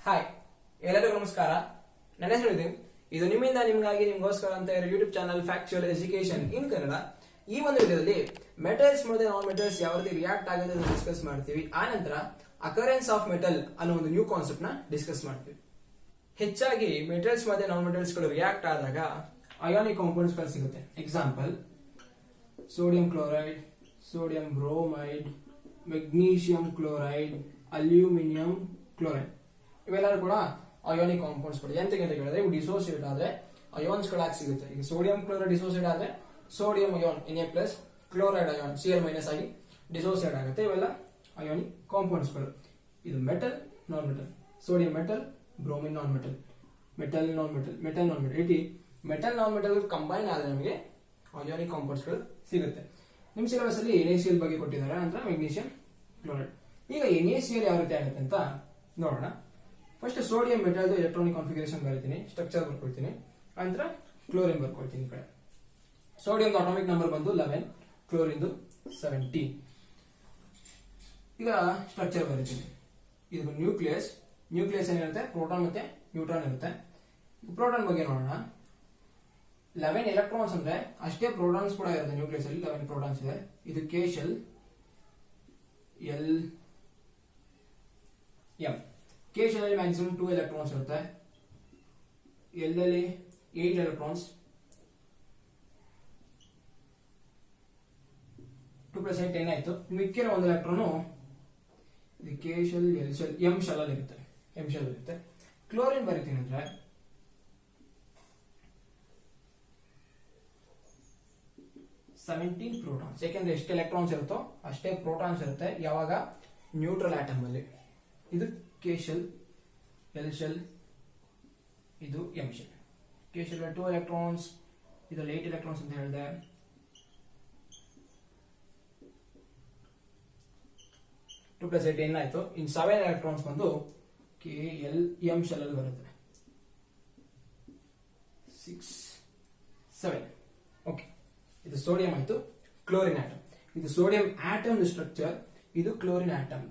Hi, ಎಲ್ಲರಿಗೂ ನಮಸ್ಕಾರ. ನನ್ನ ಹೆಸರು ನಿತಿನ್. ಇದು ನಿಮ್ಮಿಂದ ನಿಮ್ಗಾಗಿ ನಿಮ್ಗೋಸ್ಕರ ಅಂತ ಇರೋ YouTube channel factual education in Kannada. ಈ ಒಂದು ವಿಡಿಯೋದಲ್ಲಿ ಮೆಟಲ್ಸ್ ಮತ್ತೆ ನಾನ್ ಮೆಟಲ್ಸ್ ಯಾವ ರೀತಿ ರಿಯಾಕ್ಟ್ ಆಗುತ್ತೆ ಅಂತ ಡಿಸ್ಕಸ್ ಮಾಡ್ತೀವಿ. ಆ ನಂತರ ಅಕರೆನ್ಸ್ ಆಫ್ ಮೆಟಲ್ ಅನ್ನೋ ಒಂದು ನ್ಯೂ ಕಾನ್ಸೆಪ್ಟ್ ನ ಡಿಸ್ಕಸ್ ಮಾಡ್ತೀವಿ. ಹೆಚ್ಚಾಗಿ ಮೆಟಲ್ಸ್ ಮತ್ತೆ ನಾನ್ ಮೆಟಲ್ಸ್ ಗಳು ರಿಯಾಕ್ಟ್ ಆದಾಗ ಅಯಾನಿಕ್ ಕಾಂಪೌಂಡ್ಸ್ ಗಳು ಸಿಗುತ್ತೆ. Example sodium chloride, sodium bromide, magnesium chloride, aluminium chloride ಇವೆಲ್ಲರೂ ಕೂಡ ಅಯಾನಿಕ್ ಕಾಂಪೌಂಡ್ಸ್ ಗಳು. ಎಂತ ಹೇಳಿದ್ರೆ ಇವು ಡಿಸೋಸಿಯೇಟ್ ಆದ್ರೆ ಅಯಾನ್ಸ್ ಗಳಾಗಿ ಸಿಗುತ್ತೆ. ಈಗ ಸೋಡಿಯಂ ಕ್ಲೋರೈಡ್ ಡಿಸೋಸಿಯೇಟ್ ಆದ್ರೆ sodium ion Na+, chloride ion Cl- ಆಗಿ ಡಿಸೋಸಿಯೇಟ್ ಆಗುತ್ತೆ. ಇವೆಲ್ಲ ಅಯಾನಿಕ್ ಕಾಂಪೌಂಡ್ಸ್ ಗಳು. ಇದು metal, non metal, sodium metal, bromine non metal, metal non metal, metal non metal. ಇಟಿ ಮೆಟಲ್ ನಾನ್ ಮೆಟಲ್ ಕಂಬೈನ್ ಆದ್ರೆ ನಮಗೆ ಅಯಾನಿಕ್ ಕಾಂಪೌಂಡ್ಸ್ ಗಳು ಸಿಗುತ್ತೆ. ನಿಮ್ ಸಿಲೆಬಸ್ ಅಲ್ಲಿ NaCl ಬಗ್ಗೆ ಕೊಟ್ಟಿದ್ದಾರೆ, ನಂತರ ಮೆಗ್ನೀಷಿಯಂ ಕ್ಲೋರೈಡ್. ಈಗ NaCl ಯಾವ ರೀತಿ ಆಗುತ್ತೆ ಅಂತ ನೋಡೋಣ. First sodium metal electronic configuration ಬರೀತೀನಿ, ಸ್ಟ್ರಕ್ಚರ್ ಬರ್ಕೊಳ್ತೀನಿ, ನಂತರ ಕ್ಲೋರಿನ್ ಬರ್ಕೊಳ್ತೀನಿ. ಈ ಕಡೆ ಸೋಡಿಯಂ ಅಟಾಮಿಕ್ ನಂಬರ್ ಬಂದು 11, ಕ್ಲೋರಿನ್ 17. ಈಗ ಸ್ಟ್ರಕ್ಚರ್ ಬರೀತೀನಿ. ಇದು ನ್ಯೂಕ್ಲಿಯಸ್. ನ್ಯೂಕ್ಲಿಯಸ್ ಏನಿರುತ್ತೆ, ಪ್ರೋಟಾನ್ ಮತ್ತೆ ನ್ಯೂಟ್ರಾನ್ ಇರುತ್ತೆ. ಪ್ರೋಟಾನ್ ಬಗ್ಗೆ ನೋಡೋಣ. 11 ಎಲೆಕ್ಟ್ರಾನ್ಸ್ ಅಂದ್ರೆ ಅಷ್ಟೇ ಪ್ರೋಟಾನ್ಸ್ ಕೂಡ ಇರುತ್ತೆ. ನ್ಯೂಕ್ಲಿಯಸ್ ಅಲ್ಲಿ 11 ಪ್ರೋಟಾನ್ಸ್ ಇದೆ. ಇದು K shell, L M. K shell ಅಲ್ಲಿ ಮ್ಯಾಕ್ಸಿಮಮ್ 2 ಎಲೆಕ್ಟ್ರಾನ್ಸ್ ಇರುತ್ತೆ. L ಅಲ್ಲಿ 8 ಎಲೆಕ್ಟ್ರಾನ್ಸ್, 2 + 8 10 ಆಯ್ತು. ಮಿಕ್ಕಿರೋ ಒಂದು ಎಲೆಕ್ಟ್ರಾನ್ ಇದು K shell, L shell, M shell ಅಲ್ಲಿ ಇರುತ್ತೆ. M ಶೆಲ್ ಇರುತ್ತೆ. ಕ್ಲೋರಿನ್ ಬರೀತೀನಿ ಅಂದ್ರೆ 17 ಪ್ರೋಟಾನ್ಸ್. ಯಾಕೆಂದ್ರೆ ಎಷ್ಟು ಎಲೆಕ್ಟ್ರಾನ್ಸ್ ಇರುತ್ತೋ ಅಷ್ಟೇ ಪ್ರೋಟಾನ್ಸ್ ಇರುತ್ತೆ. ಯಾವಾಗ ನ್ಯೂಟ್ರಲ್ ಆಟಮ್ ಅಲ್ಲಿ. ಇದು K ಶೆಲ್, L ಶೆಲ್, ಇದು M shell. K shell 2 electrons, ಇದರಲ್ಲಿ 8 ಎಲೆಕ್ಟ್ರಾನ್ಸ್ ಅಂತ ಹೇಳಿದೆ. ಟು ಪ್ಲಸ್ 8 10 ಆಯ್ತು. ಇನ್ 7 ಎಲೆಕ್ಟ್ರಾನ್ಸ್ ಬಂದು K L M ಶೆಲ್ ಅಲ್ಲಿ ಬರುತ್ತೆ. 6 7. ಓಕೆ, ಇದು ಸೋಡಿಯಂ ಆಯ್ತು. Chlorine atom. ಇದು ಸೋಡಿಯಂ ಆಟಮ್ ಸ್ಟ್ರಕ್ಚರ್, ಇದು ಕ್ಲೋರಿನ್ ಆಟಮ್.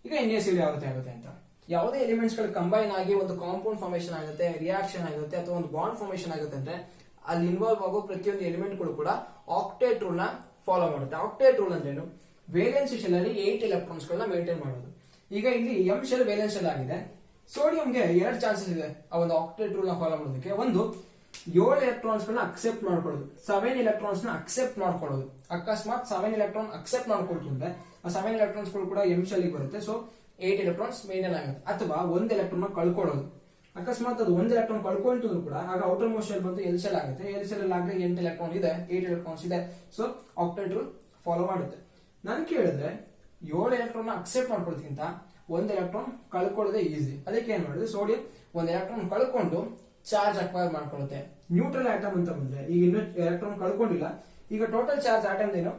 ಈಗ NaCl ಯಾವ ರೀತಿ ಆಗುತ್ತೆ ಅಂತ. ಯಾವುದೇ ಎಲಿಮೆಂಟ್ಸ್ ಗಳು ಕಂಬೈನ್ ಆಗಿ ಒಂದು ಕಾಂಪೌಂಡ್ ಫಾರ್ಮೇಶನ್ ಆಗುತ್ತೆ, ರಿಯಾಕ್ಷನ್ ಆಗುತ್ತೆ ಅಥವಾ ಒಂದು ಬಾಂಡ್ ಫಾರ್ಮೇಶನ್ ಆಗುತ್ತೆ ಅಂದ್ರೆ ಅಲ್ಲಿ ಇನ್ವಾಲ್ವ್ ಆಗೋ ಪ್ರತಿಯೊಂದು ಎಲಿಮೆಂಟ್ ಗಳು ಕೂಡ ಆಕ್ಟೇಟ್ ರೂಲ್ ನ ಫಾಲೋ ಮಾಡುತ್ತೆ. ಆಕ್ಟೇಟ್ ರೂಲ್ ಅಂದ್ರೆ ಏನು? ವೇಲೆನ್ಸ್ ಶೆಲ್ ಅಲ್ಲಿ 8 ಎಲೆಕ್ಟ್ರಾನ್ಸ್ ಗಳನ್ನ ಮೇಂಟೈನ್ ಮಾಡೋದು. ಈಗ ಇಲ್ಲಿ M ಶೆಲ್ ವೇಲೆನ್ಸ್ ಶೆಲ್ ಆಗಿದೆ. ಸೋಡಿಯಂಗೆ 2 ಚಾನ್ಸಸ್ ಇದೆ ಆ ಒಂದು ಆಕ್ಟೇಟ್ ರೂಲ್ ನ ಫಾಲೋ ಮಾಡೋದಕ್ಕೆ. ಒಂದು 7 ಎಲೆಕ್ಟ್ರಾನ್ಸ್ ಗಳನ್ನ ಅಕ್ಸೆಪ್ಟ್ ಮಾಡ್ಕೊಳ್ಳೋದು, 7 ಎಲೆಕ್ಟ್ರಾನ್ಸ್ ನ ಅಕ್ಸೆಪ್ಟ್ ಮಾಡ್ಕೊಳ್ಳೋದು. ಅಕಸ್ಮಾತ್ 7 ಎಲೆಕ್ಟ್ರಾನ್ ಅಕ್ಸೆಪ್ಟ್ ಮಾಡ್ಕೊಳ್ತು ಅಂದ್ರೆ ಆ 7 ಎಲೆಕ್ಟ್ರಾನ್ಸ್ ಗಳು ಕೂಡ M ಶೆಲ್ ಬರುತ್ತೆ. ಸೊ 8 ಎಲೆಕ್ಟ್ರಾನ್ಸ್ ಮೇಂಟೈನ್ ಆಗುತ್ತೆ. ಅಥವಾ 1 ಎಲೆಕ್ಟ್ರಾನ್ ನ ಕಳ್ಕೊಳ್ಳೋದು. ಅಕಸ್ಮಾತ್ ಅದು 1 ಎಲೆಕ್ಟ್ರಾನ್ ಕಳ್ಕೊಳ್ತು ಕೂಡ ಆಗ ಔಟರ್ ಮೋಸ್ಟ್ ಶೆಲ್ ಬಂದು L ಶೆಲ್ ಆಗುತ್ತೆ. L ಶೆಲ್ ಆಗಲಿ 8 ಎಲೆಕ್ಟ್ರಾನ್ ಇದೆ, 8 ಎಲೆಕ್ಟ್ರಾನ್ಸ್ ಇದೆ. ಸೊ ಆಕ್ಟೇಟ್ ರೂಲ್ ಫಾಲೋ ಮಾಡುತ್ತೆ. ನಾನು ಕೇಳಿದ್ರೆ 7 ಎಲೆಕ್ಟ್ರಾನ್ ಅಕ್ಸೆಪ್ಟ್ ಮಾಡ್ಕೊಳ್ಳೋದಕ್ಕಿಂತ 1 ಎಲೆಕ್ಟ್ರಾನ್ ಕಳ್ಕೊಳ್ಳೋದೇ ಈಸಿ. ಅದಕ್ಕೆ ಏನ್ ಮಾಡಿದ್ರೆ ಸೋಡಿಯಂ 1 ಎಲೆಕ್ಟ್ರಾನ್ ಕಳ್ಕೊಂಡು ಚಾರ್ಜ್ ಅಕ್ವೈರ್ ಮಾಡ್ಕೊಳ್ಳುತ್ತೆ. ನ್ಯೂಟ್ರಲ್ ಆಟಮ್ ಅಂತ ಬಂದ್ರೆ ಈಗ ಇನ್ನೂ ಎಲೆಕ್ಟ್ರಾನ್ ಕಳ್ಕೊಂಡಿಲ್ಲ. ಈಗ ಟೋಟಲ್ ಚಾರ್ಜ್ ಆಟಮ್ ಏನು?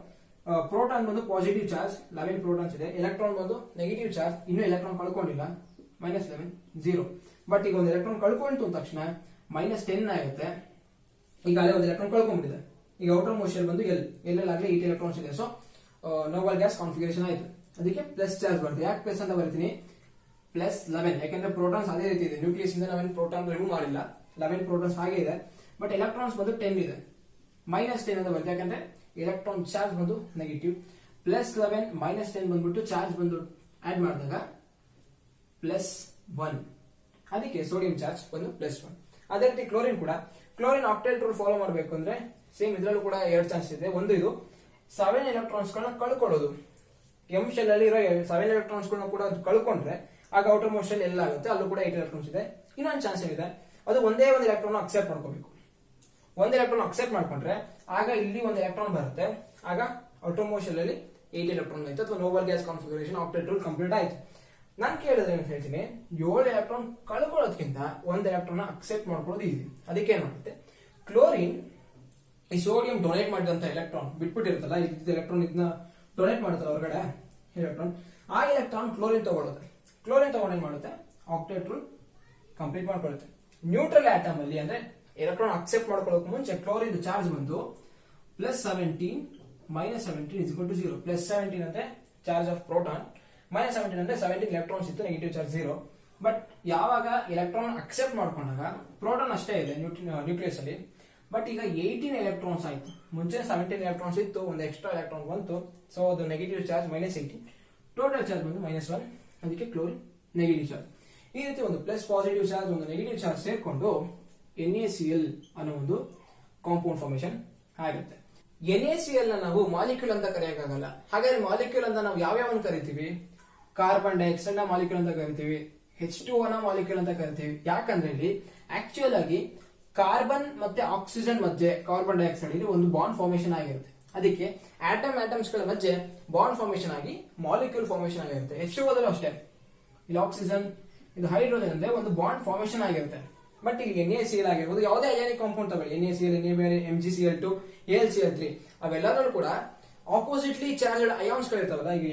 ಪ್ರೋಟಾನ್ ಬಂದು ಪಾಸಿಟಿವ್ ಚಾರ್ಜ್ 11 ಪ್ರೋಟಾನ್ಸ್ ಇದೆ. ಎಲೆಕ್ಟ್ರಾನ್ ಬಂದು ನೆಗೆಟಿವ್ ಚಾರ್ಜ್, ಇನ್ನೂ ಎಲೆಕ್ಟ್ರಾನ್ ಕಳ್ಕೊಂಡಿಲ್ಲ, -11 0. ಬಟ್ ಈಗ ಒಂದು ಎಲೆಕ್ಟ್ರಾನ್ ಕಳ್ಕೊಂತು ಅಂದ ತಕ್ಷಣ -10 ಆಗುತ್ತೆ. ಈಗ ಅಲ್ಲೇ ಒಂದು ಎಲೆಕ್ಟ್ರಾನ್ ಕಳ್ಕೊಂಡ್ಬಿಟ್ಟಿದೆ. ಈಗ ಔಟರ್ ಮೋಸ್ಟ್ ಶೆಲ್ ಬಂದು L ಆಗಲಿ 8 ಎಲೆಕ್ಟ್ರಾನ್ಸ್ ಇದೆ. ಸೊ ನೋಬಲ್ ಗ್ಯಾಸ್ ಕಾನ್ಫಿಗರೇಷನ್ ಆಯ್ತು. ಅದಕ್ಕೆ ಪ್ಲಸ್ ಚಾರ್ಜ್ ಬರುತ್ತೆ. ಯಾಕೆ ಪ್ಲಸ್ ಅಂತ ಬರ್ತೀನಿ? +11. ಯಾಕಂದ್ರೆ ಪ್ರೋಟಾನ್ಸ್ ಅದೇ ರೀತಿ ಇದೆ. ನ್ಯೂಕ್ಲಿಯಸ್ ಇಂದ ನಾವೇನು ಪ್ರೋಟಾನ್ ರಿಮೂವ್ ಮಾಡಿಲ್ಲ, 11 ಪ್ರೋಟಾನ್ಸ್ ಹಾಗೆ ಇದೆ. ಬಟ್ ಎಲೆಕ್ಟ್ರಾನ್ಸ್ ಬಂದು 10 ಇದೆ. -10 ಅಂತ ಬರುತ್ತೆ. ಯಾಕಂದ್ರೆ ಎಲೆಕ್ಟ್ರಾನ್ ಚಾರ್ಜ್ ಬಂದು ನೆಗೆಟಿವ್. +11 -10 ಬಂದ್ಬಿಟ್ಟು ಚಾರ್ಜ್ ಬಂದು ಆಡ್ ಮಾಡಿದಾಗ +1. ಅದಕ್ಕೆ ಸೋಡಿಯಂ ಚಾರ್ಜ್ ಬಂದು +1. ಅದೇ ರೀತಿ ಕ್ಲೋರಿನ್ ಕೂಡ. ಕ್ಲೋರಿನ್ ಆಕ್ಟೇಟ್ ರೂಲ್ ಫಾಲೋ ಮಾಡಬೇಕು ಅಂದ್ರೆ ಸೇಮ್ ಇದ್ರಲ್ಲೂ ಕೂಡ 2 ಚಾನ್ಸ್ ಇದೆ. ಒಂದು ಇದು 7 ಎಲೆಕ್ಟ್ರಾನ್ಸ್ ಗಳನ್ನ ಕಳ್ಕೊಳ್ಳೋದು. M ಶೆಲ್ ಅಲ್ಲಿ ಇರೋ 7 ಎಲೆಕ್ಟ್ರಾನ್ಸ್ ಗಳನ್ನ ಕೂಡ ಕಳ್ಕೊಂಡ್ರೆ ಆಗ ಔಟರ್ ಮೋಸ್ಟ್ ಶೆಲ್ ಎಲ್ಲ ಆಗುತ್ತೆ. ಅಲ್ಲೂ ಕೂಡ 8 ಎಲೆಕ್ಟ್ರಾನ್ಸ್ ಇದೆ. ಇನ್ನೊಂದು ಚಾನ್ಸ್ ಏನಿದೆ, ಅದು ಒಂದೇ ಒಂದು ಎಲೆಕ್ಟ್ರಾನ್ ಅಕ್ಸೆಪ್ಟ್ ಮಾಡ್ಕೋಬೇಕು. 1 ಎಲೆಕ್ಟ್ರಾನ್ ಅಕ್ಸೆಪ್ಟ್ ಮಾಡ್ಕೊಂಡ್ರೆ ಆಗ ಇಲ್ಲಿ 1 ಎಲೆಕ್ಟ್ರಾನ್ ಬರುತ್ತೆ. ಆಗ ಔಟರ್ ಮೋಸ್ಟ್ ಶೆಲ್ ಅಲ್ಲಿ 8 ಎಲೆಕ್ಟ್ರಾನ್ ಆಯ್ತು, ಅಥವಾ Nobel gas configuration octet rule complete ಆಯ್ತು. ನಾನು ಕೇಳಿದ್ರೆ ಅಂತ ಹೇಳ್ತೀನಿ, 7 ಎಲೆಕ್ಟ್ರಾನ್ ಕಳ್ಕೊಳ್ಳೋದಕ್ಕಿಂತ 1 ಎಲೆಕ್ಟ್ರಾನ್ ಅಕ್ಸೆಪ್ಟ್ ಮಾಡ್ಕೊಳ್ಳೋದು ಈಸಿ. ಅದಕ್ಕೆ ಏನ್ ಮಾಡುತ್ತೆ, ಕ್ಲೋರಿನ್ ಈ ಸೋಡಿಯಂ ಡೊನೇಟ್ ಮಾಡಿದಂತ ಎಲೆಕ್ಟ್ರಾನ್ ಬಿಟ್ಬಿಟ್ಟಿರುತ್ತಲ್ಲ, ಇದು ಎಲೆಕ್ಟ್ರಾನ್ ಇದನ್ನ ಡೊನೇಟ್ ಮಾಡುತ್ತಲ್ಲ ಹೊರಗಡೆ ಎಲೆಕ್ಟ್ರಾನ್, ಆ ಎಲೆಕ್ಟ್ರಾನ್ ಕ್ಲೋರಿನ್ ತಗೊಳುತ್ತೆ. ಕ್ಲೋರಿನ್ ತಗೊಂಡು ಏನ್ ಮಾಡುತ್ತೆ, ಆಕ್ಟೇಟ್ ರೂಲ್ ಕಂಪ್ಲೀಟ್ ಮಾಡ್ಕೊಳ್ಳುತ್ತೆ. ನ್ಯೂಟ್ರಲ್ ಆಟಮ್ ಅಲ್ಲಿ ಅಂದ್ರೆ ಎಲೆಕ್ಟ್ರಾನ್ ಅಕ್ಸೆಪ್ಟ್ ಮಾಡ್ಕೊಳ್ಳೋಕೆ ಮುಂಚೆ ಕ್ಲೋರಿನ್ ಚಾರ್ಜ್ ಬಂದು +17 -17 = 0. +17 ಅಂದ್ರೆ ಚಾರ್ಜ್ ಆಫ್ ಪ್ರೋಟಾನ್, -17 ಅಂದ್ರೆ 17 ಎಲೆಕ್ಟ್ರಾನ್ಸ್ ಇತ್ತು, ನೆಗೆಟಿವ್ ಚಾರ್ಜ್ 0. ಬಟ್ ಯಾವಾಗ ಎಲೆಕ್ಟ್ರಾನ್ ಅಕ್ಸೆಪ್ಟ್ ಮಾಡ್ಕೊಂಡಾಗ ಪ್ರೋಟಾನ್ ಅಷ್ಟೇ ಇದೆ ನ್ಯೂಕ್ಲಿಯಸ್ ಅಲ್ಲಿ, ಬಟ್ ಈಗ 18 ಎಲೆಕ್ಟ್ರಾನ್ಸ್ ಆಯ್ತು. ಮುಂಚೆ 17 ಎಲೆಕ್ಟ್ರಾನ್ಸ್ ಇತ್ತು, ಒಂದು ಎಕ್ಸ್ಟ್ರಾ ಎಲೆಕ್ಟ್ರಾನ್ ಬಂತು, ಸೊ ಅದು ನೆಗೆಟಿವ್ ಚಾರ್ಜ್ -18, ಟೋಟಲ್ ಚಾರ್ಜ್ ಬಂದು -1, ಅದಕ್ಕೆ ಕ್ಲೋರಿನ್ ನೆಗೆಟಿವ್ ಚಾರ್ಜ್. ಈ ರೀತಿ ಒಂದು ಪ್ಲಸ್ ಪಾಸಿಟಿವ್ ಚಾರ್ಜ್ ಒಂದು ನೆಗೆಟಿವ್ ಚಾರ್ಜ್ ಸೇರ್ಕೊಂಡು NaCl ಅನ್ನೋ ಒಂದು ಕಾಂಪೌಂಡ್ ಫಾರ್ಮೇಶನ್ ಆಗುತ್ತೆ. NaCl ನಾವು ಮಾಲಿಕ್ಯೂಲ್ ಅಂತ ಕರೆಯಕ್ಕಾಗಲ್ಲ. ಹಾಗಾದ್ರೆ ಮಾಲಿಕ್ಯೂಲ್ ಅಂತ ನಾವು ಯಾವ್ಯಾವನ್ನ ಕರಿತೀವಿ? ಕಾರ್ಬನ್ ಡೈಆಕ್ಸೈಡ್ ನ ಮಾಲಿಕ್ಯೂಲ್ ಅಂತ ಕರಿತೀವಿ, H2O ನ ಮಾಲಿಕ್ಯೂಲ್ ಅಂತ ಕರಿತೀವಿ. ಯಾಕಂದ್ರೆ ಇಲ್ಲಿ ಆಕ್ಚುಯಲ್ ಆಗಿ ಕಾರ್ಬನ್ ಮತ್ತೆ ಆಕ್ಸಿಜನ್ ಮಧ್ಯೆ ಕಾರ್ಬನ್ ಡೈಆಕ್ಸೈಡ್ ಇಲ್ಲಿ ಒಂದು ಬಾಂಡ್ ಫಾರ್ಮೇಶನ್ ಆಗಿರುತ್ತೆ. ಅದಕ್ಕೆ ಆಟಮ್ಸ್ ಗಳ ಮಧ್ಯೆ ಬಾಂಡ್ ಫಾರ್ಮೇಶನ್ ಆಗಿ ಮಾಲಿಕ್ಯೂಲ್ ಫಾರ್ಮೇಶನ್ ಆಗಿರುತ್ತೆ. H2O ದಲ್ಲೂ ಅಷ್ಟೇ, ಇಲ್ಲಿ ಆಕ್ಸಿಜನ್ ಇದು ಹೈಡ್ರೋಜನ್ ಅಂದ್ರೆ ಒಂದು ಬಾಂಡ್ ಫಾರ್ಮೇಶನ್ ಆಗಿರುತ್ತೆ. ಬಟ್ ಇಲ್ಲಿ NaCl ಆಗಿರ್ಬೋದು, ಯಾವುದೇ ಅಯಾನಿಕ್ ಕಾಂಪೌಂಡ್ ತಗೊಳ್ಳಿ, NaCl, MgCl2, AlCl3, ಅವೆಲ್ಲದರಲ್ಲೂ ಕೂಡ ಆಪೋಸಿಟ್ಲಿ ಚಾರ್ಜ್ ಅಯಾನ್ಸ್ ಗಳಿರ್ತಾವಲ್ಲ, ಈಗ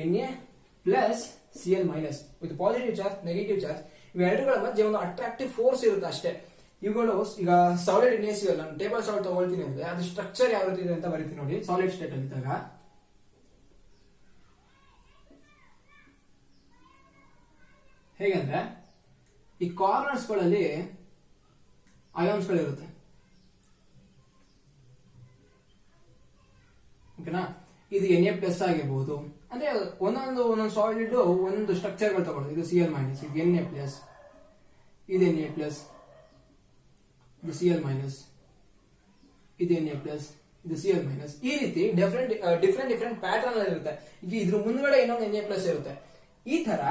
Na+Cl- with positive charge negative charge, ಇವೆರಡುಗಳ ಮಧ್ಯೆ ಒಂದು ಅಟ್ರಾಕ್ಟಿವ್ ಫೋರ್ಸ್ ಇರುತ್ತೆ ಅಷ್ಟೇ. ಇವುಗಳು ಈಗ ಸಾಲಿಡ್ NaCl ನಾನು ಟೇಬಲ್ ಸಾಲ್ಟ್ ತಗೊಳ್ತೀನಿ ಅಂದ್ರೆ ಅದು ಸ್ಟ್ರಕ್ಚರ್ ಯಾವ ರೀತಿ ಇದೆ ಅಂತ ಬರೀತೀನಿ ನೋಡಿ. ಸಾಲಿಡ್ ಸ್ಟೇಟ್ ಅಲ್ಲಿ ಇದ್ದಾಗ ಹೇಗಂದ್ರೆ ಈ ಕಾರ್ನರ್ಸ್ ಗಳಲ್ಲಿ ಅಯಾನ್ಸ್ ಗಳಿರುತ್ತೆ, ಓಕೆನಾ. ಇದು Na+ ಆಗಿರ್ಬೋದು, ಅಂದ್ರೆ ಒಂದೊಂದು ಸಾಲಿಡ್ ಒಂದು ಸ್ಟ್ರಕ್ಚರ್ ಗಳು ತಗೊಳ್ಳೋದು. ಇದು Cl-, ಇದು Na+, ಇದು Na+, ಇದು Cl-, ಇದು Na+, ಇದು Cl-. ಈ ರೀತಿ ಡಿಫ್ರೆಂಟ್ ಪ್ಯಾಟರ್ನ್ ಇರುತ್ತೆ. ಈಗ ಇದ್ರ ಮುಂದ್ಗಡೆ ಇನ್ನೊಂದು Na+ ಇರುತ್ತೆ. ಈ ತರ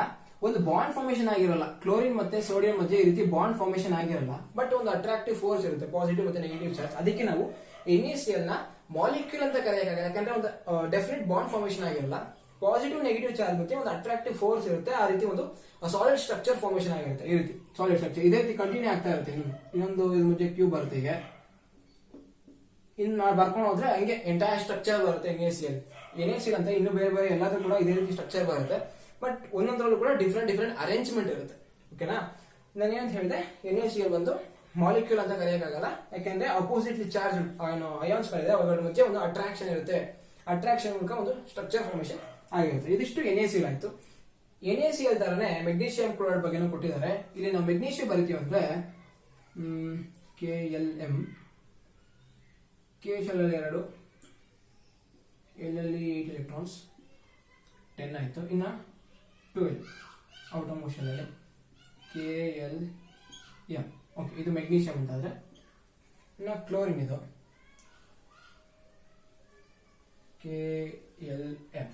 ಒಂದು ಬಾಂಡ್ ಫಾರ್ಮೇಶನ್ ಆಗಿರಲ್ಲ. ಕ್ಲೋರಿನ್ ಮತ್ತೆ ಸೋಡಿಯಂ ಮಧ್ಯೆ ಈ ರೀತಿ ಬಾಂಡ್ ಫಾರ್ಮೇಶನ್ ಆಗಿರಲ್ಲ, ಬಟ್ ಒಂದು ಅಟ್ರಾಕ್ಟಿವ್ ಫೋರ್ಸ್ ಇರುತ್ತೆ, ಪಾಸಿಟಿವ್ ಮತ್ತೆ ನೆಗೆಟಿವ್ ಚಾರ್ಜ್. ಅದಕ್ಕೆ ನಾವು NaCl ನ ಮಾಲಿಕ್ಯೂಲ್ ಅಂತ ಕರೆಯಕ್ಕಾಗಲ್ಲ, ಯಾಕಂದ್ರೆ ಒಂದು ಡೆಫಿನೆಟ್ ಬಾಂಡ್ ಫಾರ್ಮೇಶನ್ ಆಗಿರಲ್ಲ. ಪಾಸಿಟಿವ್ ನೆಗೆಟಿವ್ ಚಾರ್ಜ್ ಮತ್ತೆ ಒಂದು ಅಟ್ರಾಕ್ಟಿವ್ ಫೋರ್ಸ್ ಇರುತ್ತೆ. ಆ ರೀತಿ ಒಂದು ಸಾಲಿಡ್ ಸ್ಟ್ರಕ್ಚರ್ ಫಾರ್ಮೇಶನ್ ಆಗಿರುತ್ತೆ. ಈ ರೀತಿ ಸಾಲಿಡ್ ಸ್ಟ್ರಕ್ಚರ್ ಇದೇ ರೀತಿ ಕಂಟಿನ್ಯೂ ಆಗ್ತಾ ಇರುತ್ತೆ. ಇನ್ನೊಂದು ಇದು ಮುಂಚೆ ಕ್ಯೂಬ್ ಬರುತ್ತೆ, ಈಗ ಇನ್ನು ಬರ್ಕೊಂಡು ಹೋದ್ರೆ ಹಂಗೆ ಎಂಟೈರ್ ಸ್ಟ್ರಕ್ಚರ್ ಬರುತ್ತೆ. NaCl ಅಂತ ಇನ್ನು ಬೇರೆ ಬೇರೆ ಎಲ್ಲಾದ್ರೂ ಕೂಡ ಇದೇ ರೀತಿ ಸ್ಟ್ರಕ್ಚರ್ ಬರುತ್ತೆ, ಬಟ್ ಒಂದೊಂದರಲ್ಲೂ ಕೂಡ ಡಿಫ್ರೆಂಟ್ ಅರೇಂಜ್ಮೆಂಟ್ ಇರುತ್ತೆ, ಓಕೆನಾ. ನಾನು ಏನಂತ ಹೇಳಿದೆ, NaCl ಬಂದು ಮಾಲಿಕ್ಯೂಲ್ ಅಂತ ಕರೆಯಕ್ಕಾಗಲ್ಲ, ಯಾಕೆಂದ್ರೆ ಅಪೋಸಿಟ್ಲಿ ಚಾರ್ಜ್ ಅಯಾನ್ಸ್ ಗಳಿದೆ, ಅವುಗಳ ಮಧ್ಯೆ ಒಂದು ಅಟ್ರಾಕ್ಷನ್ ಇರುತ್ತೆ. ಅಟ್ರಾಕ್ಷನ್ ಮೂಲಕ ಒಂದು ಸ್ಟ್ರಕ್ಚರ್ ಫಾರ್ಮೇಶನ್ ಆಗಿರುತ್ತೆ. ಇದಿಷ್ಟು NaCl ಆಯ್ತು. NaCl ತರನೇ ಮೆಗ್ನೀಷಿಯಂ ಕ್ಲೋರೈಡ್ ಬಗ್ಗೆನೂ ಕೊಟ್ಟಿದ್ದಾರೆ. ಇಲ್ಲಿ ನಾವು ಮೆಗ್ನೀಷಿಯಂ ಬರಿತೀವಿ ಅಂದ್ರೆ KLm, K ಶೆಲ್ 2, L ಅಲ್ಲಿ 8 ಎಲೆಕ್ಟ್ರಾನ್ಸ್, 10 ಆಯ್ತು. ಇನ್ನ 12 ಔಟರ್ ಮೋಷನ್ ಅಲ್ಲಿ KLm, ಓಕೆ, ಇದು ಮೆಗ್ನೀಷಿಯಂ ಅಂತಾದ್ರೆ. ಇನ್ನ ಕ್ಲೋರಿನ್ ಇದು KLm,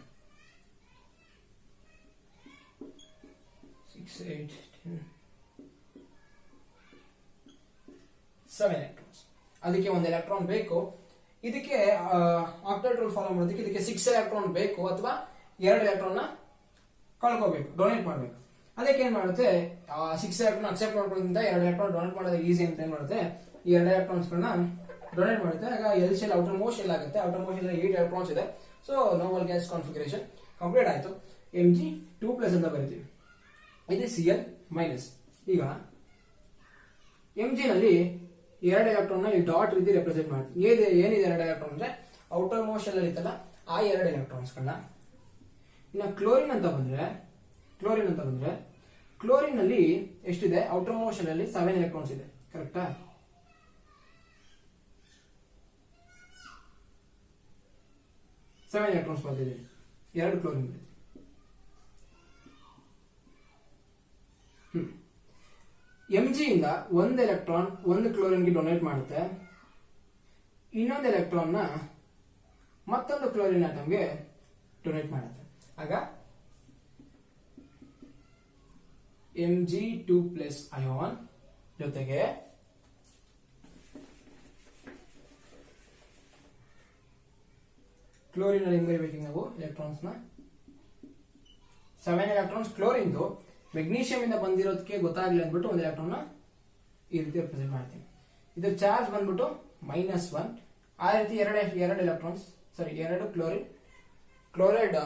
6, 8, 10, 7 ಎಲೆಕ್ಟ್ರಾನ್ಸ್. ಅದಕ್ಕೆ ಒಂದು ಎಲೆಕ್ಟ್ರಾನ್ ಬೇಕು. ಇದಕ್ಕೆ ಆಕ್ಟೇಟ್ ರೂಲ್ ಫಾಲೋ ಮಾಡೋದಕ್ಕೆ ಇದಕ್ಕೆ 6 ಎಲೆಕ್ಟ್ರಾನ್ ಬೇಕು, ಅಥವಾ 2 ಎಲೆಕ್ಟ್ರಾನ್ ನ ಕಳ್ಕೋಬೇಕು, ಡೊನೇಟ್ ಮಾಡಬೇಕು. ಅದಕ್ಕೆ ಏನ್ ಮಾಡುತ್ತೆ, 6 ಎಲೆಕ್ಟ್ರಾನ್ ಅಕ್ಸೆಪ್ಟ್ ಮಾಡ್ಕೊಳ್ಳೋದ್ರಿಂದ 2 ಎಲೆಕ್ಟ್ರಾನ್ ಡೊನೇಟ್ ಮಾಡೋದು ಈಸಿ ಅಂತ ಏನ್ ಮಾಡುತ್ತೆ, ಈ 2 ಎಲೆಕ್ಟ್ರಾನ್ಸ್ ಗಳನ್ನ ಡೊನೇಟ್ ಮಾಡುತ್ತೆ. ಆಗ L shell outer most shell ಆಗುತ್ತೆ. ಔಟರ್ ಮೋಸ್ಟ್ ಶೆಲ್ 8 ಎಲೆಕ್ಟ್ರಾನ್ಸ್ ಇದೆ. So Nobel gas configuration complete ಆಯ್ತು. Mg2+ ಅಂತ ಬರೀತೀವಿ. ಇದು Cl-. ಈಗ Mg ನಲ್ಲಿ 2 ಎಲೆಕ್ಟ್ರಾನ್ ನ ಈ ಡಾಟ್ ರೀತಿ ರೆಪ್ರೆಸೆಂಟ್ ಮಾಡ್ತೀವಿ. ಏನಿದೆ 2 ಎಲೆಕ್ಟ್ರಾನ್ ಅಂದ್ರೆ ಔಟರ್ ಮೋಸ್ಟ್ ಶೆಲ್ ಅಲ್ಲಿ ಇತ್ತಲ್ಲ ಆ 2 ಎಲೆಕ್ಟ್ರಾನ್ಸ್ ಗಳನ್ನ. ಇನ್ನು ಕ್ಲೋರಿನ್ ಅಂತ ಬಂದ್ರೆ ಕ್ಲೋರಿನ್ ನಲ್ಲಿ ಎಷ್ಟಿದೆ, ಔಟರ್ ಮೋಸ್ಟ್ ಶೆಲ್ ಅಲ್ಲಿ 7 ಎಲೆಕ್ಟ್ರಾನ್ಸ್ ಇದೆ, ಕರೆಕ್ಟಾ. ಸೆವೆನ್ ಎಲೆಕ್ಟ್ರಾನ್ಸ್ ಬಂದಿದೆ, 2 ಕ್ಲೋರಿನ್ ಇದೆ. Mg ಇಂದ 1 ಎಲೆಕ್ಟ್ರಾನ್ 1 ಕ್ಲೋರಿನ್ಗೆ ಡೊನೇಟ್ ಮಾಡುತ್ತೆ, ಇನ್ನೊಂದು ಎಲೆಕ್ಟ್ರಾನ್ ನ ಮತ್ತೊಂದು ಕ್ಲೋರಿನ್ ಆಟಮ್ಗೆ ಡೊನೇಟ್ ಮಾಡುತ್ತೆ. ಆಗ Mg2+ ಅಯಾನ್ ಜೊತೆಗೆ ಕ್ಲೋರಿನ್ ಅಲ್ಲಿ ಬರೀಬೇಕು ನಾವು ಎಲೆಕ್ಟ್ರಾನ್ಸ್ ನ 7 ಎಲೆಕ್ಟ್ರಾನ್ಸ್ ಕ್ಲೋರಿನ್. ಮೆಗ್ನೀಷಿಯಂ ಇಂದ ಬಂದಿರೋದಕ್ಕೆ ಗೊತ್ತಾಗ್ಲಿ ಅಂದ್ಬಿಟ್ಟು ಒಂದು ಎಲೆಕ್ಟ್ರಾನ್ ನ ಈ ರೀತಿ ರೆಪ್ರೆಸೆಂಟ್ ಮಾಡ್ತೀನಿ. ಇದ್ರ ಚಾರ್ಜ್ ಬಂದ್ಬಿಟ್ಟು -1. ಆ ರೀತಿ 2 ಎಲೆಕ್ಟ್ರಾನ್ಸ್, ಸಾರಿ 2 ಕ್ಲೋರೈಡ್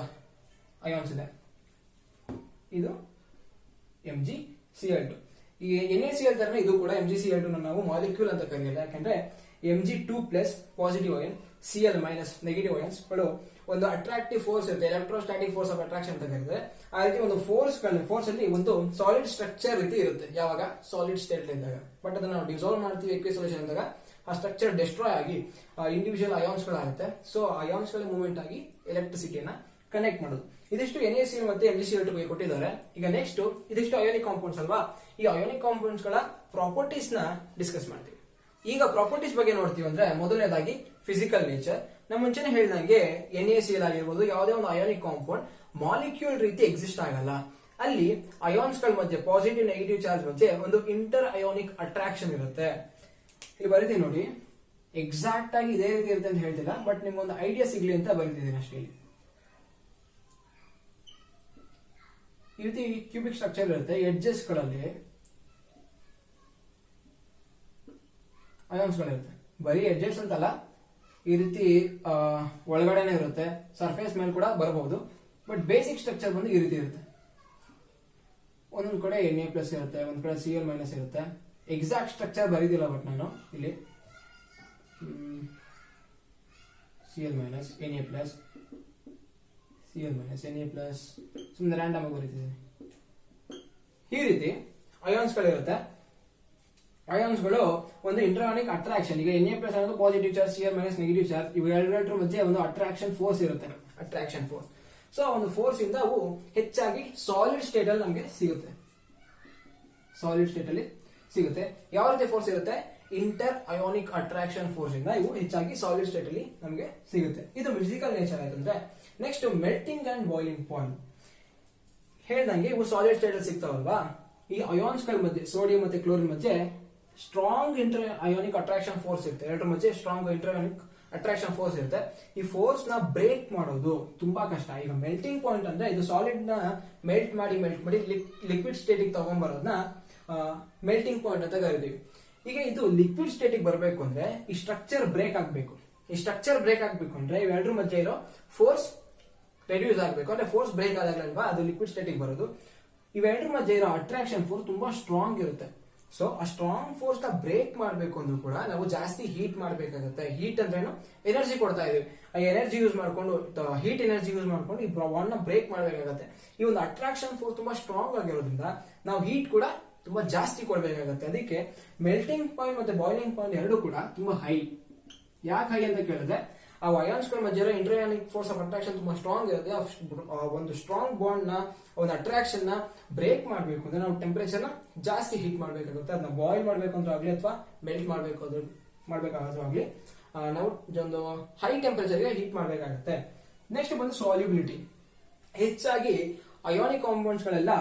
ಅಯಾನ್ಸ್ ಇದೆ. ಇದು MgCl2. ಈ NaCl ತರನೇ ಇದು ಕೂಡ MgCl2 ನಾವು ಮಾಲಿಕ್ಯೂಲ್ ಅಂತ ಕರೆಯಲ್ಲ, ಯಾಕಂದ್ರೆ Mg2+ positive ion, Cl minus negative ions ಗಳು ಒಂದು ಅಟ್ರಾಕ್ಟಿವ್ ಫೋರ್ಸ್ ಇರುತ್ತೆ, ಎಲೆಕ್ಟ್ರೋಸ್ಟಾಟಿಕ್ ಫೋರ್ಸ್ ಆಫ್ ಅಟ್ರಾಕ್ಷನ್ ಅಂತ ಕರೀತಾರೆ. ಆ ರೀತಿ ಒಂದು ಫೋರ್ಸ್ ಅಲ್ಲಿ ಒಂದು ಸಾಲಿಡ್ ಸ್ಟ್ರಕ್ಚರ್ ರೀತಿ ಇರುತ್ತೆ ಯಾವಾಗ ಸಾಲಿಡ್ ಸ್ಟೇಟ್ ಇದ್ದಾಗ. ಬಟ್ ಅದನ್ನ ನಾವು ಡಿಸಾಲ್ವ್ ಮಾಡ್ತೀವಿ ಎಕ್ವಿಯಸ್ ಸೊಲ್ಯೂಷನ್ ಅಂದಾಗ ಆ ಸ್ಟ್ರಕ್ಚರ್ ಡಿಸ್ಟ್ರಾಯ್ ಆಗಿ ಇಂಡಿವಿಜುವಲ್ ಅಯಾನ್ಸ್ ಗಳಾಗುತ್ತೆ. ಸೊ ಅಯಾನ್ಸ್ ಗಳ ಮೂವ್ಮೆಂಟ್ ಆಗಿ ಎಲೆಕ್ಟ್ರಿಸಿಟಿಯನ್ನ ಕನೆಕ್ಟ್ ಮಾಡೋದು. ಇದಿಷ್ಟು NaCl ಮತ್ತೆ MgCl2 ಕೊಟ್ಟಿದ್ದಾರೆ. ಈಗ ನೆಕ್ಸ್ಟ್ ಇದಿಷ್ಟು ಅಯೋನಿಕ್ ಕಾಂಪೌಂಡ್ಸ್ ಅಲ್ವಾ, ಈ ಅಯೋನಿಕ್ ಕಾಂಪೌಂಡ್ಸ್ ಗಳ ಪ್ರಾಪರ್ಟೀಸ್ ನ ಡಿಸ್ಕಸ್ ಮಾಡ್ತೀವಿ. ಈಗ ಪ್ರಾಪರ್ಟೀಸ್ ಬಗ್ಗೆ ನೋಡ್ತೀವಿ ಅಂದ್ರೆ ಮೊದಲನೇದಾಗಿ ಫಿಸಿಕಲ್ ನೇಚರ್. ನಮ್ಮ ಮುಂಚೆನೆ ಹೇಳಿದಂಗೆ NaCl ಆಗಿರ್ಬೋದು ಯಾವುದೇ ಒಂದು ಅಯೋನಿಕ್ ಕಾಂಪೌಂಡ್ ಮಾಲಿಕ್ಯೂಲ್ ರೀತಿ ಎಕ್ಸಿಸ್ಟ್ ಆಗಲ್ಲ. ಅಲ್ಲಿ ಅಯಾನ್ಸ್ ಗಳ ಮಧ್ಯೆ ಪಾಸಿಟಿವ್ ನೆಗೆಟಿವ್ ಚಾರ್ಜ್ ಮಧ್ಯೆ ಒಂದು ಇಂಟರ್ ಅಯೋನಿಕ್ ಅಟ್ರಾಕ್ಷನ್ ಇರುತ್ತೆ. ಇಲ್ಲಿ ಬರೀತೀನಿ ನೋಡಿ, ಎಕ್ಸಾಕ್ಟ್ ಆಗಿ ಇದೇ ರೀತಿ ಇರುತ್ತೆ ಅಂತ ಹೇಳ್ತಿಲ್ಲ, ಬಟ್ ನಿಮ್ಗೊಂದು ಐಡಿಯಾ ಸಿಗ್ಲಿ ಅಂತ ಬರೀತಿದ್ದೀನಿ ಅಷ್ಟೇ. ಈ ರೀತಿ ಕ್ಯೂಬಿಕ್ ಸ್ಟ್ರಕ್ಚರ್ ಇರುತ್ತೆ, ಎಡ್ಜಸ್ ಗಳಲ್ಲಿ ಅಯಾನ್ಸ್ ಗಳಿರುತ್ತೆ. ಬರೀ ಎಡ್ಜಸ್ ಅಂತಲ್ಲ, ಈ ರೀತಿ ಒಳಗಡೆನೆ ಇರುತ್ತೆ, ಸರ್ಫೇಸ್ ಮೇಲೆ ಕೂಡ ಬರಬಹುದು. ಬಟ್ ಬೇಸಿಕ್ ಸ್ಟ್ರಕ್ಚರ್ ಬಂದು ಈ ರೀತಿ ಇರುತ್ತೆ. ಒಂದೊಂದ್ ಕಡೆ Na ಪ್ಲಸ್ ಇರುತ್ತೆ, ಒಂದ್ ಕಡೆ Cl ಮೈನಸ್ ಇರುತ್ತೆ. ಎಕ್ಸಾಕ್ಟ್ ಸ್ಟ್ರಕ್ಚರ್ ಬರೀದಿಲ್ಲ ಬಟ್ ನಾನು ಇಲ್ಲಿ Cl minus Na plus Cl minus Na plus ಸುಮ್ಮನೆ ರ್ಯಾಂಡಮ್ ಆಗಿ ಬರೀತಿದ್ದೀನಿ. ಈ ರೀತಿ ಅಯಾನ್ಸ್ ಗಳಿರುತ್ತೆ. ಅಯಾನ್ಸ್ ಗಳು ಒಂದು ಇಂಟರ್ಆನಿಕ್ ಅಟ್ರಾಕ್ಷನ್, ಈಗ Na ಪ್ಲಸ್ ಅನ್ನೋದು positive charge, Cl minus negative charge, ಇವೆರಡರ ಮಧ್ಯೆ ಒಂದು ಅಟ್ರಾಕ್ಷನ್ ಫೋರ್ಸ್ ಇರುತ್ತೆ, ಅಟ್ರಾಕ್ಷನ್ ಫೋರ್ಸ್. ಸೊ ಒಂದು ಫೋರ್ಸ್ ಇಂದ ಅವು ಹೆಚ್ಚಾಗಿ ಸಾಲಿಡ್ ಸ್ಟೇಟ್ ಅಲ್ಲಿ ನಮಗೆ ಸಿಗುತ್ತೆ. ಸಾಲಿಡ್ ಸ್ಟೇಟ್ ಅಲ್ಲಿ ಸಿಗುತ್ತೆ. ಯಾವ ರೀತಿ ಫೋರ್ಸ್ ಇರುತ್ತೆ? ಇಂಟರ್ ಅಯೋನಿಕ್ ಅಟ್ರಾಕ್ಷನ್ ಫೋರ್ಸ್ ಇಂದ ಇವು ಹೆಚ್ಚಾಗಿ ಸಾಲಿಡ್ ಸ್ಟೇಟ್ ಅಲ್ಲಿ ನಮಗೆ ಸಿಗುತ್ತೆ. ಇದು ಫಿಸಿಕಲ್ ನೇಚರ್ ಆಯ್ತಂದ್ರೆ next melting and boiling point. ಹೇಳ್ದಂಗೆ ಇವು ಸಾಲಿಡ್ ಸ್ಟೇಟ್ ಅಲ್ಲಿ ಸಿಗ್ತಾವಲ್ವಾ, ಈ ಅಯಾನ್ಸ್ ಗಳ ಮಧ್ಯೆ ಸೋಡಿಯಂ ಮತ್ತೆ ಕ್ಲೋರಿನ್ ಮಧ್ಯೆ strong inter ionic attraction force ಇರುತ್ತೆ. ಎರಡರ ಮಧ್ಯೆ strong inter ionic attraction force ಇರುತ್ತೆ. ಈ ಫೋರ್ಸ್ ನ ಬ್ರೇಕ್ ಮಾಡೋದು ತುಂಬಾ ಕಷ್ಟ. ಈಗ ಮೆಲ್ಟಿಂಗ್ ಪಾಯಿಂಟ್ ಅಂದ್ರೆ ಇದು ಸಾಲಿಡ್ ನ ಮೆಲ್ಟ್ ಮಾಡಿ ಲಿಕ್ವಿಡ್ ಸ್ಟೇಟಿಗೆ ತಗೊಂಡ್ಬರೋದನ್ನ ಮೆಲ್ಟಿಂಗ್ ಪಾಯಿಂಟ್ ಅಂತ ಕರಿತೀವಿ. ಈಗ ಇದು ಲಿಕ್ವಿಡ್ ಸ್ಟೇಟಿಗೆ ಬರಬೇಕು ಅಂದ್ರೆ ಈ ಸ್ಟ್ರಕ್ಚರ್ ಬ್ರೇಕ್ ಆಗಬೇಕು. ಈ ಸ್ಟ್ರಕ್ಚರ್ ಬ್ರೇಕ್ ಆಗಬೇಕು ಅಂದ್ರೆ ಇವೆರಡರ ಮಧ್ಯೆ ಇರೋ ಫೋರ್ಸ್ ರೆಡ್ಯೂಸ್ ಆಗಬೇಕು. ಅಂದ್ರೆ ಫೋರ್ಸ್ ಬ್ರೇಕ್ ಆದಾಗಲ್ವಾ ಅದು ಲಿಕ್ವಿಡ್ ಸ್ಟೇಟಿಗೆ ಬರೋದು. ಇವೆರಡರ ಮಧ್ಯೆ ಇರೋ ಅಟ್ರಾಕ್ಷನ್ ಫೋರ್ಸ್ ತುಂಬಾ ಸ್ಟ್ರಾಂಗ್ ಇರುತ್ತೆ. ಸೊ ಆ ಸ್ಟ್ರಾಂಗ್ ಫೋರ್ಸ್ ನ ಬ್ರೇಕ್ ಮಾಡಬೇಕು ಅಂದ್ರೂ ಕೂಡ ನಾವು ಜಾಸ್ತಿ ಹೀಟ್ ಮಾಡಬೇಕಾಗುತ್ತೆ. ಹೀಟ್ ಅಂದ್ರೇನು? ಎನರ್ಜಿ ಕೊಡ್ತಾ ಇದೀವಿ. ಆ ಎನರ್ಜಿ ಯೂಸ್ ಮಾಡ್ಕೊಂಡು, ಹೀಟ್ ಎನರ್ಜಿ ಯೂಸ್ ಮಾಡ್ಕೊಂಡು ಈ ಬಾಂಡ್ ನ ಬ್ರೇಕ್ ಮಾಡಬೇಕಾಗುತ್ತೆ. ಈ ಒಂದು ಅಟ್ರಾಕ್ಷನ್ ಫೋರ್ಸ್ ತುಂಬಾ ಸ್ಟ್ರಾಂಗ್ ಆಗಿರೋದ್ರಿಂದ ನಾವು ಹೀಟ್ ಕೂಡ ತುಂಬಾ ಜಾಸ್ತಿ ಕೊಡ್ಬೇಕಾಗುತ್ತೆ. ಅದಕ್ಕೆ ಮೆಲ್ಟಿಂಗ್ ಪಾಯಿಂಟ್ ಮತ್ತೆ ಬಾಯ್ಲಿಂಗ್ ಪಾಯಿಂಟ್ ಎರಡು ಕೂಡ ತುಂಬಾ ಹೈ. ಯಾಕೆ ಹೈ ಅಂತ ಕೇಳಿದ್ರೆ ಆ ಅಯಾನ್ಸ್ ಗಳ ಮಧ್ಯೆ ಇಂಟರ್ಯಾನಿಕ್ ಫೋರ್ಸ್ ಆಫ್ ಅಟ್ರಾಕ್ಷನ್ ತುಂಬಾ ಸ್ಟ್ರಾಂಗ್ ಇರುತ್ತೆ. ಒಂದು ಸ್ಟ್ರಾಂಗ್ ಬಾಂಡ್ ನ ಒಂದು ಅಟ್ರಾಕ್ಷನ್ ನ ಬ್ರೇಕ್ ಮಾಡಬೇಕು ಅಂದ್ರೆ ನಾವು ಟೆಂಪರೇಚರ್ ನ ಜಾಸ್ತಿ ಹೀಟ್ ಮಾಡಬೇಕಾಗುತ್ತೆ. ಅದನ್ನ ಬಾಯ್ಲ್ ಮಾಡ್ಬೇಕು ಅಂದ್ರೆ ಆಗ್ಲಿ ಅಥವಾ ಮೆಲ್ಟ್ ಮಾಡ್ಬೇಕಾದ್ರೂ ಆಗ್ಲಿ ನಾವು ಒಂದು ಹೈ ಟೆಂಪರೇಚರ್ ಗೆ ಹೀಟ್ ಮಾಡಬೇಕಾಗುತ್ತೆ. ನೆಕ್ಸ್ಟ್ ಬಂದು ಸಾಲ್ಯುಬಿಲಿಟಿ. ಹೆಚ್ಚಾಗಿ ಅಯಾನಿಕ್ ಕಾಂಪೌಂಡ್ಸ್ ಗಳೆಲ್ಲ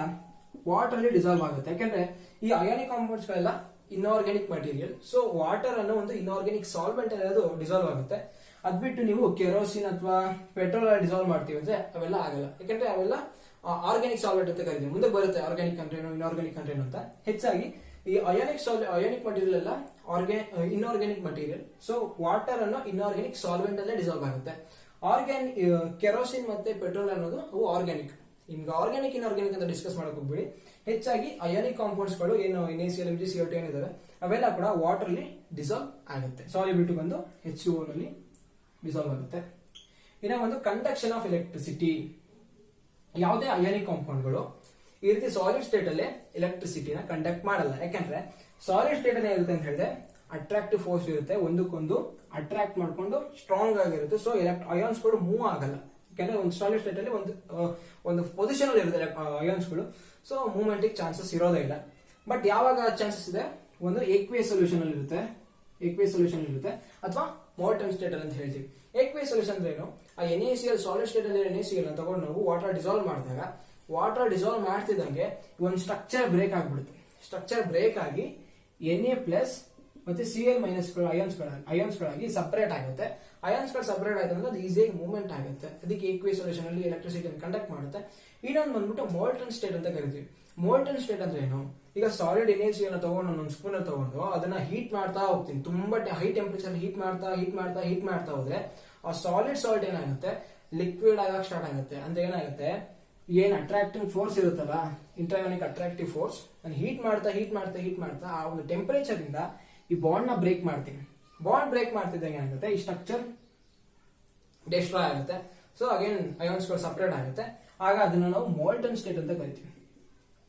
ವಾಟರ್ ಅಲ್ಲಿ ಡಿಸಾಲ್ವ್ ಆಗುತ್ತೆ. ಯಾಕಂದ್ರೆ ಈ ಅಯಾನಿಕ್ ಕಾಂಪೌಂಡ್ಸ್ ಗಳೆಲ್ಲ ಇನ್ಆರ್ಗ್ಯಾನಿಕ್ ಮಟೀರಿಯಲ್. ಸೊ ವಾಟರ್ ಅನ್ನೋ ಒಂದು ಇನ್ಆರ್ಗ್ಯಾನಿಕ್ ಸಾಲ್ವೆಂಟ್ ಅನ್ನೋದು ಡಿಸಾಲ್ವ್ ಆಗುತ್ತೆ. ಅದ್ಬಿಟ್ಟು ನೀವು ಕೆರೋಸಿನ್ ಅಥವಾ ಪೆಟ್ರೋಲ್ ಡಿಸಾಲ್ವ್ ಮಾಡ್ತೀವಿ ಅಂದ್ರೆ ಅವೆಲ್ಲ ಆಗಲ್ಲ. ಯಾಕಂದ್ರೆ ಅವೆಲ್ಲ ಆರ್ಗ್ಯಾನಿಕ್ ಸಾಲ್ವೆಂಟ್ ಅಂತ ಕರೀತೀವಿ. ಮುಂದೆ ಬರುತ್ತೆ ಆರ್ಗ್ಯಾನಿಕ್ ಕಂಟ್ರೇನು ಇನ್ಆರ್ಗ್ಯಾನಿಕ್ ಕಂಟ್ರೇನು ಅಂತ. ಹೆಚ್ಚಾಗಿ ಈ ಅಯಾನಿಕ್ ಮಟೀರಿಯಲ್ ಎಲ್ಲ ಇನ್ಆರ್ಗ್ಯಾನಿಕ್ ಮಟೀರಿಯಲ್. ಸೊ ವಾಟರ್ ಅನ್ನೋ ಇನ್ಆರ್ಗ್ಯಾನಿಕ್ ಸಾಲ್ವೆಂಟ್ ಅಲ್ಲೇ ಡಿಸಾಲ್ವ್ ಆಗುತ್ತೆ. ಕೆರೋಸಿನ್ ಮತ್ತೆ ಪೆಟ್ರೋಲ್ ಅನ್ನೋದು ಅವು ಆರ್ಗ್ಯಾನಿಕ್. ನಿಮ್ಗೆ ಆರ್ಗ್ಯಾನಿಕ್ ಇನ್ಆರ್ಗ್ಯಾನಿಕ್ ಅಂತ ಡಿಸ್ಕಸ್ ಮಾಡಕ್ ಹೋಗ್ಬೇಡಿ. ಹೆಚ್ಚಾಗಿ ಅಯಾನಿಕ್ ಕಾಂಪೌಂಡ್ಸ್ ಗಳು ಏನು NaCl MgCl2 ಏನಿದಾವೆ ಅವೆಲ್ಲ ಕೂಡ ವಾಟರ್ ಅಲ್ಲಿ ಡಿಸಾಲ್ವ್ ಆಗುತ್ತೆ. ಸಾಲ್ಯುಬಿಲಿಟಿ ಬಂದು H2O ನಲ್ಲಿ ಡಿಸಾಲ್ವ್ ಆಗುತ್ತೆ. ಇನ್ನ ಒಂದು ಕಂಡಕ್ಷನ್ ಆಫ್ ಎಲೆಕ್ಟ್ರಿಸಿಟಿ. ಯಾವುದೇ ಅಯಾನಿಕ್ ಕಾಂಪೌಂಡ್ಗಳು ಈ ರೀತಿ ಸಾಲಿಡ್ ಸ್ಟೇಟ್ ಅಲ್ಲೇ ಎಲೆಕ್ಟ್ರಿಸಿಟಿನ ಕಂಡಕ್ಟ್ ಮಾಡಲ್ಲ. ಯಾಕಂದ್ರೆ ಸಾಲಿಡ್ ಸ್ಟೇಟ್ ಅಲ್ಲೇ ಇರುತ್ತೆ ಅಂತ ಹೇಳಿದ್ರೆ ಅಟ್ರಾಕ್ಟಿವ್ ಫೋರ್ಸ್ ಇರುತ್ತೆ, ಒಂದಕ್ಕೊಂದು ಅಟ್ರಾಕ್ಟ್ ಮಾಡ್ಕೊಂಡು ಸ್ಟ್ರಾಂಗ್ ಆಗಿರುತ್ತೆ. ಸೊ ಅಯಾನ್ಸ್ ಗಳು ಮೂವ್ ಆಗಲ್ಲ. ಯಾಕಂದ್ರೆ ಒಂದು ಸಾಲಿಡ್ ಸ್ಟೇಟ್ ಅಲ್ಲಿ ಒಂದು ಪೊಸಿಷನ್ ಅಲ್ಲಿ ಇರುತ್ತೆ ಅಯಾನ್ಸ್ ಗಳು. ಸೊ ಮೂವ್ಮೆಂಟ್ ಚಾನ್ಸಸ್ ಇರೋದೇ ಇಲ್ಲ. ಬಟ್ ಯಾವಾಗ ಚಾನ್ಸಸ್ ಇದೆ? ಒಂದು ಏಕ್ವೇಸ್ ಸೊಲ್ಯೂಷನ್ ಅಲ್ಲಿ ಇರುತ್ತೆ ಅಥವಾ ಮೋಲ್ಟನ್ ಸ್ಟೇಟ್ ಅಂತ ಹೇಳ್ತೀವಿ. ಏಕ್ವೇಸ್ ಸೊಲ್ಯೂಷನ್ ಅಂದ್ರೆ ಏನು? ಆ NaCl ಸಾಲಿಡ್ ಸ್ಟೇಟ್ ಅಲ್ಲಿ NaCl ತಗೊಂಡು ನಾವು ವಾಟರ್ ಡಿಸಾಲ್ವ್ ಮಾಡಿದಾಗ ವಾಟರ್ ಡಿಸಾಲ್ವ್ ಮಾಡ್ತಿದ್ದಂಗೆ ಒಂದು ಸ್ಟ್ರಕ್ಚರ್ ಬ್ರೇಕ್ ಆಗ್ಬಿಡುತ್ತೆ. ಸ್ಟ್ರಕ್ಚರ್ ಬ್ರೇಕ್ ಆಗಿ Na ಪ್ಲಸ್ ಮತ್ತೆ Cl ಮೈನಸ್ ಅಯಾನ್ಸ್ ಗಳಾಗಿ ಸಪರೇಟ್ ಆಗುತ್ತೆ. ಅಯಾನ್ಸ್ ಗಳು ಸಪರೇಟ್ ಆಯ್ತು ಅಂದ್ರೆ ಅದು ಈಸಿಯಾಗಿ ಮೂವ್ಮೆಂಟ್ ಆಗುತ್ತೆ. ಅದಕ್ಕೆ ಏಕ್ವೇಸ್ ಸೊಲ್ಯೂಷನ್ ಅಲ್ಲಿ ಎಲೆಕ್ಟ್ರಿಸಿಟಿ ಕಂಡಕ್ಟ್ ಮಾಡುತ್ತೆ. ಇನ್ನೊಂದು ಬಂದ್ಬಿಟ್ಟು ಮೋಲ್ಟನ್ ಸ್ಟೇಟ್ ಅಂತ ಕರಿತೀವಿ. ಮೋಲ್ಟನ್ ಸ್ಟೇಟ್ ಅಂದ್ರೆ ಏನು? ಈಗ ಸಾಲಿಡ್ NaCl ತಗೊಂಡು ಒಂದು ಸ್ಪೂನ್ ತಗೊಂಡು ಅದನ್ನ ಹೀಟ್ ಮಾಡ್ತಾ ಹೋಗ್ತೀನಿ. ತುಂಬಾ ಹೈ ಟೆಂಪರೇಚರ್ ಹೀಟ್ ಮಾಡ್ತಾ ಹೋದ್ರೆ ಆ ಸಾಲ್ಟ್ ಏನಾಗುತ್ತೆ? ಲಿಕ್ವಿಡ್ ಆಗಕ್ಕೆ ಸ್ಟಾರ್ಟ್ ಆಗುತ್ತೆ. ಅಂದ್ರೆ ಏನಾಗುತ್ತೆ? ಏನ್ ಅಟ್ರಾಕ್ಟಿಂಗ್ ಫೋರ್ಸ್ ಇರುತ್ತಲ್ಲ, ಇಂಟರ್ಯಾನಿಕ್ ಅಟ್ರಾಕ್ಟಿವ್ ಫೋರ್ಸ್, ನಾನು ಹೀಟ್ ಮಾಡ್ತಾ ಆ ಒಂದು ಟೆಂಪರೇಚರ್ ಇಂದ ಈ ಬಾಂಡ್ ನ ಬ್ರೇಕ್ ಮಾಡ್ತೀನಿ. ಬಾಂಡ್ ಬ್ರೇಕ್ ಮಾಡ್ತಿದ್ದಂಗೆ ಏನಾಗುತ್ತೆ? ಈ ಸ್ಟ್ರಕ್ಚರ್ ಡೆಸ್ಟ್ರಾಯ್ ಆಗುತ್ತೆ. ಸೊ ಅಗೇನ್ ಅಯಾನ್ಸ್ಗಳು ಸಪರೇಟ್ ಆಗುತ್ತೆ. ಆಗ ಅದನ್ನ ನಾವು ಮಾಲ್ಟನ್ ಸ್ಟೇಟ್ ಅಂತ ಕರಿತೀವಿ.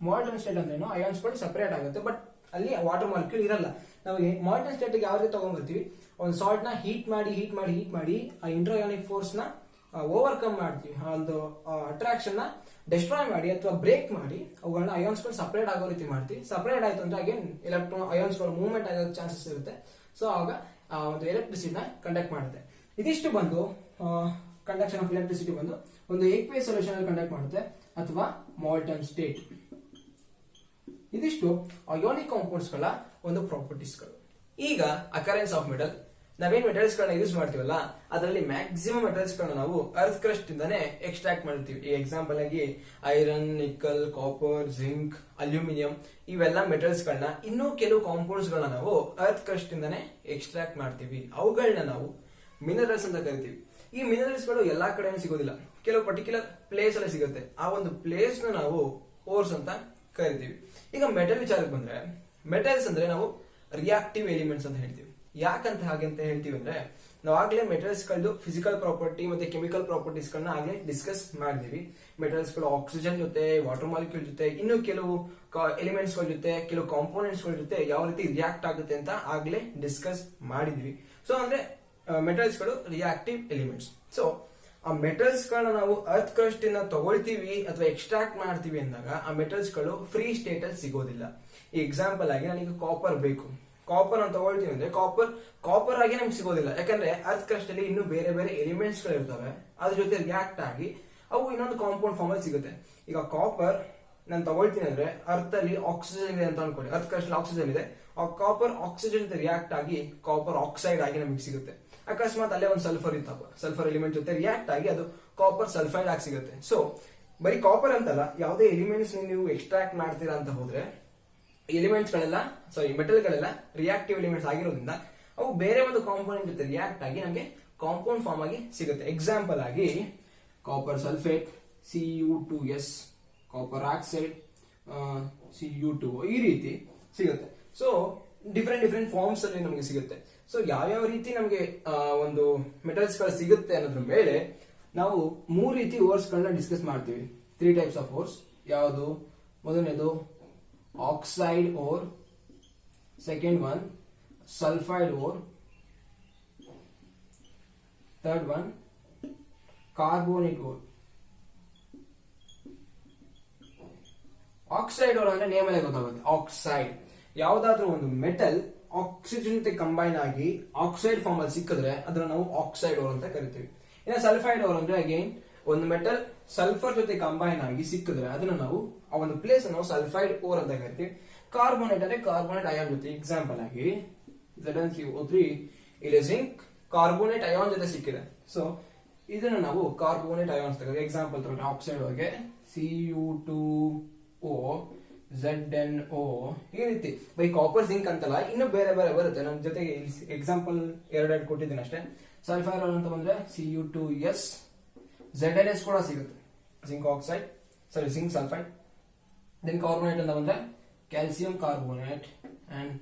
ಮಾಲ್ಟನ್ ಸ್ಟೇಟ್ ಅಂದ್ರೇನು, ಅಯಾನ್ಸ್ಗಳು ಸಪರೇಟ್ ಆಗುತ್ತೆ ಬಟ್ ಅಲ್ಲಿ ವಾಟರ್ ಮಾಲಿಕ್ಯೂಲ್ ಇರಲ್ಲ. ನಾವು ಮಾಲ್ಟನ್ ಸ್ಟೇಟ್ ಯಾವ ರೀತಿ ತಗೊಂಡ್ಬರ್ತೀವಿ, ಒಂದು ಸಾಲ್ಟ್ ನ ಹೀಟ್ ಮಾಡಿ ಆ ಇಂಟ್ರಾಯಾನಿಕ್ ಫೋರ್ಸ್ ನ ಓವರ್ಕಮ್ ಮಾಡ್ತೀವಿ, ಒಂದು ಅಟ್ರಾಕ್ಷನ್ ನ ಡೆಸ್ಟ್ರಾಯ್ ಮಾಡಿ ಅಥವಾ ಬ್ರೇಕ್ ಮಾಡಿ ಅವುಗಳನ್ನ ಅಯಾನ್ಸ್ಗಳು ಸಪರೇಟ್ ಆಗೋ ರೀತಿ ಮಾಡ್ತೀವಿ. ಸಪರೇಟ್ ಆಯ್ತು ಅಂದ್ರೆ ಅಗೇನ್ ಎಲೆಕ್ಟ್ರಾನ್ ಅಯಾನ್ಸ್ಗಳು ಮೂವ್ಮೆಂಟ್ ಆಗೋ ಚಾನ್ಸಸ್ ಇರುತ್ತೆ. ಸೊ ಆಗ ಒಂದು ಎಲೆಕ್ಟ್ರಿಸಿಟಿನ ಕಂಡಕ್ಟ್ ಮಾಡುತ್ತೆ. ಇದಿಷ್ಟು ಬಂದು ಕಂಡಕ್ಷನ್ ಆಫ್ ಎಲೆಕ್ಟ್ರಿಸಿಟಿ ಬಂದು ಒಂದು ಏಕ್ವೇಸ್ ಸೊಲ್ಯೂಷನ್ ಅಲ್ಲಿ ಕಂಡಕ್ಟ್ ಮಾಡುತ್ತೆ ಅಥವಾ ಮಾಲ್ಟನ್ ಸ್ಟೇಟ್. ಇದಿಷ್ಟು ಅಯಾನಿಕ್ ಕಾಂಪೌಂಡ್ಸ್ ಗಳ ಒಂದು ಪ್ರಾಪರ್ಟೀಸ್ಗಳು. ಈಗ ಅಕರೆನ್ಸ್ ಆಫ್ ಮೆಟಲ್, ನಾವೇನ್ ಮೆಟಲ್ಸ್ ಗಳನ್ನ ಯೂಸ್ ಮಾಡ್ತೀವಲ್ಲ ಅದರಲ್ಲಿ ಮ್ಯಾಕ್ಸಿಮಮ್ ಮೆಟಲ್ಸ್ ಗಳನ್ನ ನಾವು ಅರ್ತ್ ಕ್ರಸ್ಟ್ ಇಂದಾನೆ ಎಕ್ಸ್ಟ್ರಾಕ್ಟ್ ಮಾಡ್ತೀವಿ. ಈ ಎಕ್ಸಾಂಪಲ್ ಆಗಿ ಐರನ್, ನಿಕಲ್, ಕಾಪರ್, ಜಿಂಕ್, ಅಲ್ಯೂಮಿನಿಯಂ ಇವೆಲ್ಲ ಮೆಟಲ್ಸ್ ಗಳನ್ನ, ಇನ್ನೂ ಕೆಲವು ಕಾಂಪೌಂಡ್ಸ್ ಗಳನ್ನ ನಾವು ಅರ್ತ್ ಕ್ರಸ್ಟ್ ಇಂದಾನೆ ಎಕ್ಸ್ಟ್ರಾಕ್ಟ್ ಮಾಡ್ತೀವಿ. ಅವುಗಳನ್ನ ನಾವು ಮಿನರಲ್ಸ್ ಅಂತ ಕರಿತೀವಿ. ಈ ಮಿನರಲ್ಸ್ ಗಳು ಎಲ್ಲಾ ಕಡೆ ಸಿಗೋದಿಲ್ಲ, ಕೆಲವು ಪರ್ಟಿಕ್ಯುಲರ್ ಪ್ಲೇಸ್ ಅಲ್ಲಿ ಸಿಗುತ್ತೆ. ಆ ಒಂದು ಪ್ಲೇಸ್ ನ ನಾವು ಓರ್ಸ್ ಅಂತ ಕರಿತೀವಿ. ಈಗ ಮೆಟಲ್ ವಿಚಾರಕ್ಕೆ ಬಂದ್ರೆ, ಮೆಟಲ್ಸ್ ಅಂದ್ರೆ ನಾವು ರಿಯಾಕ್ಟಿವ್ ಎಲಿಮೆಂಟ್ಸ್ ಅಂತ ಹೇಳ್ತೀವಿ. ಯಾಕಂತ ಹಾಗೆ ಅಂತ ಹೇಳ್ತೀವಿ ಅಂದ್ರೆ, ನಾವು ಆಗ್ಲೇ ಮೆಟಲ್ಸ್ ಗಳದ್ದು ಫಿಸಿಕಲ್ ಪ್ರಾಪರ್ಟಿ ಮತ್ತೆ ಕೆಮಿಕಲ್ ಪ್ರಾಪರ್ಟೀಸ್ ಗಳನ್ನ ಆಗ್ಲೇ ಡಿಸ್ಕಸ್ ಮಾಡಿದೀವಿ. ಮೆಟಲ್ಸ್ ಗಳು ಆಕ್ಸಿಜನ್ ಜೊತೆ, ವಾಟರ್ ಮಾಲಿಕ್ಯೂಲ್ ಜೊತೆ, ಇನ್ನು ಕೆಲವು ಎಲಿಮೆಂಟ್ಸ್ ಗಳ ಜೊತೆ, ಕೆಲವು ಕಾಂಪೋನೆಂಟ್ಸ್ ಗಳ ಜೊತೆ ಯಾವ ರೀತಿ ರಿಯಾಕ್ಟ್ ಆಗುತ್ತೆ ಅಂತ ಆಗ್ಲೇ ಡಿಸ್ಕಸ್ ಮಾಡಿದ್ವಿ. ಸೊ ಅಂದ್ರೆ ಮೆಟಲ್ಸ್ ಗಳು ರಿಯಾಕ್ಟಿವ್ ಎಲಿಮೆಂಟ್ಸ್. ಸೊ ಆ ಮೆಟಲ್ಸ್ ಗಳನ್ನ ನಾವು ಅರ್ತ್ ಕ್ರಸ್ಟ್ ಇಂದ ತಗೊಳ್ತೀವಿ ಅಥವಾ ಎಕ್ಸ್ಟ್ರಾಕ್ಟ್ ಮಾಡ್ತೀವಿ ಅಂದಾಗ ಆ ಮೆಟಲ್ಸ್ ಗಳು ಫ್ರೀ ಸ್ಟೇಟ್ ಅಲ್ಲಿ ಸಿಗೋದಿಲ್ಲ. ಈ ಎಕ್ಸಾಂಪಲ್ ಆಗಿ ನನಗೆ ಕಾಪರ್ ಬೇಕು, ಕಾಪರ್ ಅಂತ ತಗೊಳ್ತೀವಿ ಅಂದ್ರೆ ಕಾಪರ್ ಆಗಿ ನಮ್ಗೆ ಸಿಗೋದಿಲ್ಲ. ಯಾಕಂದ್ರೆ ಅರ್ತ್ ಕ್ರಸ್ಟ್ ಅಲ್ಲಿ ಇನ್ನೂ ಬೇರೆ ಬೇರೆ ಎಲಿಮೆಂಟ್ಸ್ ಗಳು ಇರ್ತವೆ, ಅದ್ರ ಜೊತೆ ರಿಯಾಕ್ಟ್ ಆಗಿ ಅವು ಇನ್ನೊಂದು ಕಾಂಪೌಂಡ್ ಫಾರ್ಮ್ ಅಲ್ಲಿ ಸಿಗುತ್ತೆ. ಈಗ ಕಾಪರ್ ನಾನು ತಗೊಳ್ತೀನಿ ಅಂದ್ರೆ ಅರ್ತ್ ಅಲ್ಲಿ ಆಕ್ಸಿಜನ್ ಇದೆ ಅಂತ ಅನ್ಕೊಳ್ಳಿ, ಅರ್ತ್ ಕ್ರಸ್ಟ್ ಅಲ್ಲಿ ಆಕ್ಸಿಜನ್ ಇದೆ, ಆ ಕಾಪರ್ ಆಕ್ಸಿಜನ್ ರಿಯಾಕ್ಟ್ ಆಗಿ ಕಾಪರ್ ಆಕ್ಸೈಡ್ ಆಗಿ ನಮಗೆ ಸಿಗುತ್ತೆ. ಅಕಸ್ಮಾತ್ ಅಲ್ಲೇ ಒಂದು ಸಲ್ಫರ್ ಇತ್ತಪ್ಪ, ಸಲ್ಫರ್ ಎಲಿಮೆಂಟ್ ಜೊತೆ ರಿಯಾಕ್ಟ್ ಆಗಿ ಅದು ಕಾಪರ್ ಸಲ್ಫೈಡ್ ಆಗಿ ಸಿಗುತ್ತೆ. ಸೊ ಬರೀ ಕಾಪರ್ ಅಂತಲ್ಲ, ಯಾವುದೇ ಎಲಿಮೆಂಟ್ಸ್ ನೀವು ಎಕ್ಸ್ಟ್ರಾಕ್ಟ್ ಮಾಡ್ತೀರಾ ಅಂತ ಹೋದ್ರೆ ಎಲಿಮೆಂಟ್ಸ್ ಗಳೆಲ್ಲ ಮೆಟಲ್ ಗಳೆಲ್ಲ ರಿಯಾಕ್ಟಿವ್ ಎಲಿಮೆಂಟ್ಸ್ ಆಗಿರೋದ್ರಿಂದ ಅವು ಬೇರೆ ಒಂದು ಕಾಂಪೋನೆಂಟ್ ಜೊತೆ ರಿಯಾಕ್ಟ್ ಆಗಿ ನಮಗೆ ಕಾಂಪೌಂಡ್ ಫಾರ್ಮ್ ಆಗಿ ಸಿಗುತ್ತೆ. ಎಕ್ಸಾಂಪಲ್ ಆಗಿ copper sulphate Cu2S, copper oxide Cu2O ಈ ರೀತಿ ಸಿಗುತ್ತೆ. ಸೊ ಡಿಫ್ರೆಂಟ್ ಫಾರ್ಮ್ಸ್ ಅಲ್ಲಿ ನಮಗೆ ಸಿಗುತ್ತೆ. ಸೊ ಯಾವ್ಯಾವ ರೀತಿ ನಮಗೆ ಒಂದು ಮೆಟಲ್ಸ್ ಗಳು ಸಿಗುತ್ತೆ ಅನ್ನೋದ್ರ ಮೇಲೆ ನಾವು 3 ರೀತಿ ಓರ್ಸ್ ಗಳನ್ನ ಡಿಸ್ಕಸ್ ಮಾಡ್ತೀವಿ. 3 ಟೈಪ್ಸ್ ಆಫ್ ಓರ್ಸ್. ಯಾವುದು? ಮೊದಲನೇದು oxide ore, second one sulphide ore, third one carbonate ore. Oxide ore ಅಂದ್ರೆ ನೇಮ್ ಅಲ್ಲೇ ಗೊತ್ತಾಗುತ್ತೆ. ಆಕ್ಸೈಡ್ ಯಾವ್ದಾದ್ರೂ ಒಂದು ಮೆಟಲ್ ಆಕ್ಸಿಜನ್ ಜೊತೆ ಕಂಬೈನ್ ಆಗಿ ಆಕ್ಸೈಡ್ ಫಾರ್ಮ್ ಅಲ್ಲಿ ಸಿಕ್ಕಿದ್ರೆ ಅದನ್ನ ನಾವು ಆಕ್ಸೈಡ್ ಓರ್ ಅಂತ ಕರಿತೀವಿ. ಇನ್ನು ಸಲ್ಫೈಡ್ ಓರ್ ಅಂದ್ರೆ ಅಗೇನ್ ಒಂದು ಮೆಟಲ್ ಸಲ್ಫರ್ ಜೊತೆ ಕಂಬೈನ್ ಆಗಿ ಸಿಕ್ಕಿದ್ರೆ ಅದನ್ನ ನಾವು ಆ ಒಂದು ಪ್ಲೇಸ್ ನಾವು ಸಲ್ಫೈಡ್ ಓರ್ ಅಂತ ಕರಿತೀವಿ. ಕಾರ್ಬೋನೇಟ್ ಅಂದ್ರೆ ಕಾರ್ಬೋನೇಟ್ ಅಯಾನ್ ಜೊತೆ, ಎಕ್ಸಾಂಪಲ್ ಆಗಿ ZnCO3 ಇಲ್ಲಿ ಜಿಂಕ್ ಕಾರ್ಬೋನೇಟ್ ಅಯಾನ್ ಜೊತೆ ಸಿಕ್ಕಿದೆ. ಸೊ ಇದನ್ನ ನಾವು ಕಾರ್ಬೋನೇಟ್ ಅಯಾನ್ಸ್ ತಗೊಂಡು ಎಕ್ಸಾಂಪಲ್ ತಗೊಂಡ್ರೆ ಆಕ್ಸೈಡ್ ಒಳಗೆ Cu2O, ZnO ಈ ರೀತಿ. ಬೈ ಕಾಪರ್ ಜಿಂಕ್ ಅಂತಲ್ಲ, ಇನ್ನು ಬೇರೆ ಬೇರೆ ಬರುತ್ತೆ. ನಮ್ ಜೊತೆಗೆ ಎಕ್ಸಾಂಪಲ್ ಎರಡೆರಡು ಕೊಟ್ಟಿದ್ದೀನಿ ಅಷ್ಟೇ. ಸಲ್ಫೈಡ್ ಅಂತ ಬಂದ್ರೆ Cu2S, ZnS ಕೂಡ ಸಿಗುತ್ತೆ, zinc oxide, zinc sulphide. Then carbonate ಅಂತ ಬಂದ್ರೆ ಕ್ಯಾಲ್ಸಿಯಂ ಕಾರ್ಬೋನೇಟ್ ಅಂಡ್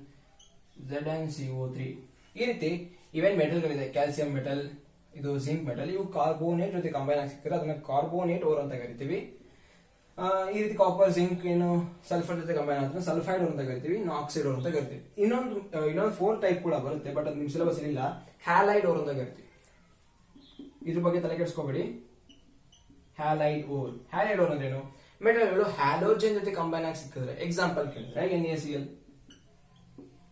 ZnCO3. ಈ ರೀತಿ ಇವೆನ್ ಮೆಟಲ್ ಗಳಿದೆ, ಕ್ಯಾಲ್ಸಿಯಂ ಮೆಟಲ್, ಇದು ಜಿಂಕ್ ಮೆಟಲ್, ಇವು ಕಾರ್ಬೋನೇಟ್ ಜೊತೆ ಕಂಬೈನ್ ಆಗಿ ಸಿಕ್ಕಿದ್ರೆ ಅದನ್ನ ಕಾರ್ಬೋನೇಟ್ ಓರ್ ಅಂತ ಕರಿತೀವಿ. ಈ ರೀತಿ ಕಾಪರ್ ಜಿಂಕ್ ಏನು ಸಲ್ಫರ್ ಜೊತೆ ಕಂಬೈನ್ ಆದ್ರೆ ಸಲ್ಫೈಡ್ ಓರ್ ಅಂತ ಕರಿತೀವಿ, ಇನ್ನು ಆಕ್ಸೈಡ್ ಓರ್ ಅಂತ ಕರಿತೀವಿ. ಇನ್ನೊಂದು 4 ಟೈಪ್ ಕೂಡ ಬರುತ್ತೆ, ಬಟ್ ಅದು ನಿಮ್ ಸಿಲೆಬಸ್ ಇಲ್ಲ. ಹ್ಯಾಲೈಡ್ ಓರ್ ಅಂತ ಕರಿತೀವಿ. ಇದ್ರ ಬಗ್ಗೆ ತಲೆ ಕೆಡಿಸ್ಕೋಬೇಡಿ. ಹ್ಯಾಲೈಡ್ ಓರ್ ಅಂದ್ರೆ ಏನು? ಮೆಟಲ್ಗಳು ಹ್ಯಾಲೋಜನ್ ಜೊತೆ ಕಂಬೈನ್ ಆಗಿ ಸಿಕ್ಕಿದ್ರೆ, ಎಕ್ಸಾಂಪಲ್ ಕೇಳಿದ್ರೆ NaCl.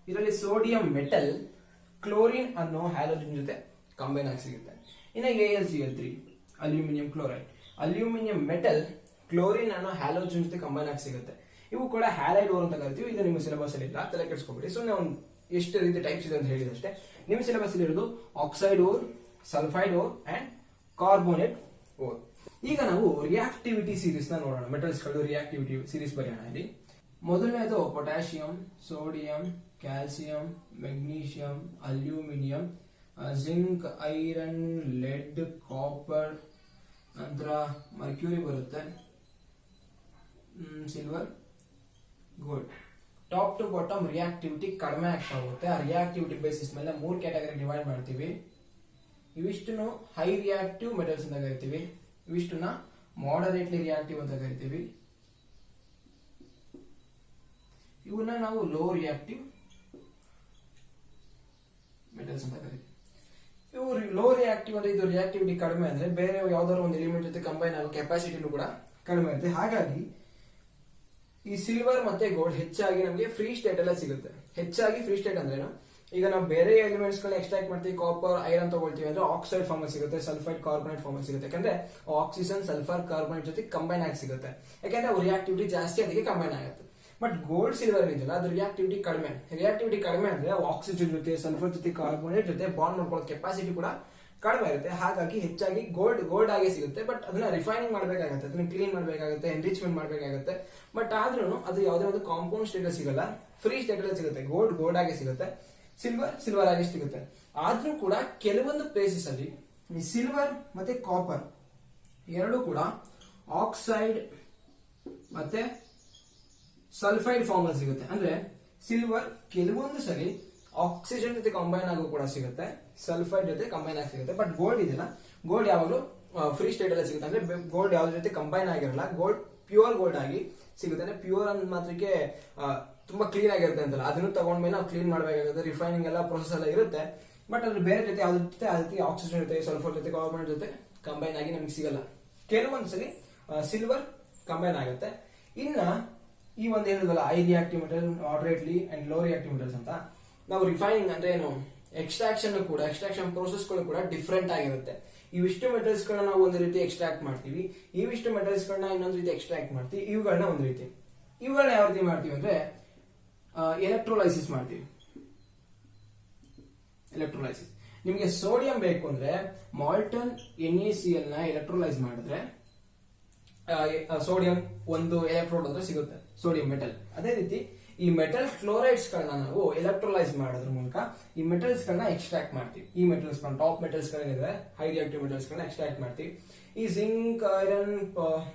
ಇದರಲ್ಲಿ ಸೋಡಿಯಂ ಮೆಟಲ್ ಕ್ಲೋರಿನ್ ಅನ್ನೋ ಹ್ಯಾಲೋಜನ್ ಜೊತೆ ಕಂಬೈನ್ ಆಗಿ ಸಿಗುತ್ತೆ. ಇನ್ನು AlCl3 aluminium chloride, aluminium metal chlorine ಅನ್ನೋ ಹ್ಯಾಲೋಜನ್ ಜೊತೆ ಕಂಬೈನ್ ಆಗಿ ಸಿಗುತ್ತೆ. ಇವು ಕೂಡ ಹ್ಯಾಲೈಡ್ ಓರ್ ಅಂತ ಕರಿತೀವಿ. ಇದು ನಿಮ್ಮ ಸಿಲೆಬಸ್ ಅಲ್ಲಿ ಇಲ್ಲ, ತಲೆ ಕೆಡಿಸ್ಕೋಬೇಡಿ. ಸುಮ್ಮನೆ ಒಂದು ಎಷ್ಟು ರೀತಿ ಟೈಪ್ಸ್ ಇದೆ ಅಂತ ಹೇಳಿದಷ್ಟೇ. ನಿಮ್ಮ ಸಿಲೆಬಸ್ ಅಲ್ಲಿ ಇರೋದು oxide ore, sulphide ore and carbonate ore. ಈಗ ನಾವು ರಿಯಾಕ್ಟಿವಿಟಿ ಸೀರೀಸ್ ನ ನೋಡೋಣ. ಮೆಟಲ್ಸ್ ಗಳು ರಿಯಾಕ್ಟಿವಿಟಿ ಸೀರೀಸ್ ಬರೆಯೋಣ. ಇಲ್ಲಿ ಮೊದಲನೇದು potassium, sodium, calcium, magnesium, aluminium, zinc, iron, lead, copper, ನಂತರ ಮರ್ಕ್ಯೂರಿ ಬರುತ್ತೆ, silver, gold. Top to bottom reactivity ಕಡಿಮೆ ಆಗ್ತಾ ಹೋಗುತ್ತೆ. ಆ ರಿಯಾಕ್ಟಿವಿಟಿ ಬೇಸಿಸ್ ಮೇಲೆ 3 ಕ್ಯಾಟಗರಿ ಡಿವೈಡ್ ಮಾಡ್ತೀವಿ. ಇವಿಷ್ಟನ್ನು ಹೈ ರಿಯಾಕ್ಟಿವ್ ಮೆಟಲ್ಸ್ ಅಂತ ಕರಿತೀವಿ, ಇವಿಷ್ಟನ್ನ ಮಾಡರೇಟ್ಲಿ ರಿಯಾಕ್ಟಿವ್ ಅಂತ ಕರಿತೀವಿ, ಇವನ್ನ ನಾವು ಲೋ ರಿಯಾಕ್ಟಿವ್ ಮೆಟಲ್ಸ್ ಅಂತ ಕರಿತೀವಿ. ಇವು ಲೋ ರಿಯಾಕ್ಟಿವ್ ಅಂದ್ರೆ ಇದು ರಿಯಾಕ್ಟಿವಿಟಿ ಕಡಿಮೆ ಅಂದ್ರೆ ಬೇರೆ ಯಾವ್ದಾದ್ರು ಒಂದು ಎಲಿಮೆಂಟ್ ಜೊತೆ ಕಂಬೈನ್ ಆಗೋ ಕೆಪಾಸಿಟಿನೂ ಕೂಡ ಕಡಿಮೆ ಇರುತ್ತೆ. ಹಾಗಾಗಿ ಈ ಸಿಲ್ವರ್ ಮತ್ತೆ ಗೋಲ್ಡ್ ಹೆಚ್ಚಾಗಿ ನಮಗೆ ಫ್ರೀ ಸ್ಟೇಟ್ ಎಲ್ಲ ಸಿಗುತ್ತೆ. ಹೆಚ್ಚಾಗಿ ಫ್ರೀ ಸ್ಟೇಟ್ ಅಂದ್ರೇನು, ಈಗ ನಾವು ಬೇರೆ ಎಲಿಮೆಂಟ್ಸ್ ಗಳನ್ನ ಎಕ್ಸ್ಟ್ರಾಕ್ಟ್ ಮಾಡ್ತೀವಿ, ಕಾಪರ್ ಐರನ್ ತಗೊಳ್ತೀವಿ ಅಂದ್ರೆ ಆಕ್ಸೈಡ್ ಫಾರ್ಮ್ ಸಿಗುತ್ತೆ, ಸಲ್ಫೈಡ್ ಕಾರ್ಬನೇಟ್ ಫಾರ್ಮ್ ಸಿಗುತ್ತೆ. ಯಾಕಂದ್ರೆ ಆಕ್ಸಿಜನ್ ಸಲ್ಫರ್ ಕಾರ್ಬನೇಟ್ ಜೊತೆ ಕಂಬೈನ್ ಆಗಿ ಸಿಗುತ್ತೆ, ಯಾಕಂದ್ರೆ ಅವ್ರ ರಿಯಾಕ್ಟಿವಿಟಿ ಜಾಸ್ತಿ ಅದಕ್ಕೆ ಕಂಬೈನ್ ಆಗುತ್ತೆ. ಬಟ್ ಗೋಲ್ಡ್ ಸಿಲ್ವರ್ ಇದೆಯಲ್ಲ ಅದ್ರ ರಿಯಾಕ್ಟಿವಿಟಿ ಕಡಿಮೆ. ರಿಯಾಕ್ಟಿವಿಟಿ ಕಡಿಮೆ ಅಂದ್ರೆ ಆಕ್ಸಿಜನ್ ಜೊತೆ ಸಲ್ಫರ್ ಜೊತೆ ಕಾರ್ಬನೇಟ್ ಜೊತೆ ಬಾಂಡ್ ಮಾಡ್ಕೊಳ್ಳೋ ಕೆಪಾಸಿಟಿ ಕೂಡ ಕಡಿಮೆ ಇರುತ್ತೆ. ಹಾಗಾಗಿ ಹೆಚ್ಚಾಗಿ ಗೋಲ್ಡ್ ಆಗಿ ಸಿಗುತ್ತೆ. ಬಟ್ ಅದನ್ನ ರಿಫೈನಿಂಗ್ ಮಾಡಬೇಕಾಗುತ್ತೆ, ಅದನ್ನ ಕ್ಲೀನ್ ಮಾಡಬೇಕಾಗುತ್ತೆ, ಎನ್ರಿಚ್ಮೆಂಟ್ ಮಾಡಬೇಕಾಗುತ್ತೆ. ಬಟ್ ಆದ್ರೂ ಅದು ಯಾವುದೇ ಒಂದು ಕಾಂಪೌಂಡ್ ಸ್ಟೇಟ್ ಸಿಗಲ್ಲ, ಫ್ರೀ ಸ್ಟೇಟ್ ಅಲ್ಲಿ ಸಿಗುತ್ತೆ. ಗೋಲ್ಡ್ ಆಗಿ ಸಿಗುತ್ತೆ, ಸಿಲ್ವರ್ ಆಗಿ ಸಿಗುತ್ತೆ. ಆದ್ರೂ ಕೂಡ ಕೆಲವೊಂದು ಪ್ಲೇಸಸ್ ಅಲ್ಲಿ ಈ ಸಿಲ್ವರ್ ಮತ್ತೆ ಕಾಪರ್ ಎರಡು ಕೂಡ ಆಕ್ಸೈಡ್ ಮತ್ತೆ ಸಲ್ಫೈಡ್ ಫಾರ್ಮ್ ಅಲ್ಲಿ ಸಿಗುತ್ತೆ. ಅಂದ್ರೆ ಸಿಲ್ವರ್ ಕೆಲವೊಂದು ಸರಿ ಆಕ್ಸಿಜನ್ ಜೊತೆ ಕಂಬೈನ್ ಆಗೋ ಕೂಡ ಸಿಗುತ್ತೆ, ಸಲ್ಫೈಡ್ ಜೊತೆ ಕಂಬೈನ್ ಆಗಿ ಸಿಗುತ್ತೆ. ಬಟ್ ಗೋಲ್ಡ್ ಇದೆಯಲ್ಲ, ಗೋಲ್ಡ್ ಯಾವಾಗಲೂ ಫ್ರೀ ಸ್ಟೇಟ್ ಅಲ್ಲಿ ಸಿಗುತ್ತೆ. ಅಂದ್ರೆ ಗೋಲ್ಡ್ ಯಾವ್ದ್ರ ಜೊತೆ ಕಂಬೈನ್ ಆಗಿರಲ್ಲ, ಪ್ಯೂರ್ ಗೋಲ್ಡ್ ಆಗಿ ಸಿಗುತ್ತೆ. ಅಂದ್ರೆ ಪ್ಯೂರ್ ಅಂದ್ ಮಾತ್ರಕ್ಕೆ ತುಂಬಾ ಕ್ಲೀನ್ ಆಗಿರುತ್ತೆ ಅಂತಲ್ಲ, ಅದನ್ನು ತಗೊಂಡ್ಮೇಲೆ ನಾವು ಕ್ಲೀನ್ ಮಾಡಬೇಕಾಗುತ್ತೆ, ರಿಫೈನಿಂಗ್ ಎಲ್ಲ ಪ್ರೊಸೆಸ್ ಎಲ್ಲ ಇರುತ್ತೆ. ಬಟ್ ಅದ್ರ ಬೇರೆ ಜೊತೆ ಯಾವ್ದು ಜೊತೆ ಅದಕ್ಕೆ ಆಕ್ಸಿಜನ್ ಜೊತೆ ಸಲ್ಫರ್ ಜೊತೆ ಕಾರ್ಬನ್ ಜೊತೆ ಕಂಬೈನ್ ಆಗಿ ನಮ್ಗೆ ಸಿಗಲ್ಲ. ಕೆಲವೊಂದ್ಸಲಿ ಸಿಲ್ವರ್ ಕಂಬೈನ್ ಆಗುತ್ತೆ. ಇನ್ನ ಈ ಒಂದು ಹೇಳಿದ್ವಲ್ಲ high reactive metal, moderately and low reactive metals ಅಂತ. ನಾವು ರಿಫೈನಿಂಗ್ ಅಂದ್ರೆ ಏನು, ಎಕ್ಸ್ಟ್ರಾಕ್ಷನ್ ಪ್ರೋಸೆಸ್ ಗಳು ಕೂಡ ಡಿಫ್ರೆಂಟ್ ಆಗಿರುತ್ತೆ. ಇವಿಷ್ಟು ಮೆಟಲ್ಸ್ ಗಳನ್ನ ನಾವು ಒಂದು ರೀತಿ ಎಕ್ಸ್ಟ್ರಾಕ್ಟ್ ಮಾಡ್ತೀವಿ, ಇವಿಷ್ಟು ಮೆಟಲ್ಸ್ ಗಳನ್ನ ಇನ್ನೊಂದು ರೀತಿ ಎಕ್ಸ್ಟ್ರಾಕ್ಟ್ ಮಾಡ್ತೀವಿ, ಇವುಗಳನ್ನ ಒಂದು ರೀತಿ. ಇವುಗಳನ್ನ ಯಾವ ರೀತಿ ಮಾಡ್ತೀವಿ ಅಂದ್ರೆ ಎಲೆಕ್ಟ್ರೋಲೈಸಿಸ್ ಮಾಡ್ತೀವಿ. ಎಲೆಕ್ಟ್ರೋಲೈಸಿಸ್ ನಿಮಗೆ ಸೋಡಿಯಂ ಬೇಕು ಅಂದ್ರೆ ಮಾಲ್ಟನ್ NaCl ನ ಎಲೆಕ್ಟ್ರೋಲೈಸ್ ಮಾಡಿದ್ರೆ ಸೋಡಿಯಂ ಒಂದು ಎಲೆಕ್ಟ್ರೋಡ್ ಅಂದ್ರೆ ಸಿಗುತ್ತೆ, ಸೋಡಿಯಂ ಮೆಟಲ್. ಅದೇ ರೀತಿ ಈ ಮೆಟಲ್ ಕ್ಲೋರೈಡ್ಸ್ ಗಳನ್ನ ನಾವು ಎಲೆಕ್ಟ್ರೋಲೈಸ್ ಮಾಡೋದ್ರ ಮೂಲಕ ಈ ಮೆಟಲ್ಸ್ ಗಳನ್ನ ಎಕ್ಸ್ಟ್ರಾಕ್ಟ್ ಮಾಡ್ತೀವಿ. ಈ ಮೆಟಲ್ಸ್ ಟಾಪ್ ಮೆಟಲ್ಸ್ ಗಳಿದೆ, ಹೈ ರಿಯಾಕ್ಟಿವ್ ಮೆಟಲ್ಸ್ ಗಳನ್ನ ಎಕ್ಸ್ಟ್ರಾಕ್ಟ್ ಮಾಡ್ತೀವಿ. ಈ ಜಿಂಕ್, ಐರನ್,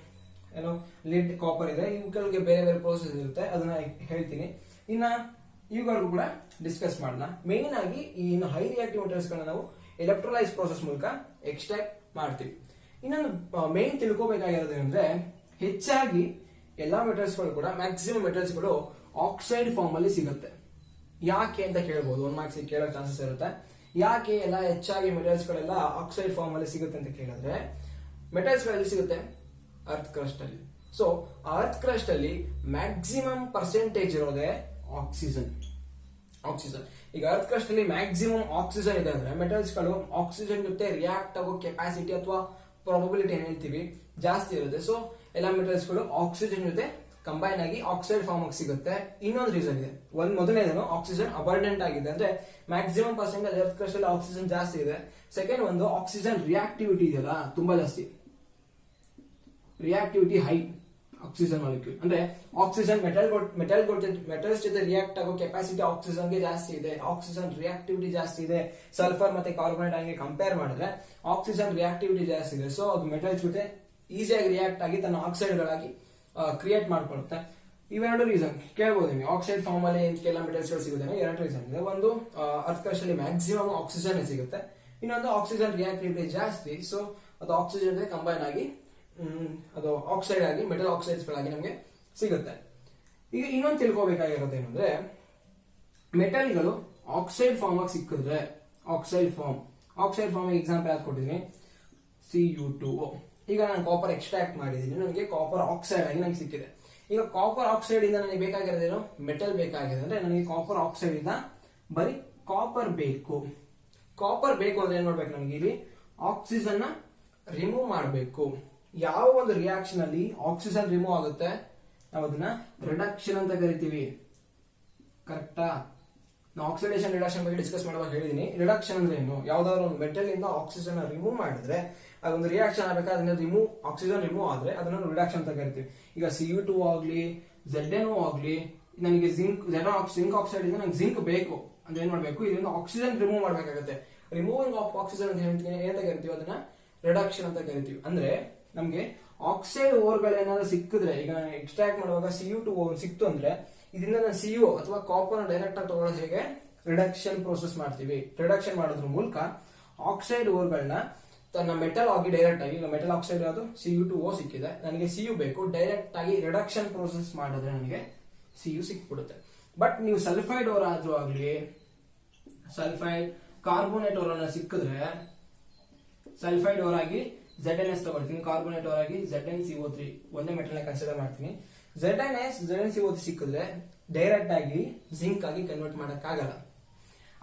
ಏನೋ ಲಿಡ್, ಕಾಪರ್ ಇದೆ, ಇವುಗಳಿಗೆ ಬೇರೆ ಬೇರೆ ಪ್ರೋಸೆಸ್ ಇರುತ್ತೆ, ಅದನ್ನ ಹೇಳ್ತೀನಿ. ಇನ್ನ ಇವುಗಳಿಗೂ ಕೂಡ ಡಿಸ್ಕಸ್ ಮಾಡೋಣ. ಮೇನ್ ಆಗಿ ಈ ಹೈ ರಿಯಾಕ್ಟಿವ್ ಮೆಟಲ್ಸ್ ಗಳನ್ನ ನಾವು ಎಲೆಕ್ಟ್ರೋಲೈಸ್ ಪ್ರೋಸೆಸ್ ಮೂಲಕ ಎಕ್ಸ್ಟ್ರಾಕ್ಟ್ ಮಾಡ್ತೀವಿ. ಇನ್ನೊಂದು ಮೇನ್ ತಿಳ್ಕೋಬೇಕಾಗಿರೋದು ಏನಂದ್ರೆ, ಹೆಚ್ಚಾಗಿ ಎಲ್ಲಾ ಮೆಟಲ್ಸ್ ಗಳು ಕೂಡ ಮ್ಯಾಕ್ಸಿಮಮ್ ಮೆಟಲ್ಸ್ ಗಳು ಆಕ್ಸೈಡ್ ಫಾರ್ಮ್ ಅಲ್ಲಿ ಸಿಗುತ್ತೆ. ಯಾಕೆ ಅಂತ ಕೇಳಬಹುದು, 1 ಮಾರ್ಕ್ಸ್ ಕೇಳೋ ಚಾನ್ಸಸ್ ಇರುತ್ತೆ. ಯಾಕೆ ಎಲ್ಲ ಹೆಚ್ಚಾಗಿ ಮೆಟಲ್ಸ್ ಗಳೆಲ್ಲ ಆಕ್ಸೈಡ್ ಫಾರ್ಮ್ ಅಲ್ಲಿ ಸಿಗುತ್ತೆ ಅಂತ ಕೇಳಿದ್ರೆ, ಮೆಟಲ್ಸ್ ಗಳಲ್ಲಿ ಸಿಗುತ್ತೆ ಅರ್ತ್ ಕ್ರಸ್ಟ್ ಅಲ್ಲಿ. ಸೊ ಅರ್ತ್ ಕ್ರಸ್ಟ್ ಅಲ್ಲಿ ಮ್ಯಾಕ್ಸಿಮಮ್ ಪರ್ಸೆಂಟೇಜ್ ಇರೋದೇ ಆಕ್ಸಿಜನ್. ಈಗ ಅರ್ತ್ ಕ್ರಸ್ಟ್ ಅಲ್ಲಿ ಮ್ಯಾಕ್ಸಿಮಮ್ ಆಕ್ಸಿಜನ್ ಇದೆ ಅಂದ್ರೆ ಮೆಟಲ್ಸ್ ಗಳು ಆಕ್ಸಿಜನ್ ಜೊತೆ ರಿಯಾಕ್ಟ್ ಆಗೋ ಕೆಪಾಸಿಟಿ ಅಥವಾ ಪ್ರಾಬಬಿಲಿಟಿ ಏನ್ ಹೇಳ್ತೀವಿ ಜಾಸ್ತಿ ಇರುತ್ತೆ. ಸೊ ಎಲ್ಲ ಮೆಟಲ್ಸ್ ಗಳು ಆಕ್ಸಿಜನ್ ಜೊತೆ ಕಂಬೈನ್ ಆಗಿ ಆಕ್ಸೈಡ್ ಫಾರ್ಮ್ ಆಗಿ ಸಿಗುತ್ತೆ. ಇನ್ನೊಂದು ರೀಸನ್ ಇದೆ, ಮೊದಲನೇದೇನು ಆಕ್ಸಿಜನ್ ಅಬಂಡೆಂಟ್ ಆಗಿದೆ, ಅಂದ್ರೆ ಮ್ಯಾಕ್ಸಿಮಮ್ ಪರ್ಸೆಂಟೇಜ್ ಅರ್ತ್ ಕ್ರಸ್ಟ್ ಅಲ್ಲಿ ಆಕ್ಸಿಜನ್ ಜಾಸ್ತಿ ಇದೆ. ಸೆಕೆಂಡ್ ಒಂದು ಆಕ್ಸಿಜನ್ ರಿಯಾಕ್ಟಿವಿಟಿ ಇದೆಯಲ್ಲ ತುಂಬಾ ಜಾಸ್ತಿ, ರಿಯಾಕ್ಟಿವಿಟಿ ಹೈ ಆಕ್ಸಿಜನ್ ಮಾಲಿಕ್ಯೂಲ್. ಅಂದ್ರೆ ಆಕ್ಸಿಜನ್ ಮೆಟಲ್ಸ್ ಜೊತೆ ರಿಯಾಕ್ಟ್ ಆಗೋ ಕೆಪಾಸಿಟಿ ಆಕ್ಸಿಜನ್ ಗೆ ಜಾಸ್ತಿ ಇದೆ, ಆಕ್ಸಿಜನ್ ರಿಯಾಕ್ಟಿವಿಟಿ ಜಾಸ್ತಿ ಇದೆ. ಸಲ್ಫರ್ ಮತ್ತೆ ಕಾರ್ಬನೇಟ್ ಆಗಿ ಕಂಪೇರ್ ಮಾಡಿದ್ರೆ ಆಕ್ಸಿಜನ್ ರಿಯಾಕ್ಟಿವಿಟಿ ಜಾಸ್ತಿ ಇದೆ. ಸೊ ಅದು ಮೆಟಲ್ಸ್ ಜೊತೆ ಈಸಿಯಾಗಿ ರಿಯಾಕ್ಟ್ ಆಗಿ ತನ್ನ ಆಕ್ಸೈಡ್ ಗಳಾಗಿ ಕ್ರಿಯೇಟ್ ಮಾಡ್ಕೊಳುತ್ತೆ. ಇವೆರಡು ರೀಸನ್ ಕೇಳಬಹುದು ನಿಮಗೆ. ಆಕ್ಸೈಡ್ ಫಾರ್ಮ್ ಅಲ್ಲಿ ಕೆಲ ಮೆಟಲ್ಸ್ ಗಳು ಸಿಗುತ್ತೆ, ಎರಡು ರೀಸನ್ ಇದೆ. ಒಂದು ಅರ್ತ್ ಕ್ರಸ್ಟ್ ಅಲ್ಲಿ ಮ್ಯಾಕ್ಸಿಮಮ್ ಆಕ್ಸಿಜನ್ ಸಿಗುತ್ತೆ, ಇನ್ನೊಂದು ಆಕ್ಸಿಜನ್ ರಿಯಾಕ್ಟಿವಿಟಿ ಜಾಸ್ತಿ. ಸೊ ಅದು ಆಕ್ಸಿಜನ್ ಜೊತೆ ಕಂಬೈನ್ ಆಗಿ ಅದು ಆಕ್ಸೈಡ್ ಆಗಿ ಮೆಟಲ್ ಆಕ್ಸೈಡ್ಸ್ ಗಳಾಗಿ ನಮಗೆ ಸಿಗುತ್ತೆ. ಈಗ ಇನ್ನೊಂದು ತಿಳ್ಕೋಬೇಕಾಗಿರೋದು ಏನಂದ್ರೆ, ಮೆಟಲ್ಗಳು ಆಕ್ಸೈಡ್ ಫಾರ್ಮ್ ಆಗಿ ಸಿಕ್ಕಿದ್ರೆ, ಆಕ್ಸೈಡ್ ಫಾರ್ಮ್ ಎಕ್ಸಾಂಪಲ್ ಯಾವ್ದು ಕೊಟ್ಟಿದ್ದೀನಿ, Cu2O. ಈಗ ನಾನು ಕಾಪರ್ ಎಕ್ಸ್ಟ್ರಾಕ್ಟ್ ಮಾಡಿದ್ದೀನಿ, ನನಗೆ ಕಾಪರ್ ಆಕ್ಸೈಡ್ ಆಗಿ ನನಗೆ ಸಿಕ್ಕಿದೆ. ಈಗ ಕಾಪರ್ ಆಕ್ಸೈಡ್ ಇಂದ ನನಗೆ ಬೇಕಾಗಿರೋದೇನು, ಮೆಟಲ್ ಬೇಕಾಗಿದೆ. ಅಂದ್ರೆ ನನಗೆ ಕಾಪರ್ ಆಕ್ಸೈಡ್ ಇಂದ ಬರೀ ಕಾಪರ್ ಬೇಕು. ಅಂದ್ರೆ ಏನ್ ಮಾಡ್ಬೇಕು, ನಮಗೆ ಇಲ್ಲಿ ಆಕ್ಸಿಜನ್ ನ ರಿಮೂವ್ ಮಾಡಬೇಕು. ಯಾವ ಒಂದು ರಿಯಾಕ್ಷನ್ ಅಲ್ಲಿ ಆಕ್ಸಿಜನ್ ರಿಮೂವ್ ಆಗುತ್ತೆ ನಾವು ಅದನ್ನ ರಿಡಕ್ಷನ್ ಅಂತ ಕರಿತೀವಿ. ಕರೆಕ್ಟಾ? ನಾವು ಆಕ್ಸಿಡೇಷನ್ ರಿಡಕ್ಷನ್ ಬಗ್ಗೆ ಡಿಸ್ಕಸ್ ಮಾಡುವಾಗ ಹೇಳಿದೀನಿ. ರಿಡಕ್ಷನ್ ಅಂದ್ರೆ ಏನು, ಯಾವ್ದಾದ್ರು ಒಂದು ಮೆಟಲ್ ಇಂದ ಆಕ್ಸಿಜನ್ ರಿಮೂವ್ ಮಾಡಿದ್ರೆ ಅದೊಂದು ರಿಯಾಕ್ಷನ್ ಆಗಬೇಕಾದ್ರೆ ಅದನ್ನ ಆಕ್ಸಿಜನ್ ರಿಮೂವ್ ಆದ್ರೆ ಅದನ್ನ ರಿಡಕ್ಷನ್ ಅಂತ ಕರಿತೀವಿ. ಈಗ Cu2 ಆಗ್ಲಿ ZnO ಆಗ್ಲಿ, ನನಗೆ ಜಿಂಕ್ ಆಕ್ಸೈಡ್ ಇಂದ ನಂಗೆ ಜಿಂಕ್ ಬೇಕು ಅಂದ್ರೆ ಏನ್ ಮಾಡ್ಬೇಕು, ಇದರಿಂದ ಆಕ್ಸಿಜನ್ ರಿಮೂವ್ ಮಾಡ್ಬೇಕಾಗುತ್ತೆ. ರಿಮೂವಿಂಗ್ ಆಫ್ ಆಕ್ಸಿಜನ್ ಅಂತ ಹೇಳ್ತೀವಿ, ಏನಂತ ಕರಿತೀವಿ, ಅದನ್ನ ರಿಡಕ್ಷನ್ ಅಂತ ಕರಿತೀವಿ. ಅಂದ್ರೆ ನಮ್ಗೆ ಆಕ್ಸೈಡ್ ಓರ್ಗಳೇನಾದ್ರು ಸಿಕ್ಕಿದ್ರೆ, ಈಗ ಎಕ್ಸ್ಟ್ರಾಕ್ಟ್ ಮಾಡುವಾಗ Cu2O ಸಿಕ್ತು ಅಂದ್ರೆ ಇದರಿಂದ ನಾನು CO ಅಥವಾ ಕಾಪರ್ ಡೈರೆಕ್ಟ್ ಆಗಿ ತಗೊಳ್ಳೋದು ಹೇಗೆ, ರಿಡಕ್ಷನ್ ಪ್ರೋಸೆಸ್ ಮಾಡ್ತೀವಿ. ರಿಡಕ್ಷನ್ ಮಾಡೋದ್ರ ಮೂಲಕ ಆಕ್ಸೈಡ್ ಓರ್ಗಳನ್ನ ತನ್ನ ಮೆಟಲ್ ಆಗಿ ಡೈರೆಕ್ಟ್ ಆಗಿ, ಈಗ ಮೆಟಲ್ ಆಕ್ಸೈಡ್ ಯಾವುದು Cu2O ಸಿಕ್ಕಿದೆ, ನನಗೆ Cu ಬೇಕು, ಡೈರೆಕ್ಟ್ ಆಗಿ ರಿಡಕ್ಷನ್ ಪ್ರೋಸೆಸ್ ಮಾಡಿದ್ರೆ ನನಗೆ Cu ಸಿಕ್ಬಿಡುತ್ತೆ. ಬಟ್ ನೀವು ಸಲ್ಫೈಡ್ ಓರ್ ಆದ್ರೂ ಆಗ್ಲಿ, ಸಲ್ಫೈಡ್ ಕಾರ್ಬೋನೇಟ್ ಓರ್ ಅನ್ನ ಸಿಕ್ಕಿದ್ರೆ, ಸಲ್ಫೈಡ್ ಓರ್ ಆಗಿ ZnS ತಗೊಳ್ತೀನಿ, ಕಾರ್ಬೋನೇಟ್ ಓರ್ ಆಗಿ ZnCO3 ಒಂದೇ ಮೆಟಲ್ ನ ಕನ್ಸಿಡರ್ ಮಾಡ್ತೀನಿ. ZnCO3 ಸಿಕ್ಕಿದ್ರೆ ಡೈರೆಕ್ಟ್ ಆಗಿ ಜಿಂಕ್ ಆಗಿ ಕನ್ವರ್ಟ್ ಮಾಡಕ್ಕಾಗಲ್ಲ.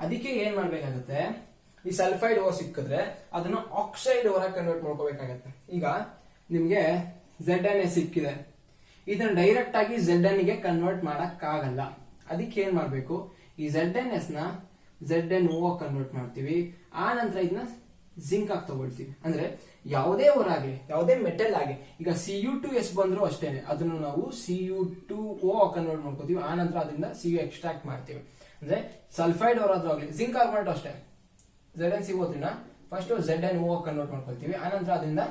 ಅದಕ್ಕೆ ಏನ್ ಮಾಡ್ಬೇಕಾಗತ್ತೆ, ಈ ಸಲ್ಫೈಡ್ ಓರ್ ಸಿಕ್ಕಿದ್ರೆ ಅದನ್ನ ಆಕ್ಸೈಡ್ ಓರ್ ಆಗಿ ಕನ್ವರ್ಟ್ ಮಾಡ್ಕೋಬೇಕಾಗತ್ತೆ. ಈಗ ನಿಮ್ಗೆ ZnS ಸಿಕ್ಕಿದೆ, ಇದನ್ನ ಡೈರೆಕ್ಟ್ ಆಗಿ Zn ಗೆ ಕನ್ವರ್ಟ್ ಮಾಡಕ್ಕಾಗಲ್ಲ. ಅದಕ್ಕೆ ಏನ್ ಮಾಡ್ಬೇಕು, ಈ ZnS ನ ZnO ಕನ್ವರ್ಟ್ ಮಾಡ್ತೀವಿ, ಆ ನಂತರ ಇದನ್ನ ಜಿಂಕ್ ಆಗಿ ತಗೊಳ್ತೀವಿ. ಅಂದ್ರೆ ಯಾವುದೇ ಓರ್ ಆಗಲಿ, ಯಾವುದೇ ಮೆಟಲ್ ಆಗಿ, ಈಗ Cu2S ಬಂದ್ರು ಅಷ್ಟೇನೆ, ಅದನ್ನು ನಾವು Cu2O ಕನ್ವರ್ಟ್ ಮಾಡ್ಕೋತೀವಿ, ಆ ನಂತರ ಅದರಿಂದ Cu ಎಕ್ಸ್ಟ್ರಾಕ್ಟ್ ಮಾಡ್ತೀವಿ. ಅಂದ್ರೆ ಸಲ್ಫೈಡ್ ಓರ್ ಆದ್ರೂ ಆಗಲಿ, ಜಿಂಕ್ ಕಾರ್ಬೋನೇಟ್ ಅಷ್ಟೇ, ZnCO3 ನ ಫಸ್ಟ್ ZnO ಕನ್ವರ್ಟ್ ಮಾಡ್ಕೊಳ್ತೀವಿ, ಆನಂತರ ಅದರಿಂದ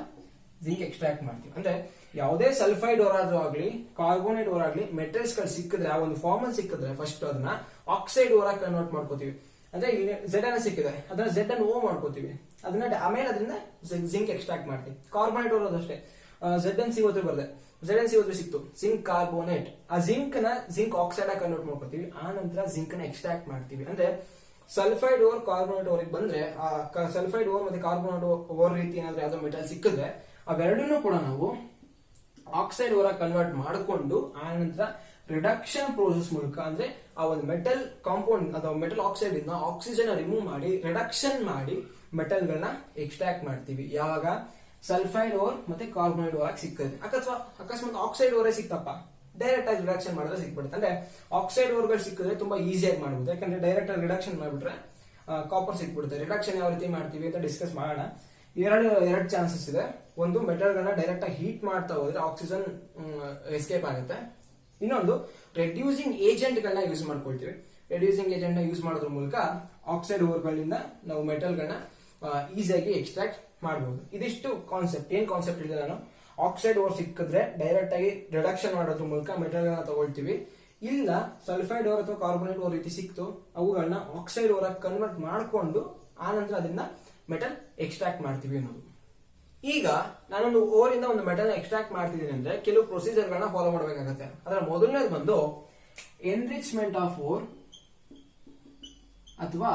ಜಿಂಕ್ ಎಕ್ಸ್ಟ್ರಾಕ್ಟ್ ಮಾಡ್ತೀವಿ. ಅಂದ್ರೆ ಯಾವುದೇ ಸಲ್ಫೈಡ್ ಓರ್ ಆದ್ರೂ ಆಗ್ಲಿ, ಕಾರ್ಬೋನೇಟ್ ಓರ್ ಆಗ್ಲಿ, ಮೆಟಲ್ಸ್ ಗಳು ಸಿಕ್ಕಿದ್ರೆ, ಆ ಒಂದು ಫಾರ್ಮ್ ಅಲ್ಲಿ ಸಿಕ್ಕಿದ್ರೆ ಫಸ್ಟ್ ಅದನ್ನ ಆಕ್ಸೈಡ್ ಓರ್ ಆಗಿ ಕನ್ವರ್ಟ್ ಮಾಡ್ಕೋತೀವಿ. ಅಂದ್ರೆ ಇಲ್ಲಿ Zn ಸಿಕ್ಕಿದೆ, ಅದನ್ನ ZnO ಮಾಡ್ಕೋತೀವಿ, ಅದನ್ನ ಆಮೇಲೆ ಅದರಿಂದ ಜಿಂಕ್ ಎಕ್ಸ್ಟ್ರಾಕ್ಟ್ ಮಾಡ್ತೀವಿ. ಕಾರ್ಬೋನೇಟ್ ಓರ್ ಅಷ್ಟೇ, ZnCO3 ಬರ್ತದೆ, ZnCO3 ಸಿಕ್ತು, ಜಿಂಕ್ ಕಾರ್ಬೋನೇಟ್, ಆ ಜಿಂಕ್ ನ ಜಿಂಕ್ ಆಕ್ಸೈಡ್ ಆಗಿ ಕನ್ವರ್ಟ್ ಮಾಡ್ಕೋತೀವಿ, ಆ ನಂತರ ಜಿಂಕ್ ನ ಎಕ್ಸ್ಟ್ರಾಕ್ಟ್ ಮಾಡ್ತೀವಿ. ಅಂದ್ರೆ ಸಲ್ಫೈಡ್ ಓರ್ ಕಾರ್ಬೋನೇಟ್ ಓರ್ ಬಂದ್ರೆ, ಆ ಸಲ್ಫೈಡ್ ಓರ್ ಮತ್ತೆ ಕಾರ್ಬೋನೇಟ್ ಓರ್ ರೀತಿ ಏನಾದ್ರೆ ಯಾವ್ದೋ ಮೆಟಲ್ ಸಿಕ್ಕಿದ್ರೆ ಅವೆರಡನ್ನೂ ಕೂಡ ನಾವು ಆಕ್ಸೈಡ್ ಓರ್ ಆಗಿ ಕನ್ವರ್ಟ್ ಮಾಡಿಕೊಂಡು, ಆ ನಂತರ ರಿಡಕ್ಷನ್ ಪ್ರೋಸೆಸ್ ಮೂಲಕ, ಅಂದ್ರೆ ಆ ಒಂದು ಮೆಟಲ್ ಕಾಂಪೌಂಡ್ ಅಥವಾ ಮೆಟಲ್ ಆಕ್ಸೈಡ್ ಇಂದ ಆಕ್ಸಿಜನ್ ರಿಮೂವ್ ಮಾಡಿ ರಿಡಕ್ಷನ್ ಮಾಡಿ ಮೆಟಲ್ ಗಳನ್ನ ಎಕ್ಸ್ಟ್ರಾಕ್ಟ್ ಮಾಡ್ತೀವಿ. ಯಾವಾಗ ಸಲ್ಫೈಡ್ ಓರ್ ಮತ್ತೆ ಕಾರ್ಬೋನೇಟ್ ಓರ್ ಆಗಿ ಸಿಕ್ಕಿದೆ. ಅಕಸ್ಮಾತ್ ಆಕ್ಸೈಡ್ ಓರೇ ಸಿಕ್ತಪ್ಪ, ಡೈರೆಕ್ಟ್ ಆಗಿ ರಿಡಕ್ಷನ್ ಮಾಡಿದ್ರೆ ಸಿಕ್ಬಿಡುತ್ತೆ. ಅಂದ್ರೆ ಆಕ್ಸೈಡ್ ಓರ್ಗಳು ಸಿಕ್ಕಿದ್ರೆ ತುಂಬಾ ಈಸಿಯಾಗಿ ಮಾಡಬಹುದು, ಯಾಕಂದ್ರೆ ಡೈರೆಕ್ಟ್ ಆಗಿ ರಿಡಕ್ಷನ್ ಮಾಡಿಬಿಟ್ರೆ ಕಾಪರ್ ಸಿಕ್ಬಿಡುತ್ತೆ. ರಿಡಕ್ಷನ್ ಯಾವ ರೀತಿ ಮಾಡ್ತೀವಿ ಅಂತ ಡಿಸ್ಕಸ್ ಮಾಡೋಣ. ಎರಡು ಚಾನ್ಸಸ್ ಇದೆ. ಒಂದು, ಮೆಟಲ್ ಗಳನ್ನ ಡೈರೆಕ್ಟ್ ಆಗಿ ಹೀಟ್ ಮಾಡ್ತಾ ಹೋದ್ರೆ ಆಕ್ಸಿಜನ್ ಎಸ್ಕೇಪ್ ಆಗುತ್ತೆ. ಇನ್ನೊಂದು, ರೆಡ್ಯೂಸಿಂಗ್ ಏಜೆಂಟ್ ಗಳನ್ನ ಯೂಸ್ ಮಾಡ್ಕೊಳ್ತೀವಿ. ರೆಡ್ಯೂಸಿಂಗ್ ಏಜೆಂಟ್ ನ ಯೂಸ್ ಮಾಡೋದ್ರ ಮೂಲಕ ಆಕ್ಸೈಡ್ ಓರ್ಗಳಿಂದ ನಾವು ಮೆಟಲ್ ಗಳನ್ನ ಈಸಿಯಾಗಿ ಎಕ್ಸ್ಟ್ರಾಕ್ಟ್ ಮಾಡಬಹುದು. ಇದಿಷ್ಟು ಕಾನ್ಸೆಪ್ಟ್. ಏನ್ ಕಾನ್ಸೆಪ್ಟ್ ಇದೆ, ನಾನು ಆಕ್ಸೈಡ್ ಓರ್ ಸಿಕ್ಕಿದ್ರೆ ಡೈರೆಕ್ಟ್ ಆಗಿ ರಿಡಕ್ಷನ್ ಮಾಡೋದ್ರ ಮೂಲಕ ಮೆಟಲ್ ಗಳನ್ನ ತಗೊಳ್ತೀವಿ. ಇಲ್ಲ ಸಲ್ಫೈಡ್ ಓರ್ ಅಥವಾ ಕಾರ್ಬೋನೇಟ್ ಓರ್ ರೀತಿ ಸಿಕ್ತು, ಅವುಗಳನ್ನ ಆಕ್ಸೈಡ್ ಓರ್ ಆಗಿ ಕನ್ವರ್ಟ್ ಮಾಡಿಕೊಂಡು ಆ ನಂತರ ಅದನ್ನ ಮೆಟಲ್ ಎಕ್ಸ್ಟ್ರಾಕ್ಟ್ ಮಾಡ್ತೀವಿ ಅನ್ನೋದು. ಈಗ ನಾನೊಂದು ಓರ್ ಇಂದ ಒಂದು ಮೆಟಲ್ ಎಕ್ಸ್ಟ್ರಾಕ್ಟ್ ಮಾಡ್ತಿದ್ದೀನಿ ಅಂದ್ರೆ ಕೆಲವು ಪ್ರೊಸೀಜರ್ ಗಳನ್ನ ಫಾಲೋ ಮಾಡಬೇಕಾಗುತ್ತೆ. ಅದರ ಮೊದಲನೇದು ಬಂದು ಎನ್ರಿಚ್ಮೆಂಟ್ ಆಫ್ ಓರ್ ಅಥವಾ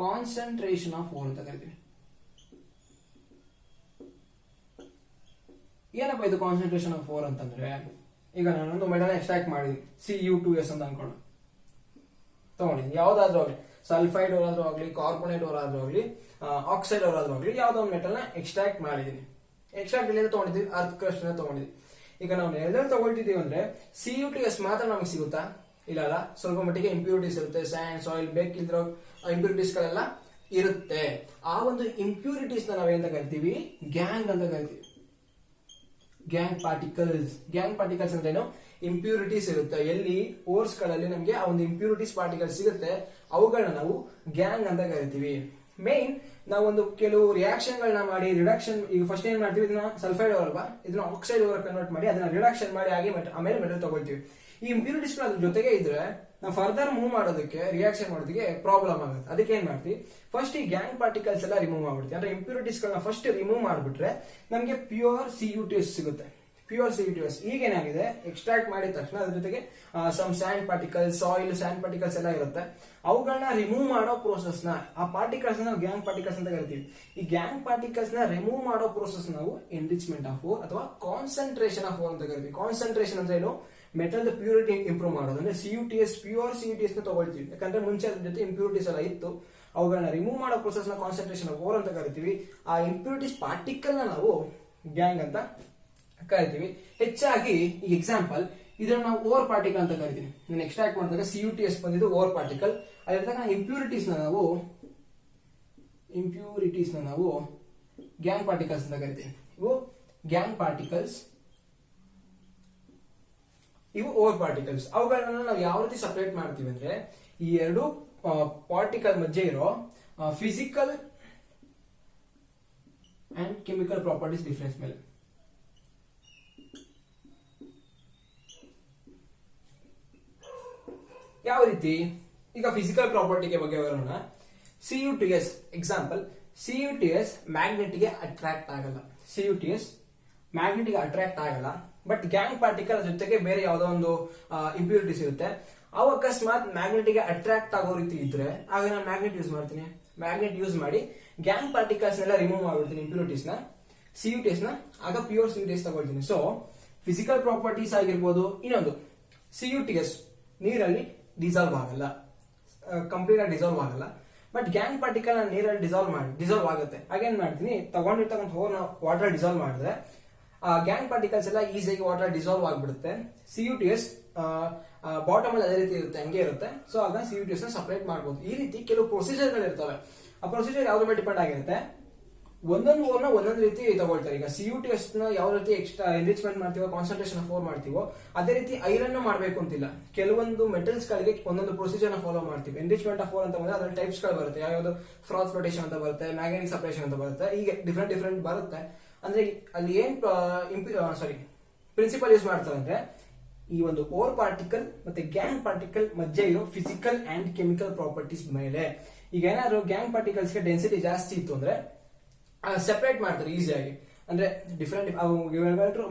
ಕಾನ್ಸಂಟ್ರೇಷನ್ ಆಫ್ ಓರ್ ಅಂತ ಕರಿತೀವಿ. ಏನಪ್ಪ ಇದು ಕಾನ್ಸಂಟ್ರೇಷನ್ ಆಫ್ ಓರ್ ಅಂತಂದ್ರೆ, ಈಗ ನಾನೊಂದು ಮೆಟಲ್ ಎಕ್ಸ್ಟ್ರಾಕ್ಟ್ ಮಾಡಿದೀನಿ, Cu2S ಅಂತ ಅನ್ಕೊಂಡು ತಗೊಂಡಿದ್ದೀನಿ. ಯಾವ್ದಾದ್ರೂ ಆಗ್ಲಿ, ಸಲ್ಫೈಡ್ ಓರ್ ಆದ್ರೂ ಆಗ್ಲಿ, ಕಾರ್ಬೋನೇಟ್ ಓರ್ ಆದ್ರೂ ಆಗ್ಲಿ, ಆಕ್ಸೈಡ್ ಓರ್ ಆದ್ರೂ ಆಗ್ಲಿ, ಯಾವ್ದೋ ಒಂದು ಮೆಟಲ್ ನ ಎಕ್ಸ್ಟ್ರಾಕ್ಟ್ ಮಾಡಿದೀನಿ. ಎಕ್ಸ್ಟ್ರಾಕ್ಟ್ ಎಲ್ಲಿಂದ ತಗೊಂಡಿದ್ದೀವಿ, ಅರ್ತ್ ಕ್ರಸ್ಟ್ ನ ತಗೊಂಡಿದ್ದೀವಿ. ಈಗ ನಾವು ಎಲ್ಲರೂ ತಗೊಳ್ತಿದೀವಿ ಅಂದ್ರೆ Cu2S ಮಾತ್ರ ನಮಗೆ ಸಿಗುತ್ತಾ? ಇಲ್ಲ, ಸ್ವಲ್ಪ ಮಟ್ಟಿಗೆ ಇಂಪ್ಯೂರಿಟೀಸ್ ಇರುತ್ತೆ, ಸ್ಯಾಂಡ್, ಸಾಯಿಲ್, ಬೇಕಿಲ್ದಿರೋ ಇಂಪ್ಯೂರಿಟೀಸ್ ಗಳೆಲ್ಲ ಇರುತ್ತೆ. ಆ ಒಂದು ಇಂಪ್ಯೂರಿಟೀಸ್ ನಾವೇಂತ ಕರಿತೀವಿ, ಗ್ಯಾಂಗ್ ಅಂತ ಕರಿತೀವಿ. ಗ್ಯಾಂಗ್ ಪಾರ್ಟಿಕಲ್ಸ್ ಅಂದ್ರೆ ಏನು, ಇಂಪ್ಯೂರಿಟೀಸ್ ಇರುತ್ತೆ. ಎಲ್ಲಿ ಓರ್ಸ್ ಗಳಲ್ಲಿ ನಮಗೆ ಆ ಒಂದು ಇಂಪ್ಯೂರಿಟೀಸ್ ಪಾರ್ಟಿಕಲ್ಸ್ ಸಿಗುತ್ತೆ, ಅವುಗಳನ್ನ ನಾವು ಗ್ಯಾಂಗ್ ಅಂತ ಕರಿತೀವಿ. ಮೇನ್ ನಾವೊಂದು ಕೆಲವು ರಿಯಾಕ್ಷನ್ ಗಳನ್ನ ಮಾಡಿ ರಿಡಕ್ಷನ್, ಈಗ ಫಸ್ಟ್ ಏನ್ ಮಾಡ್ತೀವಿ, ಇದನ್ನ ಸಲ್ಫೈಡ್ ಓರ್ ಅಲ್ವಾ, ಇದನ್ನ ಆಕ್ಸೈಡ್ ಓರ್ ಕನ್ವರ್ಟ್ ಮಾಡಿ ಅದನ್ನ ರಿಡಕ್ಷನ್ ಮಾಡಿ ಆಮೇಲೆ ಮೆಟಲ್ ತಗೊಳ್ತೀವಿ. ಈ ಇಂಪ್ಯೂರಿಟೀಸ್ ಅದ್ರ ಜೊತೆಗೆ ಇದ್ರೆ ನಾವು ಫರ್ದರ್ ಮೂವ್ ಮಾಡೋದಕ್ಕೆ, ರಿಯಾಕ್ಷನ್ ಮಾಡೋದಕ್ಕೆ ಪ್ರಾಬ್ಲಮ್ ಆಗುತ್ತೆ. ಅದಕ್ಕೆ ಏನ್ ಮಾಡ್ತೀವಿ, ಫಸ್ಟ್ ಈ ಗ್ಯಾಂಗ್ ಪಾರ್ಟಿಕಲ್ಸ್ ಎಲ್ಲ ರಿಮೂವ್ ಮಾಡ್ಬಿಡ್ತೀವಿ. ಅಂದ್ರೆ ಇಂಪ್ಯೂರಿಟೀಸ್ ಗಳನ್ನ ಫಸ್ಟ್ ರಿಮೂವ್ ಮಾಡ್ಬಿಟ್ರೆ ನಮಗೆ ಪ್ಯೂರ್ Cu2S ಸಿಗುತ್ತೆ. ಪ್ಯೂರ್ Cu2S ಈಗೇನಾಗಿದೆ, ಎಕ್ಸ್ಟ್ರಾಕ್ಟ್ ಮಾಡಿದ ತಕ್ಷಣ ಅದ್ರ ಜೊತೆಗೆ some sand particles, soil, sand particles ಎಲ್ಲ ಇರುತ್ತೆ. ಅವುಗಳನ್ನ ರಿಮೂವ್ ಮಾಡೋ ಪ್ರೋಸೆಸ್ ನ, ಆ ಪಾರ್ಟಿಕಲ್ಸ್ ನಾವು ಗ್ಯಾಂಗ್ ಪಾರ್ಟಿಕಲ್ಸ್ ಅಂತ ಕರಿತೀವಿ. ಈ ಗ್ಯಾಂಗ್ ಪಾರ್ಟಿಕಲ್ಸ್ ನ ರಿಮೂವ್ ಮಾಡೋ ಪ್ರೋಸೆಸ್ ನಾವು ಎನ್ರಿಚ್ಮೆಂಟ್ ಆಫ್ ಓರ್ ಅಥವಾ ಕಾನ್ಸಂಟ್ರೇಷನ್ ಆಫ್ ಓರ್ ಅಂತ ಕರಿತೀವಿ. ಕಾನ್ಸಂಟ್ರೇಷನ್ ಅಂದ್ರೆ ಏನು, ಮೆಟಲ್ ಪ್ಯೂರಿಟಿ ಇಂಪ್ರೂವ್ ಮಾಡೋದು. ಅಂದ್ರೆ ಪ್ಯೂರ್ Cu2S ನ ತಗೊಳ್ತೀವಿ, ಯಾಕಂದ್ರೆ ಮುಂಚೆ ಅದ್ರ ಜೊತೆ ಇಂಪ್ಯೂರಿಟೀಸ್ ಎಲ್ಲ ಇತ್ತು. ಅವುಗಳನ್ನ ರಿಮೂವ್ ಮಾಡೋ ಪ್ರೊಸೆಸ್ ನ ಕಾನ್ಸಂಟ್ರೇಷನ್ ಆಫ್ ಓರ್ ಅಂತ ಕರಿತೀವಿ. ಆ ಇಂಪ್ಯೂರಿಟೀಸ್ ಪಾರ್ಟಿಕಲ್ ನ ನಾವು ಗ್ಯಾಂಗ್ ಅಂತ ಕರಿತೀವಿ. ಹೆಚ್ಚಾಗಿ ಈ ಎಕ್ಸಾಂಪಲ್ ಇದನ್ನ ನಾವು ಓರ್ ಪಾರ್ಟಿಕಲ್ ಅಂತ ಕರಿತೀವಿ. ನಾನು ಎಕ್ಸ್ಟ್ರಾಕ್ಟ್ ಮಾಡಿದಾಗ Cu2S ಬಂದಿದ್ದು ಓರ್ ಪಾರ್ಟಿಕಲ್, ಅಲ್ಲಿರ್ತಕ್ಕ ಇಂಪ್ಯೂರಿಟೀಸ್ ನಾವು ಗ್ಯಾಂಗ್ ಪಾರ್ಟಿಕಲ್ಸ್ ಅಂತ ಕರಿತೀವಿ. ಇವು ಗ್ಯಾಂಗ್ ಪಾರ್ಟಿಕಲ್ಸ್, ಇವು ಓರ್ ಪಾರ್ಟಿಕಲ್ಸ್. ಅವುಗಳನ್ನ ನಾವು ಯಾವ ರೀತಿ ಸಪರೇಟ್ ಮಾಡ್ತೀವಿ ಅಂದ್ರೆ, ಈ ಎರಡು ಪಾರ್ಟಿಕಲ್ ಮಧ್ಯೆ ಇರೋ physical and chemical properties difference ಮೇಲೆ. ಯಾವ ರೀತಿ, ಈಗ ಫಿಸಿಕಲ್ ಪ್ರಾಪರ್ಟಿಗೆ ಬಗ್ಗೆ ಬರೋಣ. CuTs ಎಕ್ಸಾಂಪಲ್, CuTs ಮ್ಯಾಗ್ನೆಟ್ಗೆ ಅಟ್ರಾಕ್ಟ್ ಆಗಲ್ಲ. CuTs ಮ್ಯಾಗ್ನೆಟ್ಗೆ ಅಟ್ರಾಕ್ಟ್ ಆಗಲ್ಲ, ಬಟ್ ಗ್ಯಾಂಗ್ ಪಾರ್ಟಿಕಲ್ ಜೊತೆಗೆ ಬೇರೆ ಯಾವುದೋ ಒಂದು ಇಂಪ್ಯೂರಿಟೀಸ್ ಇರುತ್ತೆ. ಅವು ಅಕಸ್ಮಾತ್ ಮ್ಯಾಗ್ನೆಟ್ಗೆ ಅಟ್ರಾಕ್ಟ್ ಆಗೋ ರೀತಿ ಇದ್ರೆ ಆಗ ನಾನು ಮ್ಯಾಗ್ನೆಟ್ ಯೂಸ್ ಮಾಡ್ತೀನಿ. ಮ್ಯಾಗ್ನೆಟ್ ಯೂಸ್ ಮಾಡಿ ಗ್ಯಾಂಗ್ ಪಾರ್ಟಿಕಲ್ಸ್ ನೆಲ್ಲ ರಿಮೂವ್ ಮಾಡ್ಬಿಡ್ತೀನಿ, ಇಂಪ್ಯೂರಿಟೀಸ್ ನ, CuTs ನ, ಆಗ ಪ್ಯೂರ್ CuTs ತಗೊಳ್ತೀನಿ. ಸೊ ಫಿಸಿಕಲ್ ಪ್ರಾಪರ್ಟೀಸ್ ಆಗಿರ್ಬೋದು. ಇನ್ನೊಂದು, CuTs ನೀರಲ್ಲಿ ಡಿಸಾಲ್ವ್ ಆಗಲ್ಲ, ಕಂಪ್ಲೀಟ್ ಆಗಿ ಡಿಸಾಲ್ವ್ ಆಗಲ್ಲ, ಬಟ್ ಗ್ಯಾಂಗ್ ಪಾರ್ಟಿಕಲ್ ನೀರಲ್ಲಿ ಡಿಸಾಲ್ವ್ ಆಗುತ್ತೆ. ಹಾಗೇನ್ ಮಾಡ್ತೀನಿ, ತಗೊಂಡಿರ್ತಕ್ಕಂಥ ಹೋರ್ನ ವಾಟರ್ ಡಿಸಾಲ್ವ್ ಮಾಡಿದ್ರೆ ಗ್ಯಾಂಗ್ ಪಾರ್ಟಿಕಲ್ಸ್ ಎಲ್ಲ ಈಸಿಯಾಗಿ ವಾಟರ್ ಡಿಸಾಲ್ವ್ ಆಗ್ಬಿಡುತ್ತೆ. CuTs ಬಾಟಮ್ ಅಲ್ಲಿ ಅದೇ ರೀತಿ ಇರುತ್ತೆ, ಹಂಗೆ ಇರುತ್ತೆ. ಸೊ ಆಗ CuTs ನ ಸಪರೇಟ್ ಮಾಡಬಹುದು. ಈ ರೀತಿ ಕೆಲವು ಪ್ರೊಸೀಜರ್ ಗಳು ಇರ್ತವೆ. ಆ ಪ್ರೊಸೀಜರ್ ಯಾವ್ದ್ರ ಮೇಲೆ ಡಿಪೆಂಡ್ ಆಗಿರುತ್ತೆ, ಒಂದೊಂದು ಓರ್ನ ಒಂದೊಂದು ರೀತಿ ತಗೊಳ್ತಾರೆ. ಈಗ CuTs ನ ಯಾವ ರೀತಿ ಎಕ್ಸ್ಟ್ರಾ ಎನ್ರಿಚ್ಮೆಂಟ್ ಮಾಡ್ತೀವೋ, ಕಾನ್ಸಂಟ್ರೇಷನ್ ಆಫ್ ಓರ್ ಮಾಡ್ತೀವೋ, ಅದೇ ರೀತಿ ಐರನ್ ಮಾಡಬೇಕು ಅಂತಿಲ್ಲ. ಕೆಲವೊಂದು ಮೆಟಲ್ಸ್ ಗಳಿಗೆ ಒಂದೊಂದು ಪ್ರೊಸೀಜರ್ ನ ಫಾಲೋ ಮಾಡ್ತೀವಿ. ಎನ್ರಿಚ್ಮೆಂಟ್ ಆಫ್ ಓರ್ ಅಂತ ಬಂದ್ರೆ ಅದ್ರಲ್ಲಿ ಟೈಪ್ಸ್ ಗಳು ಬರುತ್ತೆ. ಯಾವ್ಯಾವುದು ಫ್ರಾತ್ ಫ್ಲೋಟೇಷನ್ ಅಂತ ಬರುತ್ತೆ, ಮ್ಯಾಗ್ನೆಟಿಕ್ ಸಪರೇಷನ್ ಅಂತ ಬರುತ್ತೆ. ಹೀಗೆ ಡಿಫ್ರೆಂಟ್ ಬರುತ್ತೆ. ಅಂದ್ರೆ ಅಲ್ಲಿ ಏನ್ ಪ್ರಿನ್ಸಿಪಲ್ ಯೂಸ್ ಮಾಡ್ತಾರೆ ಅಂದ್ರೆ, ಈ ಒಂದು ಓರ್ ಪಾರ್ಟಿಕಲ್ ಮತ್ತೆ ಗ್ಯಾಂಗ್ ಪಾರ್ಟಿಕಲ್ ಮಧ್ಯೆ ಇರೋ ಫಿಸಿಕಲ್ ಅಂಡ್ ಕೆಮಿಕಲ್ ಪ್ರಾಪರ್ಟೀಸ್ ಮೇಲೆ. ಈಗ ಏನಾದ್ರು ಗ್ಯಾಂಗ್ ಪಾರ್ಟಿಕಲ್ಸ್ ಗೆ ಡೆನ್ಸಿಟಿ ಜಾಸ್ತಿ ಇತ್ತು ಅಂದ್ರೆ ಸೆಪರೇಟ್ ಮಾಡ್ತಾರೆ ಈಸಿಯಾಗಿ. ಅಂದ್ರೆ ಡಿಫ್ರೆಂಟ್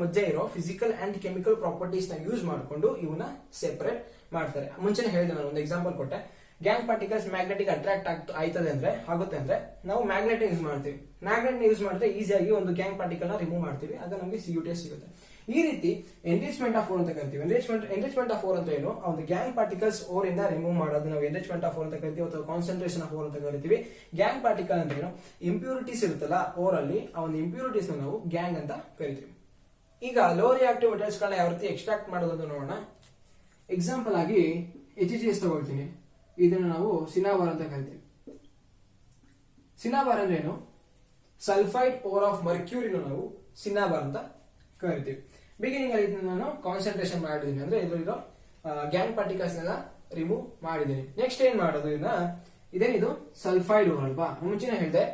ಮಧ್ಯೆ ಇರೋ ಫಿಸಿಕಲ್ ಅಂಡ್ ಕೆಮಿಕಲ್ ಪ್ರಾಪರ್ಟೀಸ್ ನ ಯೂಸ್ ಮಾಡಿಕೊಂಡು ಇವನ್ನ ಸೆಪರೇಟ್ ಮಾಡ್ತಾರೆ. ಮುಂಚೆನೆ ಹೇಳಿದೆ, ನಾನು ಒಂದು ಎಕ್ಸಾಂಪಲ್ ಕೊಟ್ಟೆ. ಗ್ಯಾಂಗ್ ಪಾರ್ಟಿಕಲ್ಸ್ ಮ್ಯಾಗ್ನೆಟಿಕ್ ಅಟ್ರಾಕ್ಟ್ ಆಯ್ತದೆ ಅಂದ್ರೆ ಆಗುತ್ತೆ ಅಂದ್ರೆ ನಾವು ಮ್ಯಾಗ್ನೆಟ್ ಯೂಸ್ ಮಾಡ್ತೀವಿ. ಮ್ಯಾಗ್ನೆಟ್ ಯೂಸ್ ಮಾಡಿದ್ರೆ ಈಸಿಯಾಗಿ ಒಂದು ಗ್ಯಾಂಗ್ ಪಾರ್ಟಿಕಲ್ ನ ರಿಮೂವ್ ಮಾಡ್ತೀವಿ, ಆಗ ನಮಗೆ CuTs ಸಿಗುತ್ತೆ. ಈ ರೀತಿ ಎನ್ರಿಚ್ಮೆಂಟ್ ಆಫ್ ಓರ್ ಅಂತ ಕರಿತೀವಿ. ಎನ್ರಿಚ್ಮೆಂಟ್ ಆಫ್ ಓರ್ ಅಂತ ಏನು, ಒಂದು ಗ್ಯಾಂಗ್ ಪಾರ್ಟಿಕಲ್ಸ್ ಓರ್ ಇಂದ ರಿಮೂವ್ ಮಾಡೋದು ನಾವು ಎನ್ರಿಚ್ಮೆಂಟ್ ಆಫ್ ಓರ್ ಅಂತ ಕರಿತೀವಿ, ಅಥವಾ ಕಾನ್ಸಂಟ್ರೇಷನ್ ಆಫ್ ಓರ್ ಅಂತ ಕರಿತೀವಿ. ಗ್ಯಾಂಗ್ ಪಾರ್ಟಿಕಲ್ ಅಂತ ಏನು, ಇಂಪ್ಯೂರಿಟೀಸ್ ಇರುತ್ತಲ್ಲ ಓರ್ ಅಲ್ಲಿ, ಆ ಒಂದು ಇಂಪ್ಯೂರಿಟೀಸ್ ನಾವು ಗ್ಯಾಂಗ್ ಅಂತ ಕರಿತೀವಿ. ಈಗ ಲೋ ರಿಯಾಕ್ಟಿವ್ ಮೆಟಲ್ಸ್ ಗಳನ್ನ ಯಾವ ರೀತಿ ಎಕ್ಸ್ಟ್ರಾಕ್ಟ್ ಮಾಡೋದು ಅಂತ ನೋಡೋಣ. ಎಕ್ಸಾಂಪಲ್ ಆಗಿ HGS ತಗೊಳ್ತೀನಿ. ಇದನ್ನು ನಾವು ಸಿನಾಬಾರ್ ಅಂತ ಕರಿತೀವಿ. ಸಿನಾಬಾರ್ ಅಂದ್ರೆ ಏನು, ಸಲ್ಫೈಡ್ ಓರ್ ಆಫ್ ಮರ್ಕ್ಯೂರಿನ ನಾವು ಸಿನಾಬಾರ್ ಅಂತ ಕರಿತೀವಿ. ಬಿಗಿನಿಂಗ್ ಅಲ್ಲಿ ಇದನ್ನ ನಾನು ಕಾನ್ಸಂಟ್ರೇಷನ್ ಮಾಡಿದೀನಿ, ಅಂದ್ರೆ ಇದರಲ್ಲಿರೋ ಗ್ಯಾಂಗ್ ಪಾರ್ಟಿಕಲ್ಸ್ ನೆಲ್ಲ ರಿಮೂವ್ ಮಾಡಿದೀನಿ. ನೆಕ್ಸ್ಟ್ ಏನ್ ಮಾಡೋದು, ಇದೇನಿದು ಸಲ್ಫೈಡ್ ಓರ್ ಅಲ್ವಾ. ಮುಂಚೆನೆ ಹೇಳಿದೆ,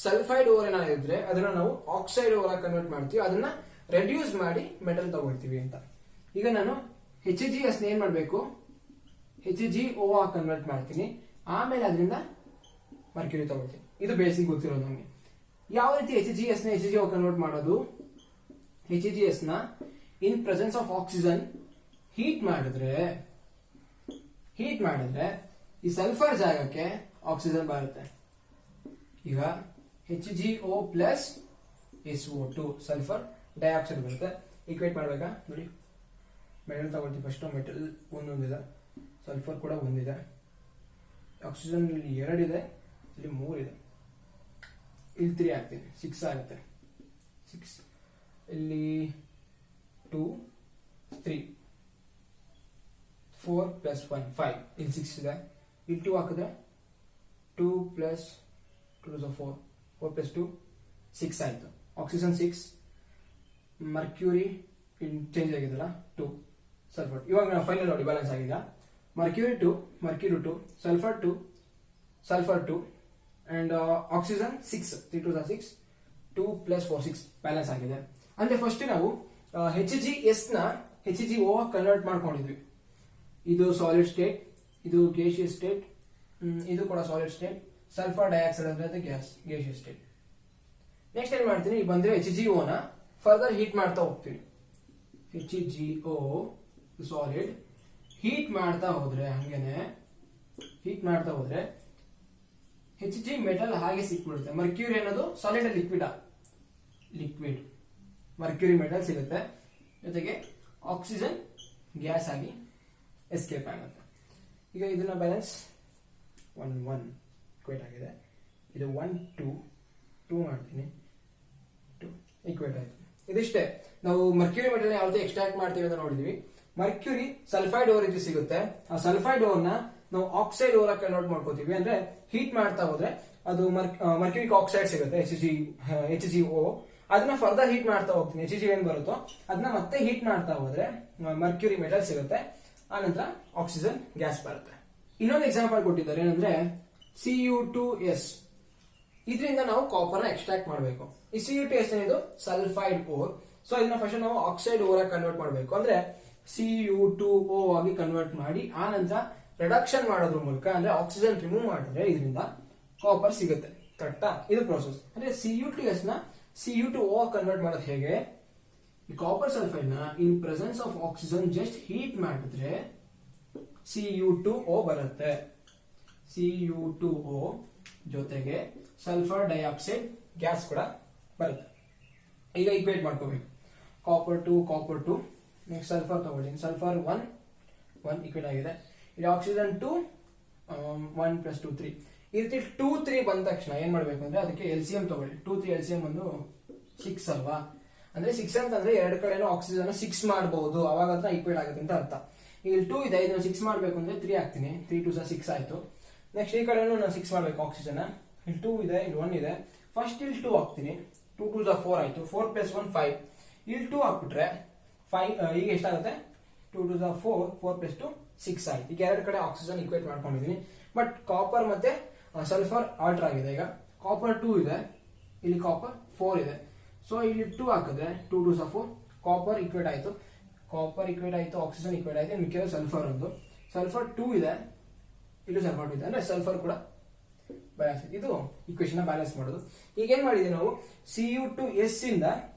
ಸಲ್ಫೈಡ್ ಓರ್ ಏನಾದ್ರೆ ಅದನ್ನ ನಾವು ಆಕ್ಸೈಡ್ ಓರ್ ಆಗಿ ಕನ್ವರ್ಟ್ ಮಾಡ್ತೀವಿ, ಅದನ್ನ ರೆಡ್ಯೂಸ್ ಮಾಡಿ ಮೆಟಲ್ ತಗೊಳ್ತೀವಿ ಅಂತ. ಈಗ ನಾನು HGS ಏನ್ ಮಾಡ್ಬೇಕು, HgO ಆಗಿ ಕನ್ವರ್ಟ್ ಮಾಡ್ತೀನಿ, ಆಮೇಲೆ ಅದರಿಂದ ಮರ್ಕ್ಯೂರಿ ತಗೊಳ್ತೀನಿ. ಇದು ಬೇಸಿಕ್ ಗೊತ್ತಿರೋದು ನಮಗೆ. ಯಾವ ರೀತಿ HGS ನ HgO ಕನ್ವರ್ಟ್ ಮಾಡೋದು, HGS ನ in presence of oxygen heat ಮಾಡಿದ್ರೆ ಈ ಸಲ್ಫರ್ ಜಾಗಕ್ಕೆ ಆಕ್ಸಿಜನ್ ಬರುತ್ತೆ. ಈಗ HgO plus SO2 sulphur dioxide ಬರುತ್ತೆ. ಈಕ್ವೇಟ್ ಮಾಡ್ಬೇಕಾ ನೋಡಿ, ಮೆಟಲ್ ತಗೊಳ್ತೀವಿ. ಫಸ್ಟ್ ಮೆಟಲ್ ಒಂದೊಂದಿದೆ, ಸಲ್ಫರ್ ಕೂಡ ಒಂದಿದೆ, ಆಕ್ಸಿಜನ್ ಇಲ್ಲಿ 2 ಇದೆ, ಇಲ್ಲಿ 3 ಇದೆ, ಇಲ್ಲಿ 3 ಹಾಕ್ತೀನಿ, 6 ಆಗುತ್ತೆ. 6 ಇಲ್ಲಿ 2 3 4 ಪ್ಲಸ್ 1 5, ಇಲ್ಲಿ 6 ಇದೆ. ಇಲ್ಲಿ 2 ಹಾಕಿದ್ರೆ 2 ಪ್ಲಸ್ 2 4 4 ಪ್ಲಸ್ 2 6 ಆಯ್ತು. ಆಕ್ಸಿಜನ್ 6, ಮರ್ಕ್ಯೂರಿ ಚೇಂಜ್ ಆಗಿದೆಲ್ಲ 2, ಸಲ್ಫರ್. ಇವಾಗ ಫೈನಲ್ ನೋಡಿ ಬ್ಯಾಲೆನ್ಸ್ ಆಗಿದೆ. mercury 2, sulfur 2, and oxygen 6, 3 2 are 6, 2 plus 4 6 balance ಆಗಿದೆ. ಅಂದ್ರೆ ಫಸ್ಟ್ ನಾವು HGS ನ HgO ಕನ್ವರ್ಟ್ ಮಾಡ್ಕೊಂಡಿದ್ವಿ. ಇದು ಸಾಲಿಡ್ ಸ್ಟೇಟ್, ಇದು ಗೇಷಿಯಸ್ ಸ್ಟೇಟ್, ಇದು ಕೂಡ ಸಾಲಿಡ್ ಸ್ಟೇಟ್. ಸಲ್ಫರ್ ಡೈಆಕ್ಸೈಡ್ ಅಂದ್ರೆ ಗೇಷಿಯಸ್ ಸ್ಟೇಟ್. ನೆಕ್ಸ್ಟ್ ಏನ್ ಮಾಡ್ತೀನಿ, ಬಂದ್ರೆ HgO ನ ಫರ್ದರ್ ಹೀಟ್ ಮಾಡ್ತಾ ಹೋಗ್ತೀನಿ. HgO ಸಾಲಿಡ್ ಹೀಟ್ ಮಾಡ್ತಾ ಹೋದ್ರೆ Hg ಮೆಟಲ್ ಹಾಗೆ ಸಿಕ್ಬಿಡುತ್ತೆ. ಮರ್ಕ್ಯೂರಿ ಅನ್ನೋದು ಸಾಲಿಡ್ ಲಿಕ್ವಿಡ್ ಮರ್ಕ್ಯೂರಿ ಮೆಟಲ್ ಸಿಗುತ್ತೆ, ಜೊತೆಗೆ ಆಕ್ಸಿಜನ್ ಗ್ಯಾಸ್ ಆಗಿ ಎಸ್ಕೇಪ್ ಆಗುತ್ತೆ. ಈಗ ಇದನ್ನ ಬ್ಯಾಲೆನ್ಸ್ 1 1 ಇಕ್ವೇಟ್ ಆಗಿದೆ. ಇದು 1 2 ಮಾಡ್ತೀನಿ, 2 ಇಕ್ವೇಟ್ ಆಯ್ತು. ಇದಿಷ್ಟೇ. ನಾವು ಮರ್ಕ್ಯೂರಿ ಮೆಟಲ್ ಯಾವ ರೀತಿ ಎಕ್ಸ್ಟ್ರಾಕ್ಟ್ ಮಾಡ್ತೀವಿ ಅಂತ ನೋಡಿದ್ವಿ. ಮರ್ಕ್ಯೂರಿ ಸಲ್ಫೈಡ್ ಓರ್ ಇದು ಸಿಗುತ್ತೆ. ಆ ಸಲ್ಫೈಡ್ ಓರ್ ನ ನಾವು ಆಕ್ಸೈಡ್ ಓರ್ ಕನ್ವರ್ಟ್ ಮಾಡ್ಕೋತೀವಿ. ಅಂದ್ರೆ ಹೀಟ್ ಮಾಡ್ತಾ ಹೋದ್ರೆ ಅದು ಮರ್ಕ್ಯೂರಿಕ್ ಆಕ್ಸೈಡ್ ಸಿಗುತ್ತೆ, HgO. ಅದನ್ನ ಫರ್ದರ್ ಹೀಟ್ ಮಾಡ್ತಾ ಹೋಗ್ತೀನಿ. Hg ಏನ್ ಬರುತ್ತೋ ಅದನ್ನ ಮತ್ತೆ ಹೀಟ್ ಮಾಡ್ತಾ ಹೋದ್ರೆ ಮರ್ಕ್ಯೂರಿ ಮೆಟಲ್ ಸಿಗುತ್ತೆ. ಆನಂತರ ಆಕ್ಸಿಜನ್ ಗ್ಯಾಸ್ ಬರುತ್ತೆ. ಇನ್ನೊಂದು ಎಕ್ಸಾಂಪಲ್ ಕೊಟ್ಟಿದ್ದಾರೆ, ಏನಂದ್ರೆ Cu2s. ಇದರಿಂದ ನಾವು ಕಾಪರ್ ನ ಎಕ್ಸ್ಟ್ರಾಕ್ಟ್ ಮಾಡಬೇಕು. ಈ Cu2s ಏನಿದು ಸಲ್ಫೈಡ್ ಓರ್. ಸೊ ಇದನ್ನ ಫಸ್ಟ್ ನಾವು ಆಕ್ಸೈಡ್ ಓರ್ ಆಗಿ ಕನ್ವರ್ಟ್ ಮಾಡಬೇಕು. ಅಂದ್ರೆ Cu2O ಆಗಿ ಕನ್ವರ್ಟ್ ಮಾಡಿ ಆನಂತರ ರಿಡಕ್ಷನ್ ಮಾಡೋದ್ರ ಮೂಲಕ, ಅಂದ್ರೆ ಆಕ್ಸಿಜನ್ ರಿಮೂವ್ ಮಾಡಿದ್ರೆ ಇದರಿಂದ ಕಾಪರ್ ಸಿಗುತ್ತೆ. ಕರೆಕ್ಟಾ? ಇದು ಪ್ರೋಸೆಸ್. ಅಂದ್ರೆ Cu2S ನ Cu2O ಕನ್ವರ್ಟ್ ಮಾಡೋದು ಹೇಗೆ? ಈ ಕಾಪರ್ ಸಲ್ಫೈಡ್ ನ in presence of oxygen just heat ಮಾಡಿದ್ರೆ Cu2O ಬರುತ್ತೆ. Cu2O ಜೊತೆಗೆ ಸಲ್ಫರ್ ಡೈಆಕ್ಸೈಡ್ ಗ್ಯಾಸ್ ಕೂಡ ಬರುತ್ತೆ. ಈಗ ಈಕ್ವೇಟ್ ಮಾಡ್ಕೋಬೇಕು. ಕಾಪರ್ ಟು ನೆಕ್ಸ್ಟ್ ಸಲ್ಫರ್ ತಗೊಳ್ಳಿ. ಸಲ್ಫರ್ 1 ಈಕ್ವೇಟ್ ಆಗಿದೆ. ಇಲ್ಲಿ ಆಕ್ಸಿಜನ್ 2 1 + 2 3. ಈ ರೀತಿ 2 3 ಬಂದ ತಕ್ಷಣ ಏನ್ ಮಾಡ್ಬೇಕು ಅಂದ್ರೆ ಅದಕ್ಕೆ LCM ತಗೊಳ್ಳಿ. 2 3 LCM ಒಂದು 6 ಅಲ್ವಾ? ಅಂದ್ರೆ 6 ಅಂತಂದ್ರೆ ಎರಡು ಕಡೆನೂ ಆಕ್ಸಿಜನ್ 6 ಮಾಡಬಹುದು, ಅವಾಗ ಅದನ್ನ ಈಕ್ವೇಟ್ ಆಗುತ್ತೆ ಅಂತ ಅರ್ಥ. ಇಲ್ಲಿ 2 ಇದೆ, ಇದನ್ನ 6 ಮಾಡಬೇಕು ಅಂದ್ರೆ 3 ಹಾಕ್ತೀನಿ. 3 2 6 ಆಯ್ತು. ನೆಕ್ಸ್ಟ್ ಈ ಕಡೆನೂ ನಾನು 6 ಮಾಡಬೇಕು ಆಕ್ಸಿಜನ್. ಇಲ್ಲಿ 2 ಇದೆ, ಇಲ್ಲಿ 1 ಇದೆ. ಫಸ್ಟ್ ಇಲ್ಲಿ 2 ಹಾಕ್ತೀನಿ. 2 2 4 ಆಯ್ತು. 4 + 1 5. ಇಲ್ಲಿ 2 ಹಾಕ್ಬಿಟ್ರೆ 5 ಈಗ ಎಷ್ಟಾಗುತ್ತೆ? 2 2 4 4 + 2 6 ಆಯ್ತು. ಈಗ ಎರಡು ಕಡೆ ಆಕ್ಸಿಜನ್ ಈಕ್ವೇಟ್ ಮಾಡ್ಕೊಂಡಿದ್ದೀನಿ. ಬಟ್ ಕಾಪರ್ ಮತ್ತೆ ಸಲ್ಫರ್ ಆಲ್ಟರ್ ಆಗಿದೆ. ಈಗ ಕಾಪರ್ 2 ಇದೆ, ಇಲ್ಲಿ ಕಾಪರ್ 4 ಇದೆ. ಸೊ ಇಲ್ಲಿ 2 ಹಾಕಿದ್ರೆ 2 2 4 ಕಾಪರ್ ಈಕ್ವೇಟ್ ಆಯ್ತು. ಕಾಪರ್ ಈಕ್ವೇಟ್ ಆಯ್ತು, ಆಕ್ಸಿಜನ್ ಈಕ್ವೇಟ್ ಆಯ್ತು. ಮಿಕ್ಕಿರೋ ಸಲ್ಫರ್ ಒಂದು. ಸಲ್ಫರ್ 2 ಇದೆ, ಇಲ್ಲಿ ಸಲ್ಫರ್ 2 ಇದೆ. ಅಂದ್ರೆ ಸಲ್ಫರ್ ಕೂಡ ಬ್ಯಾಲೆನ್ಸ್. ಇದು ಈಕ್ವೇಶನ್ ಬ್ಯಾಲೆನ್ಸ್ ಮಾಡೋದು. ಈಗ ಏನ್ ಮಾಡಿದ್ವಿ ನಾವು? Cu2S ಇಂದ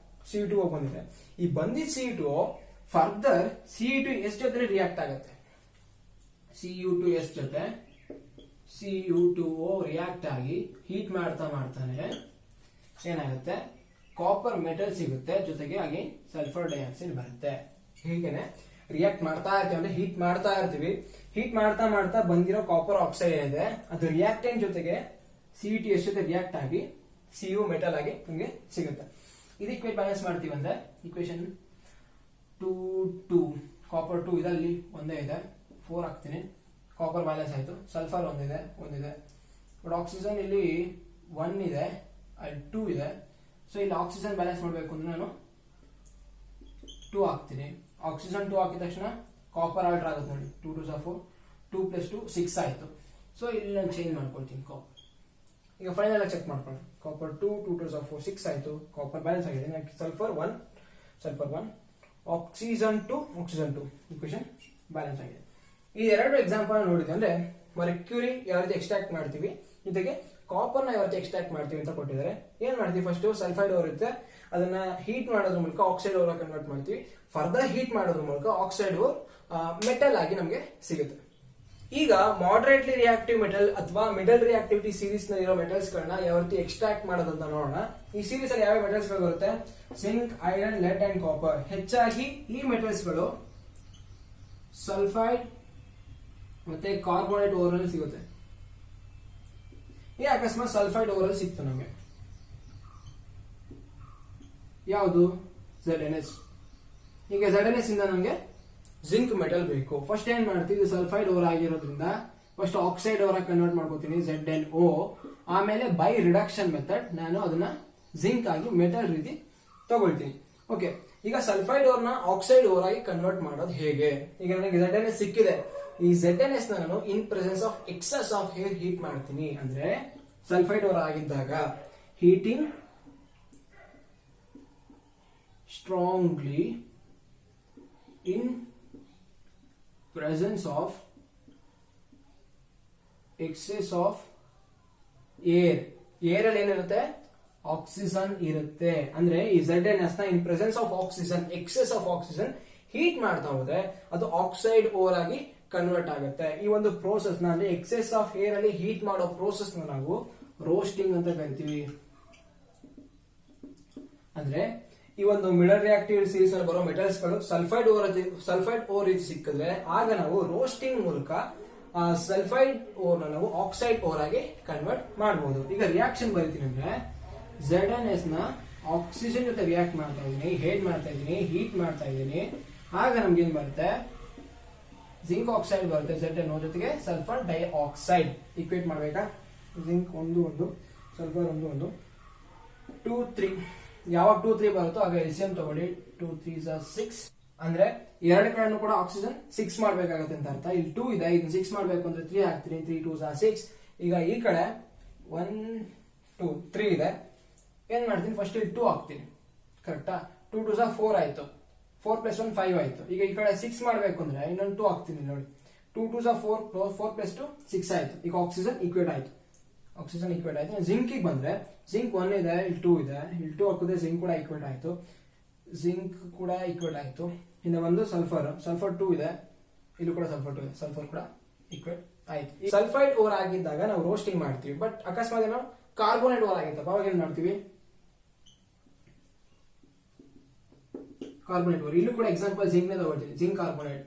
Cu2O ಬಂದಿದೆ. ಈ ಬಂದಿದ್ದ Cu2O ಫರ್ದರ್ Cu2S ಜೊತೆ ರಿಯಾಕ್ಟ್ ಆಗುತ್ತೆ. Cu2S ಜೊತೆ Cu2O ರಿಯಾಕ್ಟ್ ಆಗಿ ಹೀಟ್ ಮಾಡ್ತಾನೆ ಏನಾಗುತ್ತೆ? ಕಾಪರ್ ಮೆಟಲ್ ಸಿಗುತ್ತೆ, ಜೊತೆಗೆ ಆಗಿ ಸಲ್ಫರ್ ಡೈಆಕ್ಸೈಡ್ ಬರುತ್ತೆ. ಹೀಗೇನೆ ರಿಯಾಕ್ಟ್ ಮಾಡ್ತಾ ಇರ್ತೀವಿ, ಅಂದ್ರೆ ಹೀಟ್ ಮಾಡ್ತಾ ಇರ್ತೀವಿ. ಹೀಟ್ ಮಾಡ್ತಾ ಬಂದಿರೋ ಕಾಪರ್ ಆಕ್ಸೈಡ್ ಏನಿದೆ ಅದು ರಿಯಾಕ್ಟೆಂಟ್ ಜೊತೆಗೆ Cu2S ಜೊತೆ ರಿಯಾಕ್ಟ್ ಆಗಿ Cu ಮೆಟಲ್ ಆಗಿ ನಿಮಗೆ ಸಿಗುತ್ತೆ. ಇದು ಈಕ್ವೇಟ್ ಬ್ಯಾಲೆನ್ಸ್ ಮಾಡ್ತೀವಿ ಅಂದ್ರೆ ಈಕ್ವೇಶನ್ 2 2 ಕಾಪರ್ 2 ಇದೆ, ಅಲ್ಲಿ ಒಂದೇ ಇದೆ. 4 ಹಾಕ್ತೀನಿ. ಕಾಪರ್ ಬ್ಯಾಲೆನ್ಸ್ ಆಯ್ತು. ಸಲ್ಫರ್ ಒಂದಿದೆ. ಬಟ್ ಆಕ್ಸಿಜನ್ ಇಲ್ಲಿ 1 ಇದೆ, ಅಲ್ಲಿ 2 ಇದೆ. ಸೊ ಇಲ್ಲಿ ಆಕ್ಸಿಜನ್ ಬ್ಯಾಲೆನ್ಸ್ ಮಾಡಬೇಕು ಅಂದ್ರೆ ನಾನು 2 ಹಾಕ್ತೀನಿ. ಆಕ್ಸಿಜನ್ 2 ಹಾಕಿದ ತಕ್ಷಣ ಕಾಪರ್ ಆಲ್ಟರ್ ಆಗುತ್ತೆ ನೋಡಿ. 2 2 4 2 + 2 6 ಆಯ್ತು. ಸೊ ಇಲ್ಲಿ ನಾನು ಚೇಂಜ್ ಮಾಡ್ಕೊಳ್ತೀನಿ ಕಾಪರ್. ಈಗ ಫೈನಲ್ ಆಗಿ ಚೆಕ್ ಮಾಡ್ಕೊಳ್ಳಿ. ಕಾಪರ್ 2 2 2 4 6 ಆಯ್ತು. ಕಾಪರ್ ಬ್ಯಾಲೆನ್ಸ್ ಆಗಿದೆ. ಸಲ್ಫರ್ 1 ಆಕ್ಸಿಜನ್ 2 ಈಕ್ವೇಶನ್ ಬ್ಯಾಲೆನ್ಸ್ ಆಗಿದೆ. ಈ ಎರಡು ಎಕ್ಸಾಂಪಲ್ ನೋಡಿದೆ ಅಂದ್ರೆ ಮರ್ಕ್ಯೂರಿ ಯಾವ ರೀತಿ ಎಕ್ಸ್ಟ್ರಾಕ್ಟ್ ಮಾಡ್ತೀವಿ, ಜೊತೆಗೆ ಕಾಪರ್ ನ ಯಾವ ರೀತಿ ಎಕ್ಸ್ಟ್ರಾಕ್ಟ್ ಮಾಡ್ತೀವಿ ಅಂತ ಕೊಟ್ಟಿದ್ದಾರೆ. ಏನ್ ಮಾಡ್ತೀವಿ? ಫಸ್ಟ್ ಸಲ್ಫೈಡ್ ಓರ್ ಇರುತ್ತೆ, ಅದನ್ನ ಹೀಟ್ ಮಾಡೋದ್ರ ಮೂಲಕ ಆಕ್ಸೈಡ್ ಓರ್ ಕನ್ವರ್ಟ್ ಮಾಡ್ತೀವಿ. ಫರ್ದರ್ ಹೀಟ್ ಮಾಡೋದ್ರ ಮೂಲಕ ಆಕ್ಸೈಡ್ ಓರ್ ಮೆಟಲ್ ಆಗಿ ನಮಗೆ ಸಿಗುತ್ತೆ. ಈಗ ಮಾಡರೇಟ್ಲಿ ರಿಯಾಕ್ಟಿವ್ ಮೆಟಲ್ ಅಥವಾ ಮಿಡಲ್ ರಿಯಾಕ್ಟಿವಿಟಿ ಸೀರೀಸ್ ನಲ್ಲಿರೋ ಮೆಟಲ್ಸ್ ಗಳನ್ನ ಯಾವ ರೀತಿ ಎಕ್ಸ್ಟ್ರಾಕ್ಟ್ ಮಾಡೋದಂತ ನೋಡೋಣ. ಈ ಸೀರೀಸ್ ಅಲ್ಲಿ ಯಾವ ಮೆಟಲ್ಸ್ ಗಳು ಬರುತ್ತೆ? Zinc, iron, lead and copper. ಹೆಚ್ಚಾಗಿ ಈ ಮೆಟಲ್ಸ್ ಗಳು ಸಲ್ಫೈಡ್ ಮತ್ತೆ ಕಾರ್ಬೋನೇಟ್ ಓರ್ ಅಲ್ಲಿ ಸಿಗುತ್ತೆ. ಈ ಅಕಸ್ಮಾತ್ ಸಲ್ಫೈಡ್ ಓರ್ ಅಲ್ಲಿ ಸಿಕ್ತು ನಮಗೆ, ಯಾವುದು? ZnS. ಈಗ ZnS ಇಂದ ನಮಗೆ ಜಿಂಕ್ ಮೆಟಲ್ ಬೇಕು. ಫಸ್ಟ್ ಏನ್ ಮಾಡ್ತೀವಿ? ಸಲ್ಫೈಡ್ ಓರ್ ಆಗಿರೋದ್ರಿಂದ ಫಸ್ಟ್ ಆಕ್ಸೈಡ್ ಓರ್ ಕನ್ವರ್ಟ್ ಮಾಡ್ಕೋತೀನಿ, ZnO. ಆಮೇಲೆ ಬೈ ರಿಡಕ್ಷನ್ ಮೆಥಡ್ ನಾನು ಅದನ್ನ ಜಿಂಕ್ ಆಗಿ ಮೆಟಲ್ ರೀತಿ ತಗೊಳ್ತೀನಿ. ಓಕೆ, ಈಗ ಸಲ್ಫೈಡ್ ಓರ್ ನ ಆಕ್ಸೈಡ್ ಓರ್ ಆಗಿ ಕನ್ವರ್ಟ್ ಮಾಡೋದು ಹೇಗೆ? ಈಗ ನನಗೆ ZnS ಸಿಕ್ಕಿದೆ. ಈ ZnS ನಾನು in presence of excess of air heat ಮಾಡ್ತೀನಿ. ಅಂದ್ರೆ ಸಲ್ಫೈಡ್ ಓರ್ ಆಗಿದ್ದಾಗ heating strongly in presence of excess of air. Air ಅಲ್ಲಿ ಏನಿರುತ್ತೆ? ಆಕ್ಸಿಜನ್ ಇರುತ್ತೆ. ಅಂದ್ರೆ ಈ ZnS ನ in presence of oxygen, excess of oxygen heat ಮಾಡ್ತಾ ಹೋದ್ರೆ ಅದು ಆಕ್ಸೈಡ್ ಓರ್ ಆಗಿ ಕನ್ವರ್ಟ್ ಆಗುತ್ತೆ. ಈ ಒಂದು ಪ್ರೋಸೆಸ್ ನ ಅಂದ್ರೆ ಎಕ್ಸೆಸ್ ಆಫ್ ಏರ್ ಅಲ್ಲಿ ಹೀಟ್ ಮಾಡೋ ಪ್ರೋಸೆಸ್ ನ ನಾವು ರೋಸ್ಟಿಂಗ್ ಅಂತ ಕರಿತೀವಿ. ಅಂದ್ರೆ ಈ ಒಂದು ಮಿಡಲ್ ರಿಯಾಕ್ಟಿವ್ ಸೀರೀಸ್ ಅಲ್ಲಿ ಬರೋ ಮೆಟಲ್ಸ್ ಗಳು ಸಲ್ಫೈಡ್ ಓರ್ ರೀತಿ ಸಿಕ್ಕಿದ್ರೆ ಆಗ ನಾವು ರೋಸ್ಟಿಂಗ್ ಮೂಲಕ ಸಲ್ಫೈಡ್ ಓರ್ ನಾವು ಆಕ್ಸೈಡ್ ಓರ್ ಆಗಿ ಕನ್ವರ್ಟ್ ಮಾಡಬಹುದು. ಈಗ ರಿಯಾಕ್ಷನ್ ಬರೀತೀನಿ ಅಂದ್ರೆ ZnS ನ ಆಕ್ಸಿಜನ್ ಜೊತೆ ರಿಯಾಕ್ಟ್ ಮಾಡ್ತಾ ಇದ್ದೀನಿ, ಹೀಟ್ ಮಾಡ್ತಾ ಇದ್ದೀನಿ. ಆಗ ನಮ್ಗೆ ಏನ್ ಬರುತ್ತೆ? ಜಿಂಕ್ ಆಕ್ಸೈಡ್ ಬರುತ್ತೆ, ZnO ಜೊತೆಗೆ ಸಲ್ಫರ್ ಡೈಆಕ್ಸೈಡ್. ಈಕ್ವೇಟ್ ಮಾಡ್ಬೇಕಾ? Zinc 1 sulphur 1 2 3. ಯಾವಾಗ 2 3 ಬರುತ್ತೋ ಆಗ LCM ತಗೊಳ್ಳಿ. 2 3 6. ಅಂದ್ರೆ ಎರಡು ಕಡೆನೂ ಕೂಡ ಆಕ್ಸಿಜನ್ 6 ಮಾಡ್ಬೇಕಾಗತ್ತೆ ಅಂತ ಅರ್ಥ. ಇಲ್ಲಿ 2 ಇದೆ, ಇದನ್ನ 6 ಮಾಡ್ಬೇಕು ಅಂದ್ರೆ 3 ಹಾಕ್ತೀನಿ. 3 2 6. ಈಗ ಈ ಕಡೆ 1 2 3 ಇದೆ. ಏನ್ ಮಾಡ್ತೀನಿ? ಫಸ್ಟ್ ಇಲ್ಲಿ 2 ಹಾಕ್ತೀನಿ. ಕರೆಕ್ಟಾ? 2 2 4 ಆಯ್ತು. 4 + 1 5 ಆಯ್ತು. ಈಗ ಈ ಕಡೆ 6 ಮಾಡ್ಬೇಕು ಅಂದ್ರೆ ಇನ್ನೊಂದು 2 ಹಾಕ್ತೀನಿ ನೋಡಿ. 2 2 4 4 + 2 6 ಆಯ್ತು. ಈಗ ಆಕ್ಸಿಜನ್ ಈಕ್ವೇಟ್ ಆಯ್ತು. ಆಕ್ಸಿಜನ್ ಈಕ್ವೇಟ್ ಆಯ್ತು. ಜಿಂಕ್ ಬಂದ್ರೆ ಜಿಂಕ್ 1 ಇದೆ, ಇಲ್ಲಿ 2 ಇದೆ, ಇಲ್ಲಿ 2 ಹಾಕಿದ್ರೆ ಜಿಂಕ್ ಕೂಡ ಈಕ್ವೇಟ್ ಆಯ್ತು, ಜಿಂಕ್ ಕೂಡ ಈಕ್ವೇಟ್ ಆಯ್ತು. ಇನ್ನು ಒಂದು ಸಲ್ಫರ್ 2 ಇದೆ, ಇಲ್ಲೂ ಕೂಡ ಸಲ್ಫರ್ 2 ಇದೆ, ಸಲ್ಫರ್ ಕೂಡ ಈಕ್ವೇಟ್ ಆಯ್ತು. ಈ ಸಲ್ಫೈಡ್ ಓರ್ ಆಗಿದ್ದಾಗ ನಾವು ರೋಸ್ಟಿಂಗ್ ಮಾಡ್ತೀವಿ. ಬಟ್ ಅಕಸ್ಮಾತ್ ನಾವು ಕಾರ್ಬೋನೇಟ್ ಓರ್ ಆಗಿತ್ತಪ್ಪ, ಅವಾಗ ಏನ್ ಮಾಡ್ತೀವಿ? Carbonate ore. ಇಲ್ಲೂ ಕೂಡ ಎಕ್ಸಾಂಪಲ್ ಜಿಂಕ್ ನೇ ತಗೊಳ್ತೀವಿ, ಜಿಂಕ್ ಕಾರ್ಬೋನೇಟ್.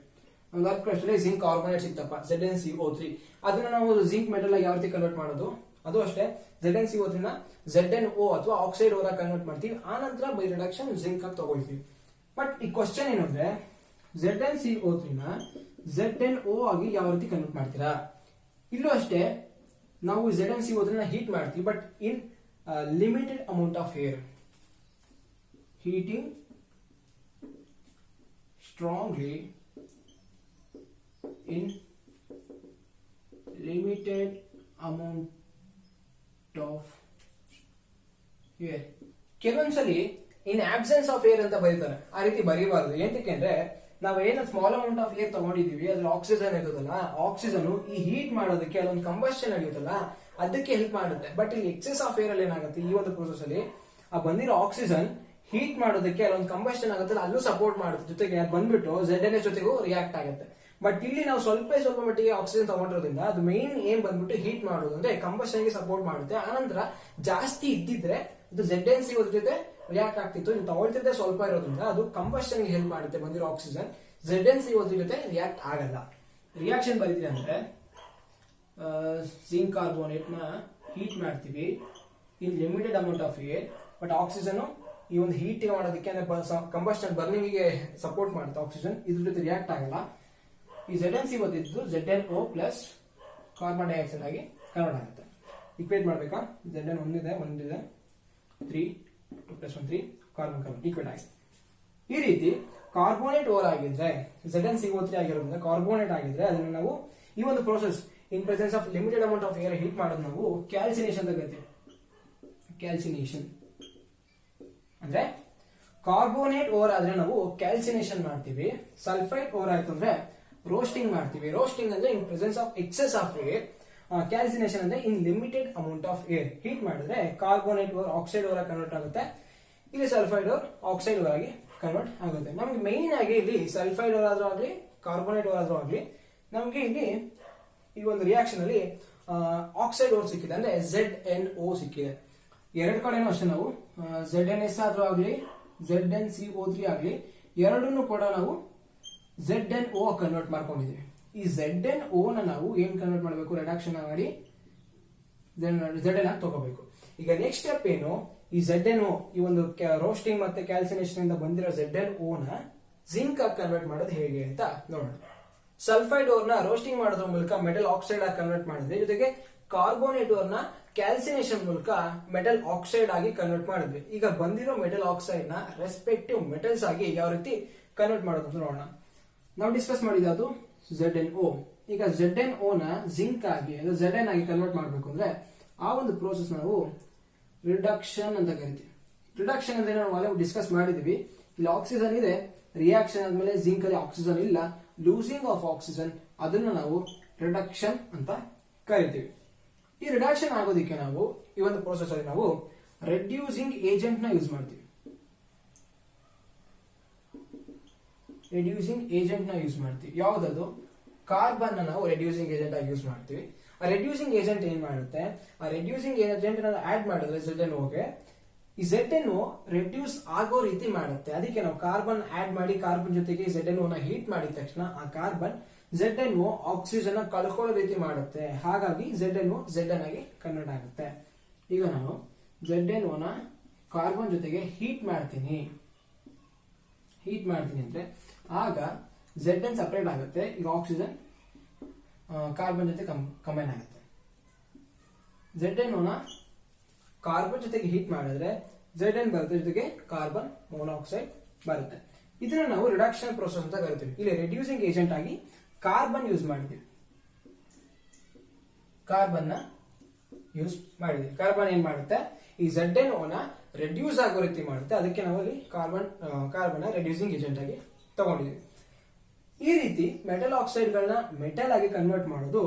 ಒಂದು ವರ್ಕ್ ಪ್ರಶ್ನೆ ಜಿಂಕ್ ಕಾರ್ಬೋನೇಟ್ ಸಿಕ್ತಪ್ಪ, ZnCO3. ಅದನ್ನ ನಾವು ಜಿಂಕ್ ಮೆಟಲ್ ಆಗಿ ಯಾವ ರೀತಿ ಕನ್ವರ್ಟ್ ಮಾಡೋದು? ಅದು ಅಷ್ಟೇ, ZnCO3 ನ ZnO ಅಥವಾ ಆಕ್ಸೈಡ್ ಓರ್ ಕನ್ವರ್ಟ್ ಮಾಡ್ತೀವಿ. ಆ ನಂತರ ಬೈ ರಿಡಕ್ಷನ್ ಜಿಂಕ್ ಆಗಿ ತಗೊಳ್ತೀವಿ. ಬಟ್ ಈ ಕ್ವಶನ್ ಏನು ಅಂದ್ರೆ ZnCO3 ನ ZnO ಆಗಿ ಯಾವ ರೀತಿ ಕನ್ವರ್ಟ್ ಮಾಡ್ತೀರಾ? ಇಲ್ಲೂ ಅಷ್ಟೇ, ನಾವು ZnCO3 ನ ಹೀಟ್ ಮಾಡ್ತೀವಿ, but in limited amount of air. Heating strongly in limited amount of air. ಕೆಲವೊಂದ್ಸಲಿ ಇನ್ ಆಬ್ಸೆನ್ಸ್ ಆಫ್ ಏರ್ ಅಂತ ಬರೀತಾರೆ, ಆ ರೀತಿ ಬರೀಬಾರದು. ಏನಕ್ಕೆ ಅಂದ್ರೆ ನಾವು ಏನು ಸ್ಮಾಲ್ ಅಮೌಂಟ್ ಆಫ್ ಏರ್ ತಗೊಂಡಿದೀವಿ, ಅದ್ರಲ್ಲಿ ಆಕ್ಸಿಜನ್ ಇರುತ್ತಲ್ಲ, ಆಕ್ಸಿಜನ್ ಈ ಹೀಟ್ ಮಾಡೋದಕ್ಕೆ ಅಲ್ಲೊಂದು ಕಂಬಷನ್ ಆಗಿರುತ್ತಲ್ಲ, ಅದಕ್ಕೆ ಹೆಲ್ಪ್ ಮಾಡುತ್ತೆ. ಬಟ್ ಇಲ್ಲಿ ಎಕ್ಸೆಸ್ ಆಫ್ ಏರ್ ಅಲ್ಲಿ ಏನಾಗುತ್ತೆ, ಈ ಒಂದು ಪ್ರೋಸೆಸ್ ಅಲ್ಲಿ ಆ ಬಂದಿರೋ ಆಕ್ಸಿಜನ್ ಹೀಟ್ ಮಾಡೋದಕ್ಕೆ ಅಲ್ಲೊಂದು ಕಂಬಷನ್ ಆಗುತ್ತಲ್ಲ, ಅಲ್ಲೂ ಸಪೋರ್ಟ್ ಮಾಡುತ್ತೆ. ಜೊತೆಗೆ ಅದು ಬಂದ್ಬಿಟ್ಟು ZnH ಜೊತೆಗೂ ರಿಯಾಕ್ಟ್ ಆಗುತ್ತೆ. ಬಟ್ ಇಲ್ಲಿ ನಾವು ಸ್ವಲ್ಪ ಮಟ್ಟಿಗೆ ಆಕ್ಸಿಜನ್ ತಗೊಂಡಿರೋದ್ರಿಂದ ಅದು ಮೇನ್ ಏನ್ ಬಂದ್ಬಿಟ್ಟು ಹೀಟ್ ಮಾಡೋದು, ಅಂದ್ರೆ ಕಂಬಷನ್ ಗೆ ಸಪೋರ್ಟ್ ಮಾಡುತ್ತೆ. ಆನಂತರ ಜಾಸ್ತಿ ಇದ್ದಿದ್ರೆ ಇದು ZnCO3 ಜೊತೆ ರಿಯಾಕ್ಟ್ ಆಗ್ತಿತ್ತು. ನೀವು ತಗೊಳ್ತಿದ್ದೆ ಸ್ವಲ್ಪ ಇರೋದ್ರಿಂದ ಅದು ಕಂಬಷನ್ ಗೆ ಹೆಲ್ಪ್ ಮಾಡುತ್ತೆ. ಬಂದಿರೋ ಆಕ್ಸಿಜನ್ ZnCO3 ಜೊತೆ ರಿಯಾಕ್ಟ್ ಆಗಲ್ಲ. ರಿಯಾಕ್ಷನ್ ಬರೀತೀವಿ ಅಂದ್ರೆ ಜಿಂಕ್ ಕಾರ್ಬೋನೇಟ್ ನ ಹೀಟ್ ಮಾಡ್ತೀವಿ in limited amount of air. But oxygen ಈ ಒಂದು ಹೀಟ್ ಮಾಡೋದಕ್ಕೆ ಕಂಬಷನ್ ಬರ್ನಿಂಗ್ ಗೆ ಸಪೋರ್ಟ್ ಮಾಡುತ್ತೆ ಆಕ್ಸಿಜನ್, ಇದ್ರ ಜೊತೆ ರಿಯಾಕ್ಟ್ ಆಗಲ್ಲ. ಈ ZnCO3 ಇದ್ದು ZnO ಪ್ಲಸ್ ಕಾರ್ಬನ್ ಡೈಆಕ್ಸೈಡ್ ಆಗಿ ಕನ್ವರ್ಟ್ ಆಗುತ್ತೆ. ಈಕ್ವೇಟ್ ಮಾಡ್ಬೇಕಾ? Zn 1 ಇದೆ, 3 2 + 1 3 ಕಾರ್ಬನ್ ಈಕ್ವೇಟ್ ಆಗಿದೆ. ಈ ರೀತಿ ಕಾರ್ಬೋನೇಟ್ ಓರ್ ಆಗಿದ್ರೆ ZnCO3 ಆಗಿರೋದ್ರಿಂದ ಕಾರ್ಬೋನೇಟ್ ಆಗಿದ್ರೆ ಅದನ್ನ ನಾವು ಈ ಒಂದು process in presence of limited amount of air heat ಮಾಡೋದು ನಾವು ಕ್ಯಾಲ್ಸಿನೇಷನ್ ಅಂತ ಕರಿತೀವಿ. ಕ್ಯಾಲ್ಸಿನೇಷನ್ ಅಂದ್ರೆ ಕಾರ್ಬೋನೇಟ್ ಓರ್ ಆದ್ರೆ ನಾವು ಕ್ಯಾಲ್ಸಿನೇಷನ್ ಮಾಡ್ತೀವಿ. ಸಲ್ಫೈಡ್ ಓರ್ ಆಯ್ತು ಅಂದ್ರೆ ರೋಸ್ಟಿಂಗ್ ಮಾಡ್ತೀವಿ. ರೋಸ್ಟಿಂಗ್ ಅಂದ್ರೆ in presence of excess of air. Calcination ಅಂದ್ರೆ in limited amount of air heat ಮಾಡಿದ್ರೆ carbonate ore oxide ore convert ಆಗುತ್ತೆ. ಇಲ್ಲಿ ಸಲ್ಫೈಡ್ ಓರ್ ಆಕ್ಸೈಡ್ ಓರ್ ಆಗಿ ಕನ್ವರ್ಟ್ ಆಗುತ್ತೆ. ನಮ್ಗೆ ಮೇನ್ ಆಗಿ ಇಲ್ಲಿ ಸಲ್ಫೈಡ್ ಓರ್ ಆದ್ರೂ ಆಗ್ಲಿ ಕಾರ್ಬೋನೇಟ್ ಓರ್ ಆದ್ರೂ ಆಗ್ಲಿ ನಮ್ಗೆ ಇಲ್ಲಿ ಈ ಒಂದು ರಿಯಾಕ್ಷನ್ ಅಲ್ಲಿ ಆಕ್ಸೈಡ್ ಓರ್ ಸಿಕ್ಕಿದೆ, ಅಂದ್ರೆ ZnO ಸಿಕ್ಕಿದೆ. ಎರಡು ಕಡೆನೂ ಅಷ್ಟೇ ನಾವು ZnS ಆದ್ರೂ ಆಗ್ಲಿ ZnCO3 ಆಗ್ಲಿ ಎರಡನ್ನೂ ಕೂಡ ನಾವು ZnO ಕನ್ವರ್ಟ್ ಮಾಡ್ಕೊಂಡಿದೀವಿ. ಈ ZnO ನ ನಾವು ಏನ್ ಕನ್ವರ್ಟ್ ಮಾಡಬೇಕು? ರಿಡಕ್ಷನ್ ಮಾಡಿ Zn ಆಗಿ ತಗೋಬೇಕು. ಈಗ ನೆಕ್ಸ್ಟ್ ಸ್ಟೆಪ್ ಏನು? ಈ ZnO ಈ ಒಂದು ರೋಸ್ಟಿಂಗ್ ಮತ್ತೆ ಕ್ಯಾಲ್ಸಿನೇಷನ್ ಇಂದ ಬಂದಿರೋ ZnO ನ ಜಿಂಕ್ ಆಗಿ ಕನ್ವರ್ಟ್ ಮಾಡೋದು ಹೇಗೆ ಅಂತ ನೋಡೋಣ. ಸಲ್ಫೈಡ್ ಓರ್ ನ ರೋಸ್ಟಿಂಗ್ ಮಾಡೋದ್ರ ಮೂಲಕ ಮೆಟಲ್ ಆಕ್ಸೈಡ್ ಆಗಿ ಕನ್ವರ್ಟ್ ಮಾಡಿದ್ವಿ. ಜೊತೆಗೆ ಕಾರ್ಬೋನೇಟ್ ಓರ್ ನ ಕ್ಯಾಲ್ಸಿನೇಷನ್ ಮೂಲಕ ಮೆಟಲ್ ಆಕ್ಸೈಡ್ ಆಗಿ ಕನ್ವರ್ಟ್ ಮಾಡಿದ್ವಿ. ಈಗ ಬಂದಿರೋ ಮೆಟಲ್ ಆಕ್ಸೈಡ್ ನ ರೆಸ್ಪೆಕ್ಟಿವ್ ಮೆಟಲ್ಸ್ ಆಗಿ ಯಾವ ರೀತಿ ಕನ್ವರ್ಟ್ ಮಾಡೋದು ಅಂತ ನೋಡೋಣ. ನಾವು ಡಿಸ್ಕಸ್ ಮಾಡಿದ್ದು ZnO. ಈಗ ZnO ನ ಜಿಂಕ್ ಆಗಿ Zn ಆಗಿ ಕನ್ವರ್ಟ್ ಮಾಡಬೇಕು ಅಂದ್ರೆ ಆ ಒಂದು ಪ್ರೋಸೆಸ್ ನಾವು ರಿಡಕ್ಷನ್ ಅಂತ ಕರಿತೀವಿ. ರಿಡಕ್ಷನ್ ಅಂದ್ರೆ ನಾವು ಡಿಸ್ಕಸ್ ಮಾಡಿದೀವಿ. ಇಲ್ಲಿ ಆಕ್ಸಿಜನ್ ಇದೆ, ರಿಯಾಕ್ಷನ್ ಆದ್ಮೇಲೆ ಜಿಂಕ್ ಅಲ್ಲಿ ಆಕ್ಸಿಜನ್ ಇಲ್ಲ, ಲೂಸಿಂಗ್ ಆಫ್ ಆಕ್ಸಿಜನ್, ಅದನ್ನ ನಾವು ರಿಡಕ್ಷನ್ ಅಂತ ಕರಿತೀವಿ. ಈ ರಿಡಕ್ಷನ್ ಆಗೋದಕ್ಕೆ ನಾವು ಈ ಒಂದು ಪ್ರೋಸೆಸ್ ಅಲ್ಲಿ ನಾವು ರೆಡ್ಯೂಸಿಂಗ್ ಏಜೆಂಟ್ ನ ಯೂಸ್ ಮಾಡ್ತೀವಿ. ರೆಡ್ಯೂಸಿಂಗ್ ಏಜೆಂಟ್ ನ ಯೂಸ್ ಮಾಡ್ತೀವಿ. ಯಾವ್ದದು? ಕಾರ್ಬನ್ ನಾವು ರೆಡ್ಯೂಸಿಂಗ್ ಏಜೆಂಟ್ ಆಗಿ ಯೂಸ್ ಮಾಡ್ತೀವಿ. ಆ ರೆಡ್ಯೂಸಿಂಗ್ ಏಜೆಂಟ್ ಏನ್ ಮಾಡುತ್ತೆ? ಆ ರೆಡ್ಯೂಸಿಂಗ್ ಏಜೆಂಟ್ ಆಡ್ ಮಾಡಿದ್ರೆ ZnOಗೆ ಈ ZnO ರೆಡ್ಯೂಸ್ ಆಗೋ ರೀತಿ ಮಾಡುತ್ತೆ. ಅದಕ್ಕೆ ನಾವು ಕಾರ್ಬನ್ ಆಡ್ ಮಾಡಿ ಕಾರ್ಬನ್ ಜೊತೆಗೆ ZnO ನ ಹೀಟ್ ಮಾಡಿದ ತಕ್ಷಣ ಆ ಕಾರ್ಬನ್ ZnO ಆಕ್ಸಿಜನ್ ಕಳ್ಕೊಳ್ಳೋ ರೀತಿ ಮಾಡುತ್ತೆ. ಹಾಗಾಗಿ ZnO Zn ಆಗಿ ಕನ್ವರ್ಟ್ ಆಗುತ್ತೆ. ಈಗ ನಾನು ZnO ನ ಕಾರ್ಬನ್ ಜೊತೆಗೆ ಹೀಟ್ ಮಾಡ್ತೀನಿ ಅಂದ್ರೆ ಆಗ Zn ಸಪರೇಟ್ ಆಗುತ್ತೆ. ಈಗ ಆಕ್ಸಿಜನ್ ಕಾರ್ಬನ್ ಜೊತೆ ಕಂಬೈನ್ ಆಗುತ್ತೆ. ZnO ನ ಕಾರ್ಬನ್ ಜೊತೆಗೆ ಹೀಟ್ ಮಾಡಿದ್ರೆ Zn ಬರುತ್ತೆ, ಜೊತೆಗೆ ಕಾರ್ಬನ್ ಮೊನಾಕ್ಸೈಡ್ ಬರುತ್ತೆ. ಇದನ್ನ ನಾವು ರಿಡಕ್ಷನ್ ಪ್ರೋಸೆಸ್ ಅಂತ ಕರಿತೀವಿ. ಇಲ್ಲಿ ರೆಡ್ಯೂಸಿಂಗ್ ಏಜೆಂಟ್ ಆಗಿ ಕಾರ್ಬನ್ ಯೂಸ್ ಮಾಡಿದ್ವಿ. ಕಾರ್ಬನ್ ಏನ್ ಮಾಡುತ್ತೆ? ಈ ZnO ನ ರೆಡ್ಯೂಸ್ ಆಗೋ ರೀತಿ ಮಾಡುತ್ತೆ. ಅದಕ್ಕೆ ನಾವು ಅಲ್ಲಿ ಕಾರ್ಬನ್ ರೆಡ್ಯೂಸಿಂಗ್ ಏಜೆಂಟ್ ಆಗಿ ತಗೊಂಡಿದ್ದೀವಿ. ಈ ರೀತಿ ಮೆಟಲ್ ಆಕ್ಸೈಡ್ ಗಳನ್ನ ಮೆಟಲ್ ಆಗಿ ಕನ್ವರ್ಟ್ ಮಾಡೋದು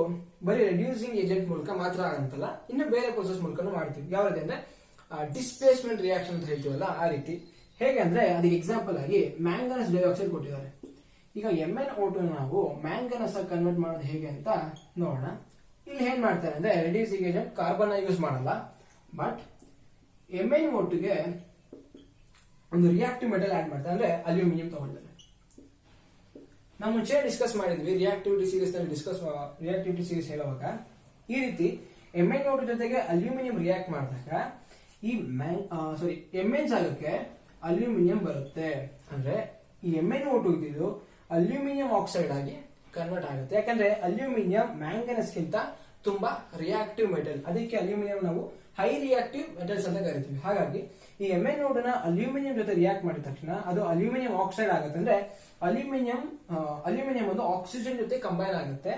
ಬರೀ ರೆಡ್ಯೂಸಿಂಗ್ ಏಜೆಂಟ್ ಮೂಲಕ ಮಾತ್ರ ಆಗಂತಲ್ಲ, ಇನ್ನು ಬೇರೆ ಪ್ರೊಸೆಸ್ ಮೂಲಕ ಮಾಡ್ತೀವಿ. ಯಾವ ರೀತಿ ಅಂದ್ರೆ ಡಿಸ್ಪ್ಲೇಸ್ಮೆಂಟ್ ರಿಯಾಕ್ಷನ್ ಅಂತ ಹೇಳ್ತೀವಲ್ಲ ಆ ರೀತಿ. ಹೇಗೆ ಅಂದ್ರೆ ಅದಕ್ಕೆ ಎಕ್ಸಾಂಪಲ್ ಆಗಿ ಮ್ಯಾಂಗನಸ್ ಡೈಆಕ್ಸೈಡ್ ಕೊಟ್ಟಿದ್ದಾರೆ. ಈಗ MnO2 ನಾವು ಮ್ಯಾಂಗನಸ್ ಆಗಿ ಕನ್ವರ್ಟ್ ಮಾಡೋದು ಹೇಗೆ ಅಂತ ನೋಡೋಣ. ಇಲ್ಲಿ ಏನ್ ಮಾಡ್ತಾರೆ ಅಂದ್ರೆ ರೆಡ್ಯೂಸಿಂಗ್ ಏಜೆಂಟ್ ಕಾರ್ಬನ್ ಯೂಸ್ ಮಾಡಲ್ಲ, ಬಟ್ MnO2 ಗೆ ಒಂದು ರಿಯಾಕ್ಟಿವ್ ಮೆಟಲ್ ಆಡ್ ಮಾಡ್ತಾರೆ, ಅಂದ್ರೆ ಅಲ್ಯೂಮಿನಿಯಂ ತಗೊಳ್ತಾರೆ. ನಾವು ಮುಂಚೆ ಡಿಸ್ಕಸ್ ಮಾಡಿದ್ವಿ ರಿಯಾಕ್ಟಿವಿಟಿ ಸೀರೀಸ್ ನಲ್ಲಿ ರಿಯಾಕ್ಟಿವಿಟಿ ಸೀರೀಸ್ ಹೇಳುವಾಗ ಈ ರೀತಿ MnO2 ಜೊತೆಗೆ ಅಲ್ಯೂಮಿನಿಯಂ ರಿಯಾಕ್ಟ್ ಮಾಡಿದಾಗ ಈ Mn ಜಾಗಕ್ಕೆ ಅಲ್ಯೂಮಿನಿಯಂ ಬರುತ್ತೆ. ಅಂದ್ರೆ ಈ MnO2 ಇದ್ದು ಅಲ್ಯೂಮಿನಿಯಂ ಆಕ್ಸೈಡ್ ಆಗಿ ಕನ್ವರ್ಟ್ ಆಗುತ್ತೆ. ಯಾಕಂದ್ರೆ ಅಲ್ಯೂಮಿನಿಯಂ ಮ್ಯಾಂಗನಸ್ ಗಿಂತ ತುಂಬಾ ರಿಯಾಕ್ಟಿವ್ ಮೆಟಲ್, ಅದಕ್ಕೆ ಅಲ್ಯೂಮಿನಿಯಂ ನಾವು ಹೈ ರಿಯಾಕ್ಟಿವ್ ಮೆಟಲ್ಸ್ ಅಂತ ಕರಿತೀವಿ. ಹಾಗಾಗಿ ಈ MnO2 ನ ಅಲ್ಯೂಮಿನಿಯಂ ಜೊತೆ ರಿಯಾಕ್ಟ್ ಮಾಡಿದ ತಕ್ಷಣ ಅದು ಅಲ್ಯೂಮಿನಿಯಂ ಆಕ್ಸೈಡ್ ಆಗುತ್ತೆ. ಅಂದ್ರೆ ಅಲ್ಯೂಮಿನಿಯಂ ಒಂದು ಆಕ್ಸಿಜನ್ ಜೊತೆ ಕಂಬೈನ್ ಆಗುತ್ತೆ,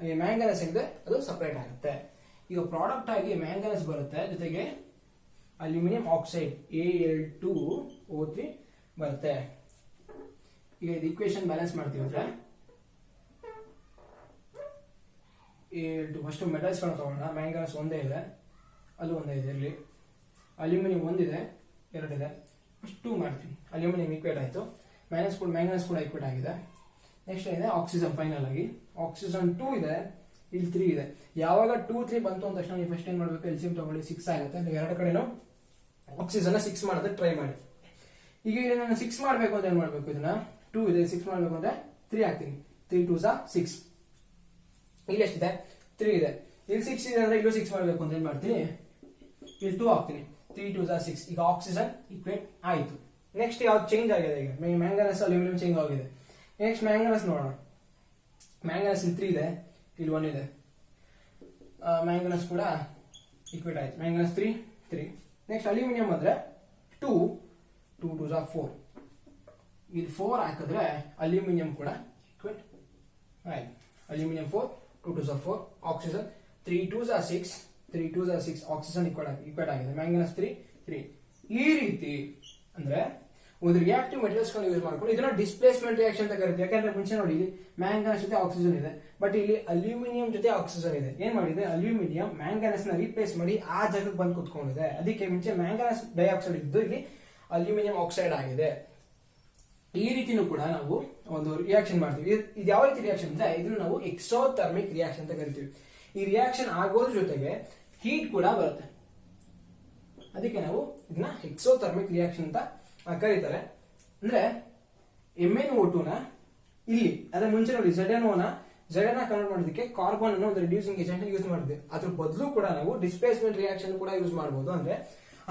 ಈ ಮ್ಯಾಂಗನಸ್ ಏನಿದೆ ಅದು ಸಪರೇಟ್ ಆಗುತ್ತೆ. ಈಗ ಪ್ರಾಡಕ್ಟ್ ಆಗಿ ಮ್ಯಾಂಗನಸ್ ಬರುತ್ತೆ, ಜೊತೆಗೆ ಅಲ್ಯೂಮಿನಿಯಂ ಆಕ್ಸೈಡ್ Al2O3 ಬರುತ್ತೆ. ಈಗ ಇದು ಇಕ್ವೇಶನ್ ಬ್ಯಾಲೆನ್ಸ್ ಮಾಡ್ತೀವಿ ಅಂದ್ರೆ Al2 ಫಸ್ಟ್ ಮೆಟಲ್ಸ್ ಗಳನ್ನ ತಗೋಣ. ಮ್ಯಾಂಗನಸ್ ಒಂದೇ ಇದೆ, ಅದು ಒಂದೇ ಇದೆ, ಇಲ್ಲಿ ಅಲ್ಯೂಮಿನಿಯಂ ಒಂದಿದೆ, ಎರಡಿದೆ, ಫಸ್ಟ್ 2 ಮಾಡ್ತೀವಿ. ಅಲ್ಯೂಮಿನಿಯಂ ಈಕ್ವೇಟ್ ಆಯ್ತು, ಮ್ಯಾಂಗನಸ್ ಕೂಡ ಈಕ್ವೇಟ್ ಆಗಿದೆ. ನೆಕ್ಸ್ಟ್ ಏನಿದೆ ಆಕ್ಸಿಜನ್, ಫೈನಲ್ ಆಗಿ ಆಕ್ಸಿಜನ್ 2 ಇದೆ, ಇಲ್ಲಿ 3 ಇದೆ. ಯಾವಾಗ 2, 3 ಬಂತು ಅಂದ ತಕ್ಷಣ ನೀವು ಫಸ್ಟ್ ಏನ್ ಮಾಡ್ಬೇಕು, ಎಲ್ಸಿಎಂ ತಗೊಳ್ಳಿ, 6 ಆಗುತ್ತೆ. ನೀವು ಎರಡು ಕಡೆನೂ ಆಕ್ಸಿಜನ್ 6 ಮಾಡೋದಕ್ಕೆ ಟ್ರೈ ಮಾಡಿ. ಈಗ ಇಲ್ಲಿ ನಾನು 6 ಮಾಡಬೇಕು ಅಂತ ಏನ್ ಮಾಡ್ಬೇಕು, ಇದನ್ನ 2 ಇದೆ 6 ಮಾಡಬೇಕು ಅಂದ್ರೆ 3 ಹಾಕ್ತೀನಿ. 3 2s 6. ಇಲ್ಲಿ ಎಷ್ಟಿದೆ, 3 ಇದೆ, ಇಲ್ಲಿ 6 ಇದೆ ಅಂದ್ರೆ ಇಲ್ಲೂ 6 ಮಾಡಬೇಕು ಅಂತ ಏನ್ ಮಾಡ್ತೀನಿ, ಇಲ್ಲಿ 2 ಹಾಕ್ತೀನಿ. 3 2s 6. ಈಗ ಆಕ್ಸಿಜನ್ ಈಕ್ವೇಟ್ ಆಯ್ತು. ನೆಕ್ಸ್ಟ್ ಯಾವ್ದು ಚೇಂಜ್ ಆಗಿದೆ, ಈಗ ಮ್ಯಾಂಗನಸ್ ಅಲ್ಯೂಮಿನಿಯಂ ಚೇಂಜ್ ಆಗಿದೆ. ನೆಕ್ಸ್ಟ್ ಮ್ಯಾಂಗನಸ್ ನೋಡೋಣ. ಮ್ಯಾಂಗನಸ್ ಇಲ್ಲಿ 3 ಇದೆ, ಇಲ್ಲಿ 1 ಇದೆ. ಮ್ಯಾಂಗನಸ್ ಕೂಡ ಈಕ್ವೇಟ್ ಆಯ್ತು. ಮ್ಯಾಂಗನಸ್ 3 3. ನೆಕ್ಸ್ಟ್ ಅಲ್ಯೂಮಿನಿಯಂ ಅಂದ್ರೆ 2 2 2s 4. ಇಲ್ಲಿ 4 ಹಾಕಿದ್ರೆ ಅಲ್ಯೂಮಿನಿಯಂ ಕೂಡ ಈಕ್ವೇಟ್ ಆಯ್ತು. Aluminium 4 2 2s 4. Oxygen 3 2s 6 3 2s 6. Oxygen equate ಆಗಿದೆ. ಮ್ಯಾಂಗನಸ್ 3 3. ಈ ರೀತಿ ಅಂದ್ರೆ ಒಂದು ರಿಯಾಕ್ಟಿವ್ ಮೆಟೀರಿಯಲ್ಸ್ ಯೂಸ್ ಮಾಡ್ಕೊಂಡು ಇದನ್ನ ಡಿಸ್ಪ್ಲೇಸ್ಮೆಂಟ್ ರಿಯಾಕ್ಷನ್ ಅಂತ ಕರಿತೀವಿ. ಯಾಕಂದ್ರೆ ಮುಂಚೆ ನೋಡಿ ಇಲ್ಲಿ ಮ್ಯಾಂಗನಸ್ ಜೊತೆ ಆಕ್ಸಿಜನ್ ಇದೆ, ಬಟ್ ಇಲ್ಲಿ ಅಲ್ಯೂಮಿನಿಯಂ ಜೊತೆ ಆಕ್ಸಿಜನ್ ಇದೆ. ಏನ್ ಮಾಡಿದೆ, ಅಲ್ಯೂಮಿನಿಯಂ ಮ್ಯಾಂಗನಸ್ ನ ರೀಪ್ಲೇಸ್ ಮಾಡಿ ಆ ಜಾಗಕ್ಕೆ ಬಂದು ಕುತ್ಕೊಂಡಿದೆ. ಅದಕ್ಕೆ ಮುಂಚೆ ಮ್ಯಾಂಗನಸ್ ಡೈಆಕ್ಸೈಡ್ ಇದ್ದು ಇಲ್ಲಿ ಅಲ್ಯೂಮಿನಿಯಂ ಆಕ್ಸೈಡ್ ಆಗಿದೆ. ಈ ರೀತಿನೂ ಕೂಡ ನಾವು ಒಂದು ರಿಯಾಕ್ಷನ್ ಮಾಡ್ತೀವಿ. ಇದು ಯಾವ ರೀತಿ ರಿಯಾಕ್ಷನ್ ಅಂದ್ರೆ ಇದನ್ನು ನಾವು ಎಕ್ಸೋಥರ್ಮಿಕ್ ರಿಯಾಕ್ಷನ್ ಅಂತ ಕರಿತೀವಿ. ಈ ರಿಯಾಕ್ಷನ್ ಆಗೋದ್ರ ಜೊತೆಗೆ ಹೀಟ್ ಕೂಡ ಬರುತ್ತೆ, ಅದಕ್ಕೆ ನಾವು ಇದನ್ನ ಎಕ್ಸೋಥರ್ಮಿಕ್ ರಿಯಾಕ್ಷನ್ ಅಂತ ಕರೀತಾರೆ. ಅಂದ್ರೆ MnO2 ನ ಇಲ್ಲಿ ಅದ್ರ ಮುಂಚೆ ನೋಡಿ ZnO ನ ಕನ್ವರ್ಟ್ ಮಾಡೋದಕ್ಕೆ ಕಾರ್ಬನ್ ಅನ್ನು ಒಂದು ರಿಡ್ಯೂಸಿಂಗ್ ಏಜೆಂಟ್ ಯೂಸ್ ಮಾಡಿದ್ವಿ. ಅದ್ರ ಬದಲು ಕೂಡ ನಾವು ಡಿಸ್ಪ್ಲೇಸ್ಮೆಂಟ್ ರಿಯಾಕ್ಷನ್ ಕೂಡ ಯೂಸ್ ಮಾಡಬಹುದು. ಅಂದ್ರೆ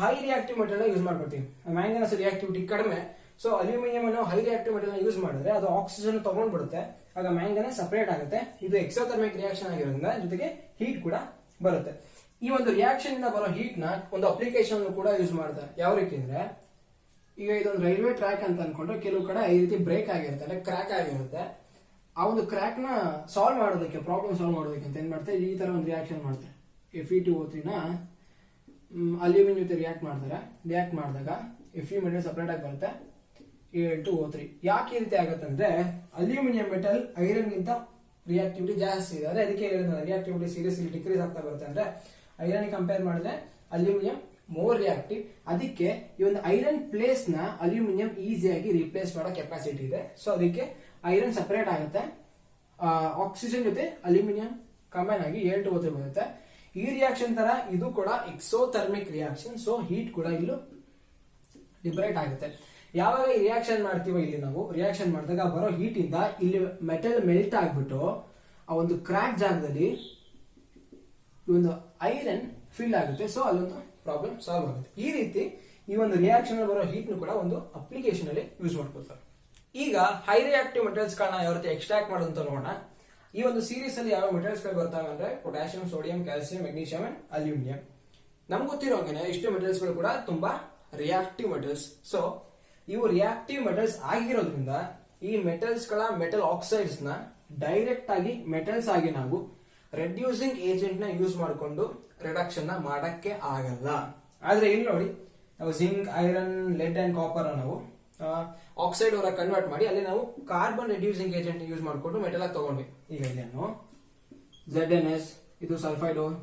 ಹೈ ರಿಯಾಕ್ಟಿವ್ ಮೆಟೀರಿಯಲ್ ಯೂಸ್ ಮಾಡ್ಕೊತೀವಿ. ಮ್ಯಾಂಗನಸ್ ರಿಯಾಕ್ಟಿವಿಟಿ ಕಡಿಮೆ, ಸೊ ಅಲ್ಯೂಮಿನಿಯಂ ಅನ್ನು ಹೈ ರಿಯಾಕ್ಟಿವ್ ಮೆಟೀರಿಯಲ್ ಯೂಸ್ ಮಾಡಿದ್ರೆ ಅದು ಆಕ್ಸಿಜನ್ ತಗೊಂಡ್ಬಿಡುತ್ತೆ, ಆಗ ಮ್ಯಾಂಗನಸ್ ಸಪರೇಟ್ ಆಗುತ್ತೆ. ಇದು ಎಕ್ಸೋಥರ್ಮಿಕ್ ರಿಯಾಕ್ಷನ್ ಆಗಿರೋದ್ರಿಂದ ಜೊತೆಗೆ ಹೀಟ್ ಕೂಡ ಬರುತ್ತೆ. ಈ ಒಂದು ರಿಯಾಕ್ಷನ್ ಇಂದ ಬರೋ ಹೀಟ್ ನ ಒಂದು ಅಪ್ಲಿಕೇಶನ್ ಕೂಡ ಯೂಸ್ ಮಾಡ್ತಾರೆ. ಯಾವ ರೀತಿ ಅಂದ್ರೆ ಈಗ ಇದೊಂದು ರೈಲ್ವೆ ಟ್ರ್ಯಾಕ್ ಅಂತ ಅನ್ಕೊಂಡ್ರೆ ಕೆಲವು ಕಡೆ ಈ ರೀತಿ ಬ್ರೇಕ್ ಆಗಿರುತ್ತೆ, ಅಂದ್ರೆ ಕ್ರ್ಯಾಕ್ ಆಗಿರುತ್ತೆ. ಆ ಒಂದು ಕ್ರ್ಯಾಕ್ ನ ಸಾಲ್ವ್ ಮಾಡೋದಕ್ಕೆ, ಪ್ರಾಬ್ಲಮ್ ಸಾಲ್ವ್ ಮಾಡೋದಕ್ಕೆ ಅಂತ ಏನ್ ಮಾಡ್ತಾರೆ, ಈ ತರ ಒಂದು ರಿಯಾಕ್ಷನ್ ಮಾಡ್ತಾರೆ. Fe2O3 ನ ಅಲ್ಯೂಮಿನಿಯಂ ಜೊತೆ ರಿಯಾಕ್ಟ್ ಮಾಡ್ತಾರೆ. ರಿಯಾಕ್ಟ್ ಮಾಡಿದಾಗ Fe ಮೆಟಲ್ ಸಪರೇಟ್ ಆಗಿ ಬರುತ್ತೆ, Al2O3. ಯಾಕೆ ಈ ರೀತಿ ಆಗುತ್ತೆ ಅಂದ್ರೆ ಅಲ್ಯೂಮಿನಿಯಂ ಮೆಟಲ್ ಐರನ್ ಗಿಂತ ರಿಯಾಕ್ಟಿವಿಟಿ ಜಾಸ್ತಿ ಇದೆ. ಅದಕ್ಕೆ ರಿಯಾಕ್ಟಿವಿಟಿ ಸೀರಿಯಸ್ಲಿ ಡಿಕ್ರೀಸ್ ಆಗ್ತಾ ಬರುತ್ತೆ. ಅಂದ್ರೆ ಐರನ್ ಕಂಪೇರ್ ಮಾಡಿದ್ರೆ ಅಲ್ಯೂಮಿನಿಯಂ ಮೋರ್ ರಿಯಾಕ್ಟಿವ್. ಅದಕ್ಕೆ ಈ ಒಂದು ಐರನ್ ಪ್ಲೇಸ್ ನ ಅಲ್ಯೂಮಿನಿಯಂ ಈಸಿಯಾಗಿ ರಿಪ್ಲೇಸ್ ಮಾಡೋ ಕೆಪಾಸಿಟಿ ಇದೆ. ಸೊ ಅದಕ್ಕೆ ಐರನ್ ಸಪರೇಟ್ ಆಗುತ್ತೆ, ಆಕ್ಸಿಜನ್ ಜೊತೆ ಅಲ್ಯೂಮಿನಿಯಂ ಕಂಬೈನ್ ಆಗಿ Al2O3 ಬರುತ್ತೆ. ಈ ರಿಯಾಕ್ಷನ್ ತರ ಇದು ಕೂಡ ಎಕ್ಸೋಥರ್ಮಿಕ್ ರಿಯಾಕ್ಷನ್. ಸೊ ಹೀಟ್ ಕೂಡ ಇಲ್ಲೂ ಲಿಬರೇಟ್ ಆಗುತ್ತೆ. ಯಾವಾಗ ಈ ರಿಯಾಕ್ಷನ್ ಮಾಡ್ತೀವೋ ಇಲ್ಲಿ ನಾವು ರಿಯಾಕ್ಷನ್ ಮಾಡಿದಾಗ ಬರೋ ಹೀಟ್ ಇಂದ ಇಲ್ಲಿ ಮೆಟಲ್ ಮೆಲ್ಟ್ ಆಗ್ಬಿಟ್ಟು ಆ ಒಂದು ಕ್ರ್ಯಾಕ್ ಜಾಗದಲ್ಲಿ ಒಂದು ಐರನ್ ಫಿಲ್ ಆಗುತ್ತೆ. ಸೊ ಅಲ್ಲೊಂದು ಪ್ರಾಬ್ಲಮ್ ಸಾಲ್ವ್ ಆಗುತ್ತೆ. ಈ ರೀತಿ ಈ ಒಂದು ರಿಯಾಕ್ಷನ್ ಬರೋ ಹೀಟ್ ಕೂಡ ಒಂದು ಅಪ್ಲಿಕೇಶನ್ ಅಲ್ಲಿ ಯೂಸ್ ಮಾಡ್ಕೊಳ್ತಾರೆ. ಈಗ ಹೈ ರಿಯಾಕ್ಟಿವ್ ಮೆಟೀರಿಯಲ್ಸ್ ಗಳನ್ನ ಯಾವ ರೀತಿ ಎಕ್ಸ್ಟ್ರಾಕ್ಟ್ ಮಾಡೋದು ಅಂತ ನೋಡೋಣ. ಈ ಒಂದು ಸೀರೀಸ್ ಅಲ್ಲಿ ಯಾವ ಮೆಟೀರಿಯಲ್ಸ್ ಗಳು ಬರ್ತಾವೆ ಅಂದ್ರೆ potassium, sodium, calcium, magnesium and aluminium. ನಮ್ಗೆ ಗೊತ್ತಿರೋ ಹಾಗೆ ಇಷ್ಟು ಮೆಟೀರಿಯಲ್ಸ್ ಗಳು ಕೂಡ ತುಂಬಾ ರಿಯಾಕ್ಟಿವ್ ಮೆಟೀರಿಯಲ್ಸ್. ಸೊ ಇವು ರಿಯಾಕ್ಟಿವ್ ಮೆಟಲ್ಸ್ ಆಗಿರೋದ್ರಿಂದ ಈ ಮೆಟಲ್ಸ್ ಗಳ ಮೆಟಲ್ ಆಕ್ಸೈಡ್ಸ್ ನ ಡೈರೆಕ್ಟ್ ಆಗಿ ಮೆಟಲ್ಸ್ ಆಗಿ ನಾವು ರೆಡ್ಯೂಸಿಂಗ್ ಏಜೆಂಟ್ ನ ಯೂಸ್ ಮಾಡಿಕೊಂಡು ರಿಡಕ್ಷನ್ ನ ಮಾಡಕ್ಕೆ ಆಗಲ್ಲ. ಆದ್ರೆ ಇಲ್ಲಿ ನೋಡಿ ನಾವು zinc, iron, lead and copper ನಾವು ಆಕ್ಸೈಡ್ ಅವರ ಕನ್ವರ್ಟ್ ಮಾಡಿ ಅಲ್ಲಿ ನಾವು ಕಾರ್ಬನ್ ರೆಡ್ಯೂಸಿಂಗ್ ಏಜೆಂಟ್ ಯೂಸ್ ಮಾಡಿಕೊಂಡು ಮೆಟಲ್ ಆಗಿ ತಗೊಂಡ್ವಿ. ಈಗ ಇದನ್ನು ZnS, ಇದು sulphide or,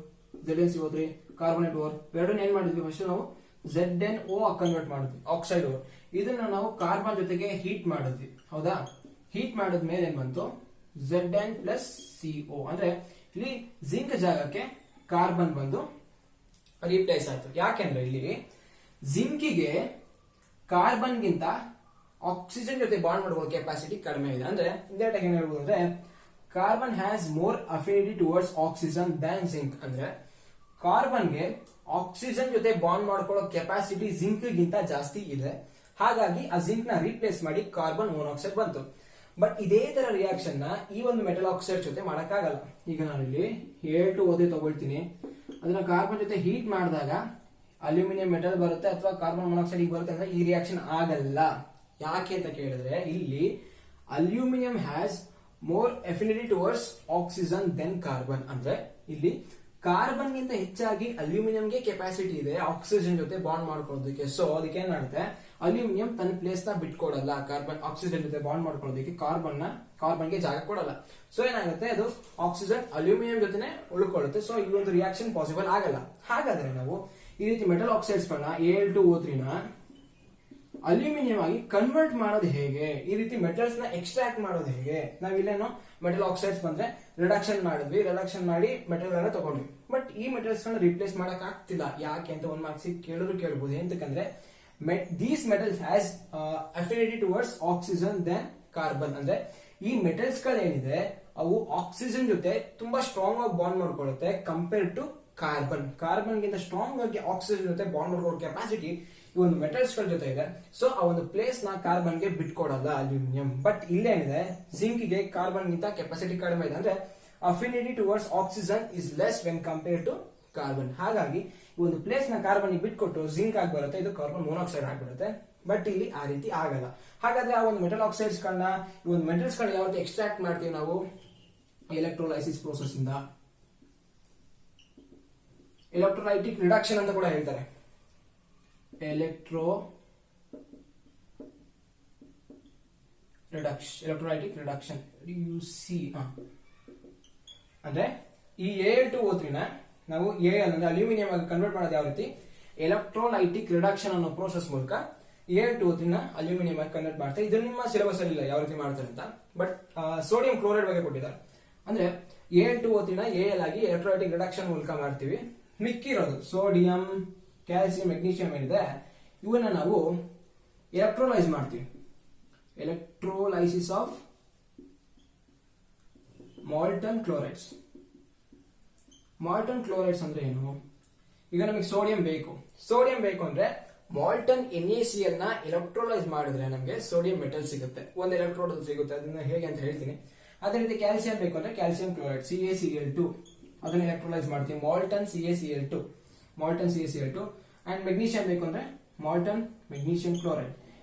ZnCO3, carbonate or ಎರಡನ್ನ ಏನ್ ಮಾಡಿದ್ವಿ, ಫಸ್ಟ್ ನಾವು ZnO ಕನ್ವರ್ಟ್ ಮಾಡಿದ್ವಿ ಆಕ್ಸೈಡ್ ಓರ್. ಇದನ್ನ ನಾವು ಕಾರ್ಬನ್ ಜೊತೆಗೆ ಹೀಟ್ ಮಾಡಿದ್ವಿ, ಹೌದಾ? ಹೀಟ್ ಮಾಡಿದ್ಮೇಲೆ ಏನ್ ಬಂತು, Zn+CO. ಅಂದ್ರೆ ಇಲ್ಲಿ ಜಿಂಕ್ ಜಾಗಕ್ಕೆ ಕಾರ್ಬನ್ ಬಂದು ರೀಪ್ಲೇಸ್ ಆಯ್ತು. ಯಾಕೆಂದ್ರೆ ಇಲ್ಲಿ ಜಿಂಕಿಗೆ ಕಾರ್ಬನ್ ಗಿಂತ ಆಕ್ಸಿಜನ್ ಜೊತೆ ಬಾಂಡ್ ಮಾಡುವ ಕೆಪಾಸಿಟಿ ಕಡಿಮೆ ಇದೆ. ಅಂದ್ರೆ ಇಂಡೈರೆಕ್ಟ್ ಆಗಿ ಏನ್ ಹೇಳ್ಬೋದು ಅಂದ್ರೆ carbon has more affinity towards oxygen than zinc. ಅಂದ್ರೆ ಕಾರ್ಬನ್ಗೆ ಆಕ್ಸಿಜನ್ ಜೊತೆ ಬಾಂಡ್ ಮಾಡ್ಕೊಳ್ಳೋ ಕೆಪಾಸಿಟಿ ಜಿಂಕ್ ಗಿಂತ ಜಾಸ್ತಿ ಇದೆ. ಹಾಗಾಗಿ ಆ ಜಿಂಕ್ ನ ರೀಪ್ಲೇಸ್ ಮಾಡಿ ಕಾರ್ಬನ್ ಮೊನಾಕ್ಸೈಡ್ ಬಂತು. ಬಟ್ ಇದೇ ತರ ರಿಯಾಕ್ಷನ್ ನ ಈ ಒಂದು ಮೆಟಲ್ ಆಕ್ಸೈಡ್ ಜೊತೆ ಮಾಡಕ್ಕಾಗಲ್ಲ. ಈಗ ನಾನು ಇಲ್ಲಿ Al2O3 ತಗೊಳ್ತೀನಿ, ಅದನ್ನ ಕಾರ್ಬನ್ ಜೊತೆ ಹೀಟ್ ಮಾಡಿದಾಗ ಅಲ್ಯೂಮಿನಿಯಂ ಮೆಟಲ್ ಬರುತ್ತೆ ಅಥವಾ ಕಾರ್ಬನ್ ಮೊನಾಕ್ಸೈಡ್ ಈಗ ಬರುತ್ತೆ ಅಂದ್ರೆ ಈ ರಿಯಾಕ್ಷನ್ ಆಗಲ್ಲ. ಯಾಕೆ ಅಂತ ಕೇಳಿದ್ರೆ ಇಲ್ಲಿ aluminium has more affinity towards oxygen than carbon. ಅಂದ್ರೆ ಇಲ್ಲಿ ಕಾರ್ಬನ್ ಗಿಂತ ಹೆಚ್ಚಾಗಿ ಅಲ್ಯೂಮಿನಿಯಂಗೆ ಕೆಪಾಸಿಟಿ ಇದೆ ಆಕ್ಸಿಜನ್ ಜೊತೆ ಬಾಂಡ್ ಮಾಡ್ಕೊಳ್ಳೋದಕ್ಕೆ. ಸೊ ಅದಕ್ಕೆ ಏನಾಗುತ್ತೆ, ಅಲ್ಯೂಮಿನಿಯಂ ತನ್ನ ಪ್ಲೇಸ್ ನ ಬಿಟ್ಕೊಡಲ್ಲ ಕಾರ್ಬನ್ ಆಕ್ಸಿಜನ್ ಜೊತೆ ಬಾಂಡ್ ಮಾಡ್ಕೊಳ್ಳೋದಕ್ಕೆ, ಕಾರ್ಬನ್ಗೆ ಜಾಗ ಕೊಡಲ್ಲ. ಸೊ ಏನಾಗುತ್ತೆ, ಅದು ಆಕ್ಸಿಜನ್ ಅಲ್ಯೂಮಿನಿಯಂ ಜೊತೆನೆ ಉಳ್ಕೊಳ್ಳುತ್ತೆ. ಸೊ ಈ ಒಂದು ರಿಯಾಕ್ಷನ್ ಪಾಸಿಬಲ್ ಆಗಲ್ಲ. ಹಾಗಾದ್ರೆ ನಾವು ಈ ರೀತಿ ಮೆಟಲ್ ಆಕ್ಸೈಡ್ಸ್ ಗಳನ್ನ Al2O3 ನ ಅಲ್ಯೂಮಿನಿಯಂ ಆಗಿ ಕನ್ವರ್ಟ್ ಮಾಡೋದು ಹೇಗೆ, ಈ ರೀತಿ ಮೆಟಲ್ಸ್ ನ ಎಕ್ಸ್ಟ್ರಾಕ್ಟ್ ಮಾಡೋದು ಹೇಗೆ? ನಾವಿಲ್ಲೇನೋ ಮೆಟಲ್ ಆಕ್ಸೈಡ್ಸ್ ಬಂದ್ರೆ ರಿಡಕ್ಷನ್ ಮಾಡಿದ್ವಿ, ರಿಡಕ್ಷನ್ ಮಾಡಿ ಮೆಟಲ್ ಗಳನ್ನ ತಗೊಂಡ್ವಿ. ಬಟ್ ಈ ಮೆಟಲ್ಸ್ ಗಳನ್ನ ರಿಪ್ಲೇಸ್ ಮಾಡಕ್ ಆಗ್ತಿಲ್ಲ. ಯಾಕೆ ಅಂತ ಒಂದ್ ಮಾರ್ಕ್ಸ್ ಕೇಳ್ಬೋದು. ಎಂತಕ್ಕಂದ್ರೆ these metals has affinity towards oxygen than carbon. ಅಂದ್ರೆ ಈ ಮೆಟಲ್ಸ್ ಗಳೇನಿದೆ ಅವು ಆಕ್ಸಿಜನ್ ಜೊತೆ ತುಂಬಾ ಸ್ಟ್ರಾಂಗ್ ಆಗಿ ಬಾಂಡ್ ಮಾಡ್ಕೊಳ್ಳುತ್ತೆ ಕಂಪೇರ್ ಟು ಕಾರ್ಬನ್ ಗಿಂತ ಸ್ಟ್ರಾಂಗ್ ಆಗಿ ಆಕ್ಸಿಜನ್ ಜೊತೆ ಬಾಂಡ್ ಮಾಡ್ಕೊಳ್ಳೋ ಕೆಪಾಸಿಟಿ ಈ ಒಂದು ಮೆಟಲ್ಸ್ ಗಳ ಜೊತೆ ಇದೆ. ಸೊ ಆ ಒಂದು ಪ್ಲೇಸ್ ನ ಕಾರ್ಬನ್ ಗೆ ಬಿಟ್ಕೊಡಲ್ಲ ಅಲ್ಯೂಮಿನಿಯಂ. ಬಟ್ ಇಲ್ಲೇನಿದೆ, ಜಿಂಕ್ ಗೆ ಕಾರ್ಬನ್ ಗಿಂತ ಕೆಪಾಸಿಟಿ ಕಡಿಮೆ ಇದೆ. ಅಂದ್ರೆ affinity towards oxygen is less when compare to carbon. ಹಾಗಾಗಿ ಈ ಒಂದು ಪ್ಲೇಸ್ ನ ಕಾರ್ಬನ್ ಬಿಟ್ಕೊಟ್ಟು ಜಿಂಕ್ ಆಗಿ ಬರುತ್ತೆ, ಇದು ಕಾರ್ಬನ್ ಮೊನಾಕ್ಸೈಡ್ ಆಗ್ಬಿಡುತ್ತೆ. ಬಟ್ ಇಲ್ಲಿ ಆ ರೀತಿ ಆಗಲ್ಲ. ಹಾಗಾದ್ರೆ ಆ ಒಂದು ಮೆಟಲ್ ಆಕ್ಸೈಡ್ಸ್ ಗಳನ್ನ ಈ ಒಂದು ಮೆಟಲ್ಸ್ ಗಳನ್ನ ಯಾವ ರೀತಿ ಎಕ್ಸ್ಟ್ರಾಕ್ಟ್ ಮಾಡ್ತೀವಿ ನಾವು? ಎಲೆಕ್ಟ್ರೋಲೈಸಿಸ್ ಪ್ರೋಸೆಸ್ ಇಂದ. ಎಲೆಕ್ಟ್ರೋಲೈಟಿಕ್ ರಿಡಕ್ಷನ್ ಅಂತ ಕೂಡ ಹೇಳ್ತಾರೆ. Electrolytic reduction UC. ಅಂದ್ರೆ ಈ Al2O3 ನ ನಾವು ಅಂದ್ರೆ ಅಲ್ಯೂಮಿನಿಯಂ ಆಗಿ ಕನ್ವರ್ಟ್ ಮಾಡೋದು ಯಾವ ರೀತಿ? ಎಲೆಕ್ಟ್ರೋಲೈಟಿಕ್ ರಿಡಕ್ಷನ್ ಅನ್ನೋ ಪ್ರೋಸೆಸ್ ಮೂಲಕ Al2O3 ನ ಅಲ್ಯೂಮಿನಿಯಂ ಆಗಿ ಕನ್ವರ್ಟ್ ಮಾಡ್ತಾರೆ. ಇದು ನಿಮ್ಮ ಸಿಲೆಬಸ್ ಅಲ್ಲಿ ಇಲ್ಲ ಯಾವ ರೀತಿ ಮಾಡ್ತಾರೆ ಅಂತ. ಬಟ್ ಸೋಡಿಯಂ ಕ್ಲೋರೈಡ್ ಬಗ್ಗೆ ಕೊಟ್ಟಿದ್ದಾರೆ. ಅಂದ್ರೆ Al2O3 ನ Al ಆಗಿ ಎಲೆಕ್ಟ್ರೋಲೈಟಿಕ್ ರಿಡಕ್ಷನ್ ಮೂಲಕ ಮಾಡ್ತೀವಿ. ಮಿಕ್ಕಿರೋದು ಸೋಡಿಯಂ, ಕ್ಯಾಲ್ಸಿಯಂ, ಮೆಗ್ನೀಷಿಯಂ ಏನಿದೆ ಇವನ್ನ ನಾವು ಎಲೆಕ್ಟ್ರೋಲೈಸ್ ಮಾಡ್ತೀವಿ. Electrolysis of molten chlorides. Molten chlorides ಅಂದ್ರೆ ಏನು? ಈಗ ನಮಗೆ ಸೋಡಿಯಂ ಬೇಕು ಅಂದ್ರೆ ಮಾಲ್ಟನ್ NaCl ನ ಎಲೆಕ್ಟ್ರೋಲೈಸ್ ಮಾಡಿದ್ರೆ ನಮಗೆ ಸೋಡಿಯಂ ಮೆಟಲ್ ಸಿಗುತ್ತೆ, ಒಂದು ಎಲೆಕ್ಟ್ರೋಡ್ ಸಿಗುತ್ತೆ. ಅದನ್ನ ಹೇಗೆ ಅಂತ ಹೇಳ್ತೀನಿ. ಅದೇ ರೀತಿ ಕ್ಯಾಲ್ಸಿಯಂ ಬೇಕು ಅಂದ್ರೆ ಕ್ಯಾಲ್ಸಿಯಂ ಕ್ಲೋರೈಡ್ CaCl2 ಅದನ್ನ ಎಲೆಕ್ಟ್ರೋಲೈಸ್ ಮಾಡ್ತೀವಿ, ಮಾಲ್ಟನ್ CaCl2. ಅಂಡ್ ಮೆಗ್ನೀಷಿಯಂ ಬೇಕು ಅಂದ್ರೆ ಮಾಲ್ಟನ್ ಮೆಗ್ನೀಷಿಯಂ ಕ್ಲೋರೈಡ್.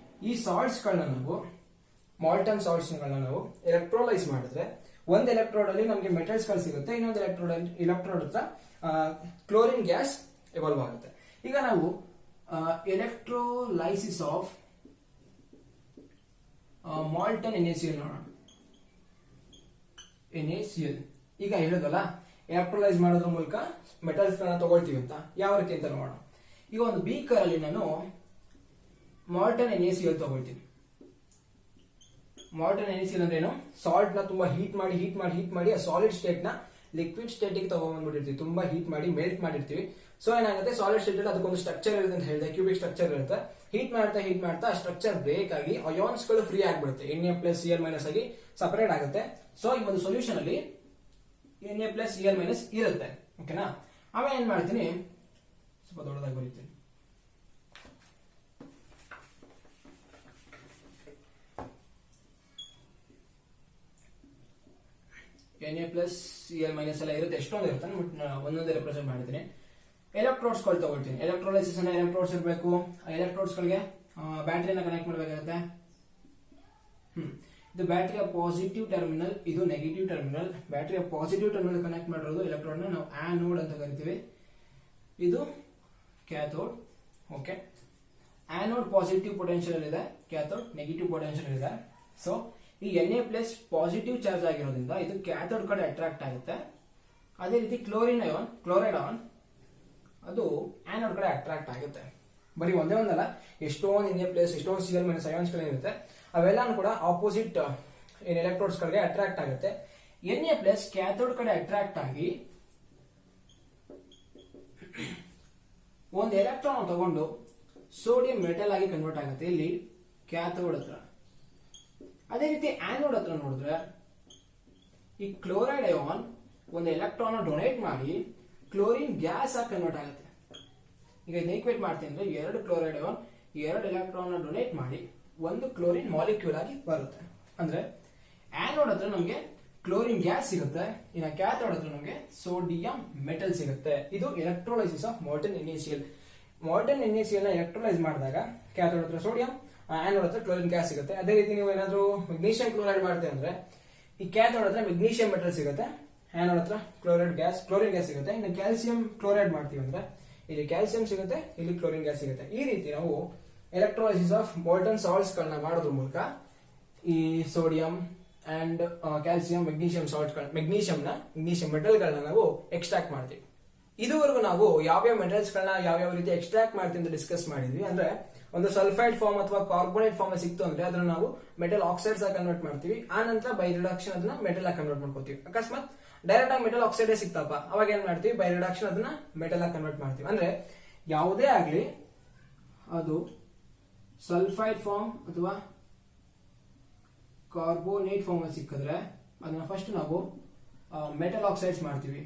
ಈ ಸಾಲ್ಟ್ಸ್ ಗಳನ್ನ ನಾವು ಮಾಲ್ಟನ್ ಸಾಲ್ಟ್ಸ್ ಗಳನ್ನ ನಾವು ಎಲೆಕ್ಟ್ರೋಲೈಸ್ ಮಾಡಿದ್ರೆ ಒಂದು ಎಲೆಕ್ಟ್ರೋಡ್ ಅಲ್ಲಿ ನಮಗೆ ಮೆಟಲ್ಸ್ ಗಳು ಸಿಗುತ್ತೆ, ಇನ್ನೊಂದು ಎಲೆಕ್ಟ್ರೋಡ್ ಹತ್ರ ಕ್ಲೋರಿನ್ ಗ್ಯಾಸ್ ಎವಾಲ್ವ್ ಆಗುತ್ತೆ. ಈಗ ನಾವು ಎಲೆಕ್ಟ್ರೋಲೈಸಿಸ್ ಆಫ್ ಮಾಲ್ಟನ್ NaCl ನೋಡೋಣ. NaCl ಈಗ ಹೇಳೋದಲ್ಲ, ಎಲೆಕ್ಟ್ರೋಲೈಸ್ ಮಾಡೋದ್ರ ಮೂಲಕ ಮೆಟಲ್ಸ್ ಗಳನ್ನ ತಗೊಳ್ತೀವಿ ಅಂತ. ಯಾವ ರೀತಿ ಅಂತ ನೋಡೋಣ. ಈಗ ಒಂದು ಬೀಕರ್ ಅಲ್ಲಿ ನಾನು ಮಾಲ್ಟನ್ NaCl ತಗೊಳ್ತೀನಿ. ಮಾಲ್ಟನ್ NaCl ಅಂದ್ರೆ ಏನು? ಸಾಲ್ಟ್ ನ ತುಂಬಾ ಹೀಟ್ ಮಾಡಿ ಆ ಸಾಲಿಡ್ ಸ್ಟೇಟ್ ನ ಲಿಕ್ವಿಡ್ ಸ್ಟೇಟ್ ಗೆ ತಗೊಂಡ್ಬಿಟ್ಟಿರ್ತೀವಿ. ತುಂಬಾ ಹೀಟ್ ಮಾಡಿ ಮೆಲ್ಟ್ ಮಾಡಿರ್ತೀವಿ. ಸೊ ಏನಾಗುತ್ತೆ, ಸಾಲಿಡ್ ಸ್ಟೇಟ್ ಅಲ್ಲಿ ಅದಕ್ಕೊಂದು ಸ್ಟ್ರಕ್ಚರ್ ಇರುತ್ತೆ ಅಂತ ಹೇಳಿದೆ, ಕ್ಯೂಬಿಕ್ ಸ್ಟ್ರಕ್ಚರ್ ಇರುತ್ತೆ. ಹೀಟ್ ಮಾಡ್ತಾ ಆ ಸ್ಟ್ರಕ್ಚರ್ ಬ್ರೇಕ್ ಆಗಿ ಅಯಾನ್ಸ್ ಗಳು ಫ್ರೀ ಆಗ್ಬಿಡುತ್ತೆ. Na+Cl- ಆಗಿ ಸಪರೇಟ್ ಆಗುತ್ತೆ. ಸೊ ಈ ಒಂದು ಸೊಲ್ಯೂಷನ್ ಅಲ್ಲಿ Na+Cl- ಇರುತ್ತೆ. ಓಕೆನಾ? ಆಮೇಲೆ ಏನ್ ಮಾಡ್ತೀನಿ, ಸ್ವಲ್ಪ ದೊಡ್ಡದಾಗಿ ಬರೀತೀನಿ. Na+Cl- ಎಲ್ಲ ಇರುತ್ತೆ, ಎಷ್ಟೊಂದು ಇರುತ್ತೆ. ಒಂದೊಂದೇ ರೆಪ್ರೆಸೆಂಟ್ ಮಾಡಿದ್ದೀನಿ. ಎಲೆಕ್ಟ್ರೋಡ್ಸ್ ಗಳು ತಗೊಳ್ತೀನಿ. ಎಲೆಕ್ಟ್ರೋಲೈಸಿಸ್ ಅನ್ನ ಎಲೆಕ್ಟ್ರೋಡ್ಸ್ ಇರಬೇಕು. ಎಲೆಕ್ಟ್ರೋಡ್ಸ್ ಗಳಿಗೆ ಬ್ಯಾಟರಿನ ಕನೆಕ್ಟ್ ಮಾಡಬೇಕಾಗುತ್ತೆ. ಇದು ಬ್ಯಾಟರಿಯ ಪಾಸಿಟಿವ್ ಟರ್ಮಿನಲ್, ಇದು ನೆಗೆಟಿವ್ ಟರ್ಮಿನಲ್. ಬ್ಯಾಟರಿಯ ಪಾಸಿಟಿವ್ ಟರ್ಮಿನಲ್ ಕನೆಕ್ಟ್ ಮಾಡಿರೋದು ಎಲೆಕ್ಟ್ರೋಡ್ ನಾವು ಆನೋಡ್ ಅಂತ ಕರಿತೀವಿ. ಇದು cathode. Okay, anode positive potential ಇದೆ, ಕ್ಯಾಥೋಡ್ ನೆಗೆಟಿವ್ ಪೊಟೆನ್ಶಿಯಲ್ ಇದೆ. ಸೊ ಈ Na ಪ್ಲಸ್ ಪಾಸಿಟಿವ್ ಚಾರ್ಜ್ ಆಗಿರೋದ್ರಿಂದ ಇದು ಕ್ಯಾಥೋಡ್ ಕಡೆ ಅಟ್ರಾಕ್ಟ್ ಆಗುತ್ತೆ. ಅದೇ ರೀತಿ ಕ್ಲೋರೈಡ್ ಆನ್ ಅದು ಆನೋಡ್ ಕಡೆ ಅಟ್ರಾಕ್ಟ್ ಆಗುತ್ತೆ. ಬರೀ ಒಂದೇ ಒಂದಲ್ಲ, ಎಷ್ಟೊಂದು Na ಪ್ಲಸ್ ಎಷ್ಟೊಂದು Cl ಮೈನಸ್ ಅಯಾನ್ಸ್ ಗಳಿರುತ್ತೆ, ಅವೆಲ್ಲಾನು ಕೂಡ ಆಪೋಸಿಟ್ ಎಲೆಕ್ಟ್ರೋಡ್ಸ್ ಗಳಿಗೆ ಅಟ್ರಾಕ್ಟ್ ಆಗುತ್ತೆ. Na ಪ್ಲಸ್ ಕ್ಯಾಥೋಡ್ ಕಡೆ ಅಟ್ರಾಕ್ಟ್ ಆಗಿ ಒಂದು ಎಲೆಕ್ಟ್ರಾನ್ ತಗೊಂಡು ಸೋಡಿಯಂ ಮೆಟಲ್ ಆಗಿ ಕನ್ವರ್ಟ್ ಆಗುತ್ತೆ ಇಲ್ಲಿ ಕ್ಯಾಥೋಡ್ ಹತ್ರ. ಅದೇ ರೀತಿ ಆನೋಡ್ ಹತ್ರ ನೋಡಿದ್ರೆ ಈ ಕ್ಲೋರೈಡ್ ಅಯಾನ್ ಒಂದು ಎಲೆಕ್ಟ್ರಾನ್ ಡೊನೇಟ್ ಮಾಡಿ ಕ್ಲೋರಿನ್ ಗ್ಯಾಸ್ ಆಗಿ ಕನ್ವರ್ಟ್ ಆಗುತ್ತೆ. ಈಗ ಇದನ್ನ ಈಕ್ವೇಟ್ ಮಾಡ್ತೀನಿ ಅಂದ್ರೆ ಎರಡು ಕ್ಲೋರೈಡ್ ಅಯಾನ್ ಎರಡು ಎಲೆಕ್ಟ್ರಾನ್ ಡೊನೇಟ್ ಮಾಡಿ ಒಂದು ಕ್ಲೋರಿನ್ ಮಾಲಿಕ್ಯೂಲ್ ಆಗಿ ಬರುತ್ತೆ. ಅಂದ್ರೆ ಆನೋಡ್ ಹತ್ರ ನಮಗೆ ಕ್ಲೋರಿನ್ ಗ್ಯಾಸ್ ಸಿಗುತ್ತೆ, ಇನ್ನು ಕ್ಯಾಥೋಡ್ ಹತ್ರ ನಮಗೆ ಸೋಡಿಯಂ ಮೆಟಲ್ ಸಿಗುತ್ತೆ. ಇದು electrolysis of molten NaCl. Molten NaCl ನ ಎಲೆಕ್ಟ್ರೋಲೈಸ್ ಮಾಡಿದಾಗ ಕ್ಯಾಥೋಡ್ ಹತ್ರ ಸೋಡಿಯಂ, ಆನೋಡ್ ಹತ್ರ ಕ್ಲೋರಿನ್ ಗ್ಯಾಸ್ ಸಿಗುತ್ತೆ. ಅದೇ ರೀತಿ ನೀವು ಏನಾದ್ರು ಮೆಗ್ನೀಷಿಯಂ ಕ್ಲೋರೈಡ್ ಮಾಡ್ತೀವಿ ಅಂದ್ರೆ ಈ ಕ್ಯಾಥೋಡ್ ಹತ್ರ ಮೆಗ್ನೀಷಿಯಂ ಮೆಟಲ್ ಸಿಗುತ್ತೆ, ಆನೋಡ್ ಹತ್ರ ಕ್ಲೋರಿನ್ ಗ್ಯಾಸ್ ಸಿಗುತ್ತೆ. ಇನ್ನು ಕ್ಯಾಲ್ಸಿಯಂ ಕ್ಲೋರೈಡ್ ಮಾಡ್ತೀವಿ ಅಂದ್ರೆ ಇಲ್ಲಿ ಕ್ಯಾಲ್ಸಿಯಂ ಸಿಗುತ್ತೆ, ಇಲ್ಲಿ ಕ್ಲೋರಿನ್ ಗ್ಯಾಸ್ ಸಿಗುತ್ತೆ. ಈ ರೀತಿ ನಾವು ಎಲೆಕ್ಟ್ರೋಲೈಸಿಸ್ ಆಫ್ ಮಾರ್ಟನ್ ಸಾಲ್ಟ್ಸ್ ಗಳನ್ನ ಮಾಡೋದ್ರ ಮೂಲಕ ಈ sodium and calcium magnesium magnesium metal ಗಳನ್ನ ನಾವು ಎಕ್ಸ್ಟ್ರಾಕ್ಟ್ ಮಾಡ್ತೀವಿ. ಇದುವರೆಗೂ ನಾವು ಯಾವ್ಯಾವ ಮೆಟಲ್ಸ್ ಗಳನ್ನ ಯಾವ್ಯಾವ ರೀತಿ ಎಕ್ಸ್ಟ್ರಾಕ್ಟ್ ಮಾಡ್ತೀವಿ ಅಂತ ಡಿಸ್ಕಸ್ ಮಾಡಿದ್ವಿ. ಅಂದ್ರೆ ಒಂದು ಸಲ್ಫೈಡ್ ಫಾರ್ಮ್ ಅಥವಾ ಕಾರ್ಬೋನೇಟ್ ಫಾರ್ಮ್ ಸಿಕ್ತು ಅಂದ್ರೆ ಅದನ್ನ ನಾವು ಮೆಟಲ್ ಆಕ್ಸೈಡ್ಸ್ ಆಗಿ ಕನ್ವರ್ಟ್ ಮಾಡ್ತೀವಿ. ಆ ನಂತರ ಬೈ ರಿಡಕ್ಷನ್ ಅದನ್ನ ಮೆಟಲ್ ಆಗಿ ಕನ್ವರ್ಟ್ ಮಾಡ್ಕೋತೀವಿ. ಅಕಸ್ಮಾತ್ ಡೈರೆಕ್ಟ್ ಆಗಿ ಮೆಟಲ್ ಆಕ್ಸೈಡ್ ಸಿಕ್ತಪ್ಪ, ಅವಾಗ ಏನ್ ಮಾಡ್ತೀವಿ, ಬೈ ರಿಡಕ್ಷನ್ ಅದನ್ನ ಮೆಟಲ್ ಆಗಿ ಕನ್ವರ್ಟ್ ಮಾಡ್ತೀವಿ. ಅಂದ್ರೆ ಯಾವುದೇ ಆಗ್ಲಿ ಅದು ಸಲ್ಫೈಡ್ ಫಾರ್ಮ್ ಅಥವಾ ಕಾರ್ಬೋನೇಟ್ ಫಾರ್ಮ್ ಅಲ್ಲಿ ಸಿಕ್ಕಿದ್ರೆ ಅದನ್ನ ಫಸ್ಟ್ ನಾವು ಮೆಟಲ್ ಆಕ್ಸೈಡ್ಸ್ ಮಾಡ್ತೀವಿ.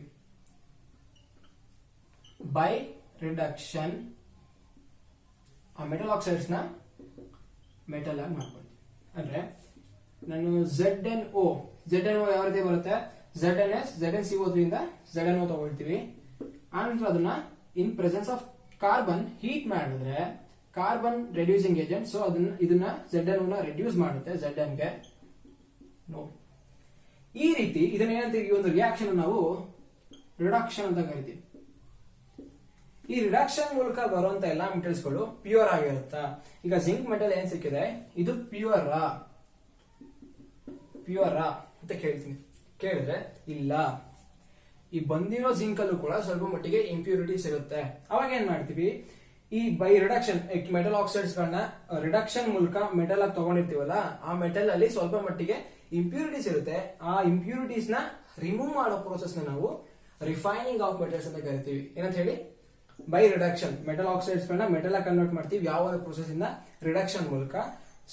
ಬೈ ರಿಡಕ್ಷನ್ ಆ ಮೆಟಲ್ ಆಕ್ಸೈಡ್ಸ್ ನ ಮೆಟಲ್ ಆಗಿ ಮಾಡ್ಕೊಳ್ತೀವಿ. ಅಂದ್ರೆ ನಾನು ZnO ಯಾವ ರೀತಿ ಬರುತ್ತೆ, ZnS ZnCO3 ಇಂದ ZnO ತಗೊಳ್ತೀವಿ. ಆನಂತರ ಅದನ್ನ ಇನ್ ಪ್ರೆಸೆನ್ಸ್ ಆಫ್ ಕಾರ್ಬನ್ ಹೀಟ್ ಮಾಡಿದ್ರೆ ಕಾರ್ಬನ್ ರೆಡ್ಯೂಸಿಂಗ್ ಏಜೆಂಟ್, ಸೊ ಇದನ್ನ ZnO ನ ರೆಡ್ಯೂಸ್ ಮಾಡುತ್ತೆ Zn ಗೆ. ಈ ರೀತಿ ಇದನ್ನ ಏನಂತೀವಿ, ಈ ಒಂದು ರಿಯಾಕ್ಷನ್ ನಾವು ರಿಡಕ್ಷನ್ ಅಂತ ಕರಿತೀವಿ. ಈ ರಿಡಕ್ಷನ್ ಮೂಲಕ ಬರುವಂತ ಎಲ್ಲಾ ಮೆಟಲ್ಸ್ ಗಳು ಪ್ಯೂರ್ ಆಗಿರುತ್ತಾ. ಈಗ ಜಿಂಕ್ ಮೆಟಲ್ ಏನ್ ಸಿಕ್ಕಿದೆ, ಇದು ಪ್ಯೂರ್ ಅಂತ ಕೇಳಿದ್ರೆ ಇಲ್ಲ, ಈ ಬಂದಿರೋ ಜಿಂಕ್ ಅಲ್ಲೂ ಕೂಡ ಸ್ವಲ್ಪ ಮಟ್ಟಿಗೆ ಇಂಪ್ಯೂರಿಟೀಸ್ ಇರುತ್ತೆ. ಅವಾಗ ಏನ್ ಮಾಡ್ತೀವಿ, ಈ ಬೈ ರಿಡಕ್ಷನ್ ಮೆಟಲ್ ಆಕ್ಸೈಡ್ಸ್ ಗಳನ್ನ ರಿಡಕ್ಷನ್ ಮೂಲಕ ಮೆಟಲ್ ಆಗಿ ತಗೊಂಡಿರ್ತೀವಲ್ಲ, ಆ ಮೆಟಲ್ ಅಲ್ಲಿ ಸ್ವಲ್ಪ ಮಟ್ಟಿಗೆ ಇಂಪ್ಯೂರಿಟೀಸ್ ಇರುತ್ತೆ. ಆ ಇಂಪ್ಯೂರಿಟೀಸ್ ನ ರಿಮೂವ್ ಮಾಡೋ ಪ್ರೋಸೆಸ್ ನ ನಾವು ರಿಫೈನಿಂಗ್ ಆಫ್ ಮೆಟಲ್ಸ್ ಅಂತ ಕರಿತೀವಿ. ಏನಂತ ಹೇಳಿ, ಬೈ ರಿಡಕ್ಷನ್ ಮೆಟಲ್ ಆಕ್ಸೈಡ್ಸ್ ಗಳನ್ನ ಮೆಟಲ್ ಆಗಿ ಕನ್ವರ್ಟ್ ಮಾಡ್ತೀವಿ. ಯಾವ ಪ್ರೋಸೆಸ್ ಇಂದ, ರಿಡಕ್ಷನ್ ಮೂಲಕ.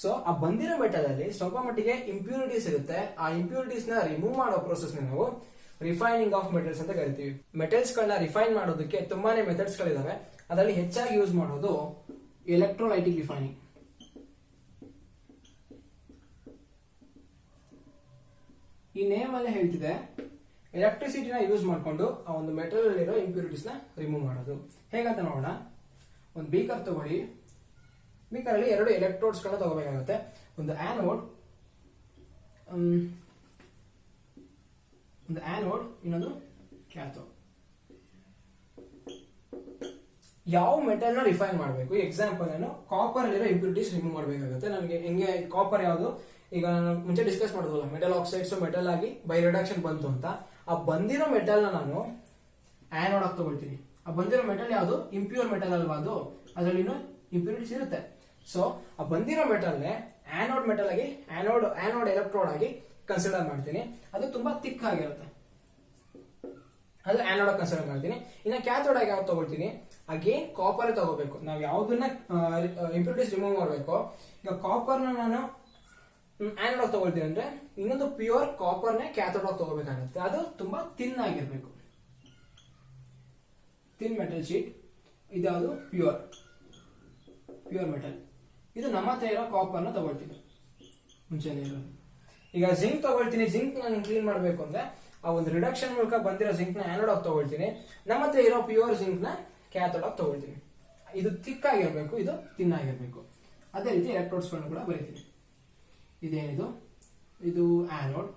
ಸೊ ಆ ಬಂದಿರೋ ಮೆಟಲ್ ಅಲ್ಲಿ ಸ್ವಲ್ಪ ಮಟ್ಟಿಗೆ ಇಂಪ್ಯೂರಿಟೀಸ್ ಇರುತ್ತೆ, ಆ ಇಂಪ್ಯೂರಿಟೀಸ್ ನ ರಿಮೂವ್ ಮಾಡೋ ಪ್ರೋಸೆಸ್ ನ ನಾವು ರಿಫೈನಿಂಗ್ ಆಫ್ ಮೆಟಲ್ಸ್ ಅಂತ ಕರಿತೀವಿ. ಮೆಟಲ್ಸ್ ಗಳನ್ನ ರಿಫೈನ್ ಮಾಡೋದಕ್ಕೆ ತುಂಬಾನೇ ಮೆಥಡ್ಸ್ ಗಳಿದಾವೆ. ಅದರಲ್ಲಿ ಹೆಚ್ಚಾಗಿ ಯೂಸ್ ಮಾಡೋದು ಎಲೆಕ್ಟ್ರೋಲೈಟಿಕ್ ರಿಫೈನಿಂಗ್. ಈ ನೇಮ್ ಅಲ್ಲೇ ಹೇಳ್ತಿದೆ, ಎಲೆಕ್ಟ್ರಿಸಿಟಿನ ಯೂಸ್ ಮಾಡಿಕೊಂಡು ಆ ಒಂದು ಮೆಟಲ್ ಅಲ್ಲಿರೋ ಇಂಪ್ಯೂರಿಟೀಸ್ ನ ರಿಮೂವ್ ಮಾಡೋದು. ಹೇಗಂತ ನೋಡೋಣ. ಒಂದು ಬೀಕರ್ ತಗೊಳ್ಳಿ, ಬೀಕರ್ ಅಲ್ಲಿ ಎರಡು ಎಲೆಕ್ಟ್ರೋಡ್ಸ್ ಗಳನ್ನ ತಗೋಬೇಕಾಗುತ್ತೆ. ಒಂದು ಆನೋಡ್, ಇನ್ನೊಂದು ಕ್ಯಾಥೋಡ್. ಯಾವ ಮೆಟಲ್ ನ ರಿಫೈನ್ ಮಾಡಬೇಕು, ಎಕ್ಸಾಂಪಲ್ ಏನು, ಕಾಪರ್ ಅಲ್ಲಿರೋ ಇಂಪ್ಯೂರಿಟೀಸ್ ರಿಮೂವ್ ಮಾಡಬೇಕಾಗುತ್ತೆ. ನನಗೆ ಹೆಂಗೆ ಕಾಪರ್ ಯಾವುದು, ಈಗ ನಾನು ಮುಂಚೆ ಡಿಸ್ಕಸ್ ಮಾಡಿದ್ವಲ್ಲ, ಮೆಟಲ್ ಆಕ್ಸೈಡ್ಸ್ ಮೆಟಲ್ ಆಗಿ ಬೈ ರಿಡಕ್ಷನ್ ಬಂತು ಅಂತ. ಆ ಬಂದಿರೋ ಮೆಟಲ್ ನ ನಾನು ಆನೋಡ್ ಆಗಿ ತಗೊಳ್ತೀನಿ. ಆ ಬಂದಿರೋ ಮೆಟಲ್ ಯಾವುದು, ಇಂಪ್ಯೂರ್ ಮೆಟಲ್ ಅಲ್ವಾ, ಅದು ಅದರಲ್ಲಿ ಇಂಪ್ಯೂರಿಟೀಸ್ ಇರುತ್ತೆ. ಸೊ ಆ ಬಂದಿರೋ ಮೆಟಲ್ ನೇ ಆನೋಡ್ ಮೆಟಲ್ ಆಗಿ ಆನೋಡ್ ಎಲೆಕ್ಟ್ರೋಡ್ ಆಗಿ ಕನ್ಸಿಡರ್ ಮಾಡ್ತೀನಿ. ಅದು ತುಂಬಾ ಥಿಕ್ ಆಗಿರುತ್ತೆ, ಅದು ಆನೋಡ್ ಆಗಿ ಕನ್ಸಿಡರ್ ಮಾಡ್ತೀನಿ. ಇನ್ನು ಕ್ಯಾಥೋಡ್ ಆಗಿ ಯಾವ್ದು ತಗೊಳ್ತೀನಿ, ಅಗೇನ್ ಕಾಪರ್ ತಗೋಬೇಕು. ನಾವು ಯಾವ್ದನ್ನ ಇಂಪ್ಯೂರಿಟೀಸ್ ರಿಮೂವ್ ಮಾಡಬೇಕು, ಈಗ ಕಾಪರ್ ನಾನು ಆನೋಡ್ ಆಗಿ ತಗೊಳ್ತೀನಿ ಅಂದ್ರೆ ಇನ್ನೊಂದು ಪ್ಯೂರ್ ಕಾಪರ್ ನೇ ಕ್ಯಾಥೋಡ್ ಆಗಿ ತಗೋಬೇಕಾಗುತ್ತೆ. ಅದು ತುಂಬಾ ಥಿನ್ ಆಗಿರ್ಬೇಕು, ಥಿನ್ ಮೆಟಲ್ ಶೀಟ್. ಇದ್ಯಾವುದು ಪ್ಯೂರ್ ಮೆಟಲ್. ಇದು ನಮ್ಮ ಹತ್ರ ಇರೋ ಕಾಪರ್ ನ ತಗೊಳ್ತೀನಿ ಮುಂಚೆನೇ ಇರೋದು. ಈಗ ಜಿಂಕ್ ತಗೊಳ್ತೀನಿ, ಜಿಂಕ್ ನಾನು ಕ್ಲೀನ್ ಮಾಡಬೇಕು ಅಂದ್ರೆ ಆ ಒಂದು ರಿಡಕ್ಷನ್ ಮೂಲಕ ಬಂದಿರೋ ಜಿಂಕ್ ನ ಆನೋಡ್ ಆಗಿ ತಗೊಳ್ತೀನಿ. ನಮ್ಮ ಹತ್ರ ಇರೋ ಪ್ಯೂರ್ ಜಿಂಕ್ ನ ಕ್ಯಾಥೋಡ್ ಆಗಿ ತಗೊಳ್ತೀನಿ. ಇದು ಥಿಕ್ ಆಗಿರ್ಬೇಕು, ಇದು ಥಿನ್ ಆಗಿರ್ಬೇಕು. ಅದೇ ರೀತಿ ಎಲೆಕ್ಟ್ರೋಡ್ಸ್ ಗಳನ್ನು ಕೂಡ ಬರೀತೀನಿ. ಇದೇನಿದು, ಇದು ಆನೋಡ್,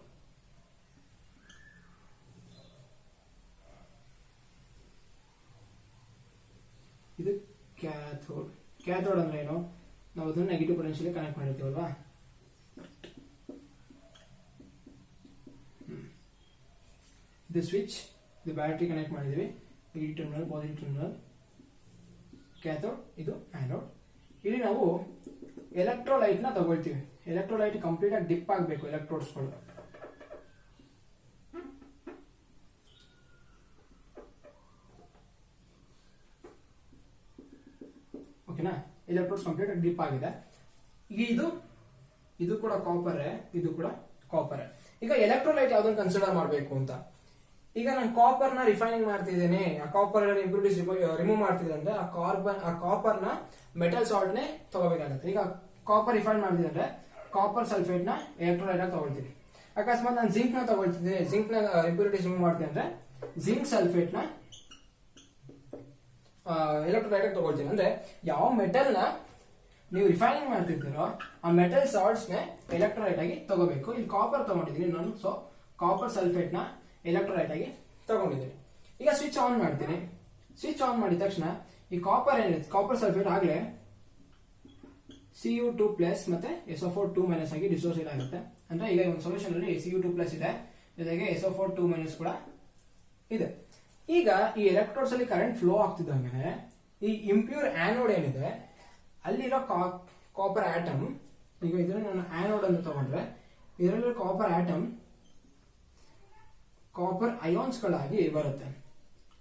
ಇದು ಕ್ಯಾಥೋಡ್. ಕ್ಯಾಥೋಡ್ ಅಂದ್ರೆ ಏನು, ನಾವು ಅದನ್ನ ನೆಗೆಟಿವ್ ಪೊಟೆನ್ಷಿಯಲ್ ಕನೆಕ್ಟ್ ಮಾಡಿರ್ತೀವಲ್ವಾ. ಇದು ಸ್ವಿಚ್, ಇದು ಬ್ಯಾಟರಿ ಕನೆಕ್ಟ್ ಮಾಡಿದೀವಿ, negative terminal positive terminal, cathode, ಇದು ಆನೋಡ್. ಇಲ್ಲಿ ನಾವು ಎಲೆಕ್ಟ್ರೋಲೈಟ್ ನ ತಗೊಳ್ತೀವಿ. ಎಲೆಕ್ಟ್ರೋಲೈಟ್ ಕಂಪ್ಲೀಟ್ ಆಗಿ ಡಿಪ್ ಆಗಬೇಕು ಎಲೆಕ್ಟ್ರೋಡ್ಸ್ಗಳು. ಓಕೆನಾ, ಎಲೆಕ್ಟ್ರೋಡ್ಸ್ ಕಂಪ್ಲೀಟ್ ಆಗಿ ಡಿಪ್ ಆಗಿದೆ. ಇದು ಕೂಡ ಕಾಪರ್, ಇದು ಕೂಡ ಕಾಪರ್. ಈಗ ಎಲೆಕ್ಟ್ರೋಲೈಟ್ ಯಾವ್ದನ್ನ ಕನ್ಸಿಡರ್ ಮಾಡಬೇಕು ಅಂತ, ಈಗ ನಾನು ಕಾಪರ್ ನ ರಿಫೈನಿಂಗ್ ಮಾಡ್ತಿದ್ದೇನೆ, ಆ ಕಾಪರ್ ಇಂಪ್ಯೂರಿಟೀಸ್ ರಿಮೂವ್ ಮಾಡ್ತಿದ್ದೆ ಅಂದ್ರೆ ಆ ಕಾಪರ್ ನ ಮೆಟಲ್ ಸಾಲ್ಟ್ ನೇ ತಗೋಬೇಕಾಗುತ್ತೆ. ಈಗ ಕಾಪರ್ ರಿಫೈನ್ ಮಾಡ್ತಿದ್ರೆ ಕಾಪರ್ ಸಲ್ಫೇಟ್ ನ ಎಲೆಕ್ಟ್ರೋಲೈಟ್ ಆಗಿ ತಗೊಳ್ತೀನಿ. ಅಕಸ್ಮಾತ್ ನಾನು ಜಿಂಕ್ ನ ತಗೊಳ್ತಿದ್ದೀನಿ, ಜಿಂಕ್ ನ ಇಂಪ್ಯೂರಿಟೀಸ್ ರಿಮೂವ್ ಮಾಡ್ತೀನಿ ಅಂದ್ರೆ ಜಿಂಕ್ ಸಲ್ಫೇಟ್ ನ ಎಲೆಕ್ಟ್ರೋಲೈಟ್ ಆಗಿ ತಗೊಳ್ತೀನಿ. ಅಂದ್ರೆ ಯಾವ ಮೆಟಲ್ ನ ನೀವು ರಿಫೈನಿಂಗ್ ಮಾಡ್ತಿದ್ದೀರೋ ಆ ಮೆಟಲ್ ಸಾಲ್ಟ್ಸ್ ನೇ ಎಲೆಕ್ಟ್ರೋಲೈಟ್ ಆಗಿ ತಗೋಬೇಕು. ಇಲ್ಲಿ ಕಾಪರ್ ತಗೊಂಡಿದ್ದೀನಿ ನಾನು, ಸೊ ಕಾಪರ್ ಸಲ್ಫೇಟ್ ನ ಎಲೆಕ್ಟ್ರೋಲೈಟ್ ಆಗಿ ತಗೊಂಡಿದ್ದೀನಿ. ಈಗ ಸ್ವಿಚ್ ಆನ್ ಮಾಡ್ತೀನಿ. ಸ್ವಿಚ್ ಆನ್ ಮಾಡಿದ ತಕ್ಷಣ ಈ ಕಾಪರ್ ಏನಿದೆ, ಕಾಪರ್ ಸಲ್ಫೇಟ್ ಆಗ್ಲೇ Cu2+ ಮತ್ತೆ SO4 ಆಗಿ ಡಿಸೋಸಿಯೇಟ್ ಆಗುತ್ತೆ. ಅಂದ್ರೆ ಈಗ ಒಂದು ಸೊಲ್ಯೂಷನ್ ಅಲ್ಲಿ Cu2+ ಇದೆ, ಜೊತೆಗೆ SO4 ಕೂಡ ಇದೆ. ಈಗ ಈ ಎಲೆಕ್ಟ್ರೋಡ್ಸ್ ಅಲ್ಲಿ ಕರೆಂಟ್ ಫ್ಲೋ ಆಗ್ತಿದ್ದಂಗೆ ಈ ಇಂಪ್ಯೂರ್ ಆನೋಡ್ ಏನಿದೆ ಅಲ್ಲಿರೋ ಕಾಪರ್ ಆಟಮ್, ಈಗ ಇದನ್ನ ನಾನು ಆನೋಡ್ ಅಂತ ತಗೊಂಡ್ರೆ ಇದರಲ್ಲಿ ಕಾಪರ್ ಆಟಮ್ ಕಾಪರ್ ಅಯಾನ್ಸ್ ಗಳಾಗಿ ಬರುತ್ತೆ.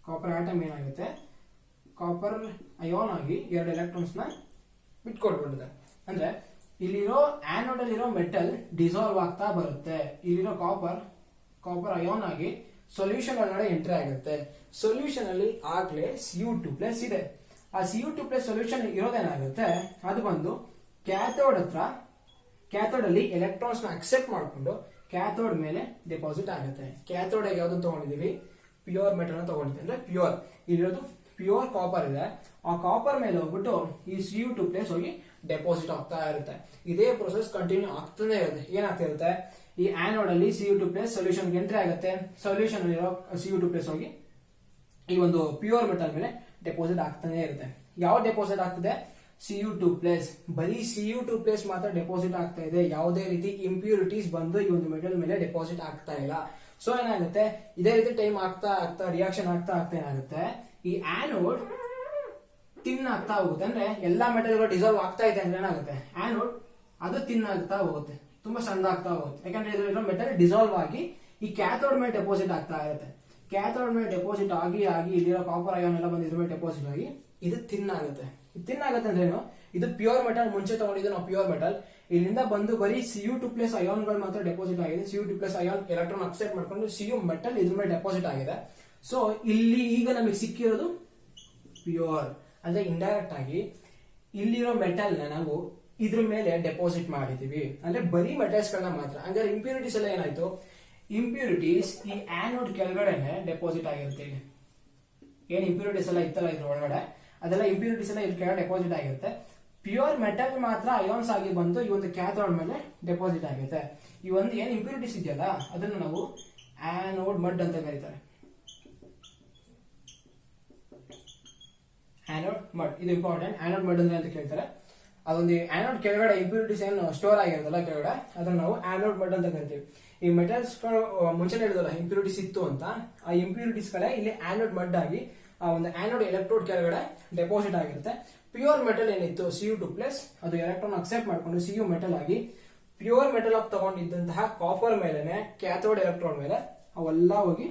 ಕಾಪರ್ ಆಟಮ್ ಏನಾಗುತ್ತೆ, ಕಾಪರ್ ಅಯಾನ್ ಆಗಿ 2 ಎಲೆಕ್ಟ್ರಾನ್ಸ್ ನ ಬಿಟ್ಕೊಡ್ಬಿಡುತ್ತೆ. ಅಂದ್ರೆ ಇಲ್ಲಿರೋ ಆನೋಡ್ ಅಲ್ಲಿರೋ ಮೆಟಲ್ ಡಿಸಾಲ್ವ್ ಆಗ್ತಾ ಬರುತ್ತೆ. ಇಲ್ಲಿರೋ ಕಾಪರ್ ಅಯಾನ್ ಆಗಿ ಸೊಲ್ಯೂಷನ್ ಒಳಗಡೆ ಎಂಟ್ರಿ ಆಗುತ್ತೆ. ಸೊಲ್ಯೂಷನ್ ಅಲ್ಲಿ ಆಗ್ಲೇ Cu2+ ಇದೆ. ಆ Cu2+ ಸೊಲ್ಯೂಷನ್ ಇರೋದೇನಾಗುತ್ತೆ, ಅದು ಬಂದು ಕ್ಯಾಥೋಡ್ ಹತ್ರ, ಕ್ಯಾಥೋಡ್ ಅಲ್ಲಿ ಎಲೆಕ್ಟ್ರಾನ್ಸ್ ನ ಅಕ್ಸೆಪ್ಟ್ ಮಾಡ್ಕೊಂಡು ಕ್ಯಾಥೋಡ್ ಮೇಲೆ ಡೆಪಾಸಿಟ್ ಆಗುತ್ತೆ. ಕ್ಯಾಥೋಡ್ ಯಾವ್ದು ತಗೊಂಡಿದೀವಿ, ಪ್ಯೂರ್ ಮೆಟಲ್ ನ ತಗೊಂಡಿದ್ದೀವಿ. ಅಂದ್ರೆ ಪ್ಯೂರ್, ಇಲ್ಲಿರೋದು ಪ್ಯೂರ್ ಕಾಪರ್ ಇದೆ. ಆ ಕಾಪರ್ ಮೇಲೆ ಹೋಗ್ಬಿಟ್ಟು ಈ Cu2+ ಹೋಗಿ ಡೆಪಾಸಿಟ್ ಆಗ್ತಾ ಇರುತ್ತೆ. ಇದೇ ಪ್ರೊಸೆಸ್ ಕಂಟಿನ್ಯೂ ಆಗ್ತಾನೆ ಇರುತ್ತೆ. ಏನಾಗ್ತಾ ಇರುತ್ತೆ, ಈ ಆನೋಡ್ ಅಲ್ಲಿ Cu2+ ಸೊಲ್ಯೂಷನ್ ಎಂಟ್ರಿ ಆಗುತ್ತೆ. ಸೊಲ್ಯೂಷನ್ ಅಲ್ಲಿರೋ Cu2+ ಹೋಗಿ ಈ ಒಂದು ಪ್ಯೂರ್ ಮೆಟಲ್ ಮೇಲೆ ಡೆಪಾಸಿಟ್ ಆಗ್ತಾನೆ ಇರುತ್ತೆ. ಯಾವ ಡೆಪಾಸಿಟ್ ಆಗ್ತದೆ, Cu2+, ಬರೀ Cu2+ ಮಾತ್ರ ಡೆಪಾಸಿಟ್ ಆಗ್ತಾ ಇದೆ. ಯಾವುದೇ ರೀತಿ ಇಂಪ್ಯೂರಿಟೀಸ್ ಬಂದು ಈ ಒಂದು ಮೆಟಲ್ ಮೇಲೆ ಡೆಪಾಸಿಟ್ ಆಗ್ತಾ ಇಲ್ಲ. ಸೊ ಏನಾಗುತ್ತೆ, ಇದೇ ರೀತಿ ಟೈಮ್ ಆಗ್ತಾ ರಿಯಾಕ್ಷನ್ ಆಗ್ತಾ ಏನಾಗುತ್ತೆ, ಈ ಆನೋಡ್ ತಿನ್ ಆಗ್ತಾ ಹೋಗುತ್ತೆ. ಅಂದ್ರೆ ಎಲ್ಲಾ ಮೆಟಲ್ ಡಿಸಾಲ್ವ್ ಆಗ್ತಾ ಇದೆ ಅಂದ್ರೆ ಏನಾಗುತ್ತೆ, ಆನೋಡ್ ಅದು ತಿನ್ ಆಗ್ತಾ ಹೋಗುತ್ತೆ, ತುಂಬಾ ಸಣ್ಣದಾಗ್ತಾ ಹೋಗುತ್ತೆ. ಯಾಕಂದ್ರೆ ಇದರಲ್ಲಿರೋ ಮೆಟಲ್ ಡಿಸಾಲ್ವ್ ಆಗಿ ಈ ಕ್ಯಾಥೋಡ್ ಮೇಲೆ ಡೆಪಾಸಿಟ್ ಆಗ್ತಾ ಇರುತ್ತೆ. ಕ್ಯಾಥೋಡ್ ಮೇಲೆ ಡೆಪಾಸಿಟ್ ಆಗಿ ಇಲ್ಲಿರೋ ಕಾಪರ್ ಅಯಾನ್ ಎಲ್ಲ ಬಂದು ಇದ್ರ ಮೇಲೆ ಡೆಪಾಸಿಟ್ ಆಗಿ ಇದು ತಿನ್ ಆಗುತ್ತೆ. ತಿನ್ ಆಗುತ್ತೆ ಅಂದ್ರೆ ಏನು, ಇದು ಪ್ಯೂರ್ ಮೆಟಲ್, ಮುಂಚೆ ತಗೊಂಡಿದ್ದು ನಾವು ಪ್ಯೂರ್ ಮೆಟಲ್. ಇಲ್ಲಿಂದ ಬಂದು ಬರೀ Cu2+ ಅಯಾನ್ಗಳು ಮಾತ್ರ ಡೆಪಾಸಿಟ್ ಆಗಿದೆ. Cu2+ ಅಯಾನ್ ಎಲೆಕ್ಟ್ರಾನ್ ಅಕ್ಸೆಪ್ಟ್ ಮಾಡ್ಕೊಂಡು Cu ಮೆಟಲ್ ಇದ್ರ ಮೇಲೆ ಡೆಪಾಸಿಟ್ ಆಗಿದೆ. ಸೊ ಇಲ್ಲಿ ಈಗ ನಮಗೆ ಸಿಕ್ಕಿರೋದು ಪ್ಯೂರ್. ಅಂದ್ರೆ ಇಂಡೈರೆಕ್ಟ್ ಆಗಿ ಇಲ್ಲಿರೋ ಮೆಟಲ್ ನ ನಾವು ಇದ್ರ ಮೇಲೆ ಡೆಪಾಸಿಟ್ ಮಾಡಿದೀವಿ. ಅಂದ್ರೆ ಬರೀ ಮೆಟಲ್ಸ್ ಗಳನ್ನ ಮಾತ್ರ. ಅಂದ್ರೆ ಇಂಪ್ಯೂರಿಟೀಸ್ ಎಲ್ಲ ಏನಾಯ್ತು, ಇಂಪ್ಯೂರಿಟೀಸ್ ಈ ಆನೋಡ್ ಕೆಳಗಡೆನೆ ಡೆಪಾಸಿಟ್ ಆಗಿರುತ್ತೆ. ಏನ್ ಇಂಪ್ಯೂರಿಟೀಸ್ ಎಲ್ಲ ಇತ್ತಲ್ಲ ಇದ್ರ ಒಳಗಡೆ, ಅದೆಲ್ಲ ಇಂಪ್ಯೂರಿಟೀಸ್ ಎಲ್ಲ ಇಲ್ಲಿ ಕೆಳಗಡೆ ಡೆಪಾಸಿಟ್ ಆಗಿರುತ್ತೆ. ಪ್ಯೂರ್ ಮೆಟಲ್ ಮಾತ್ರ ಅಯಾನ್ಸ್ ಆಗಿ ಬಂದು ಈ ಒಂದು ಕ್ಯಾಥೋಡ್ ಮೇಲೆ ಡೆಪಾಸಿಟ್ ಆಗುತ್ತೆ. ಈ ಒಂದು ಏನ್ ಇಂಪ್ಯೂರಿಟೀಸ್ ಇದೆಯಲ್ಲ ಅದನ್ನ ನಾವು ಆನೋಡ್ ಮಡ್ ಅಂತ ಕರೀತಾರೆ. ಆನೋಡ್ ಮಡ್, ಇದು ಇಂಪಾರ್ಟೆಂಟ್. ಆನೋಡ್ ಮಡ್ ಅಂದ್ರೆ ಅಂತ ಕೇಳ್ತಾರೆ. ಅದೊಂದು ಆನೋಡ್ ಕೆಳಗಡೆ ಇಂಪ್ಯೂರಿಟೀಸ್ ಏನು ಸ್ಟೋರ್ ಆಗಿರೋದಲ್ಲ ಕೆಳಗಡೆ, ಅದನ್ನ ನಾವು ಆನೋಡ್ ಮಡ್ ಅಂತ ಕರಿತೀವಿ. ಈ ಮೆಟಲ್ಸ್ ಮುಂಚೆ ಹೇಳಿದಲ್ಲ ಇಂಪ್ಯೂರಿಟೀಸ್ ಇತ್ತು ಅಂತ, ಆ ಇಂಪ್ಯೂರಿಟೀಸ್ ಗಳೇ ಇಲ್ಲಿ ಆನೋಡ್ ಮಡ್ ಆಗಿ ಆ ಒಂದು ಆನೋಡ್ ಎಲೆಕ್ಟ್ರೋಡ್ ಕೆಳಗಡೆ ಡೆಪಾಸಿಟ್ ಆಗಿರುತ್ತೆ. ಪ್ಯೂರ್ ಮೆಟಲ್ ಏನಿತ್ತು Cu2+, ಅದು ಎಲೆಕ್ಟ್ರಾನ್ ಅಕ್ಸೆಪ್ಟ್ ಮಾಡ್ಕೊಂಡು Cu ಮೆಟಲ್ ಆಗಿ ಪ್ಯೂರ್ ಮೆಟಲ್ ಆಗಿ ತಗೊಂಡಿದ್ದಂತಹ ಕಾಪರ್ ಮೇಲೆನೆ ಕ್ಯಾಥೋಡ್ ಎಲೆಕ್ಟ್ರಾನ್ ಮೇಲೆ ಅವೆಲ್ಲ ಹೋಗಿ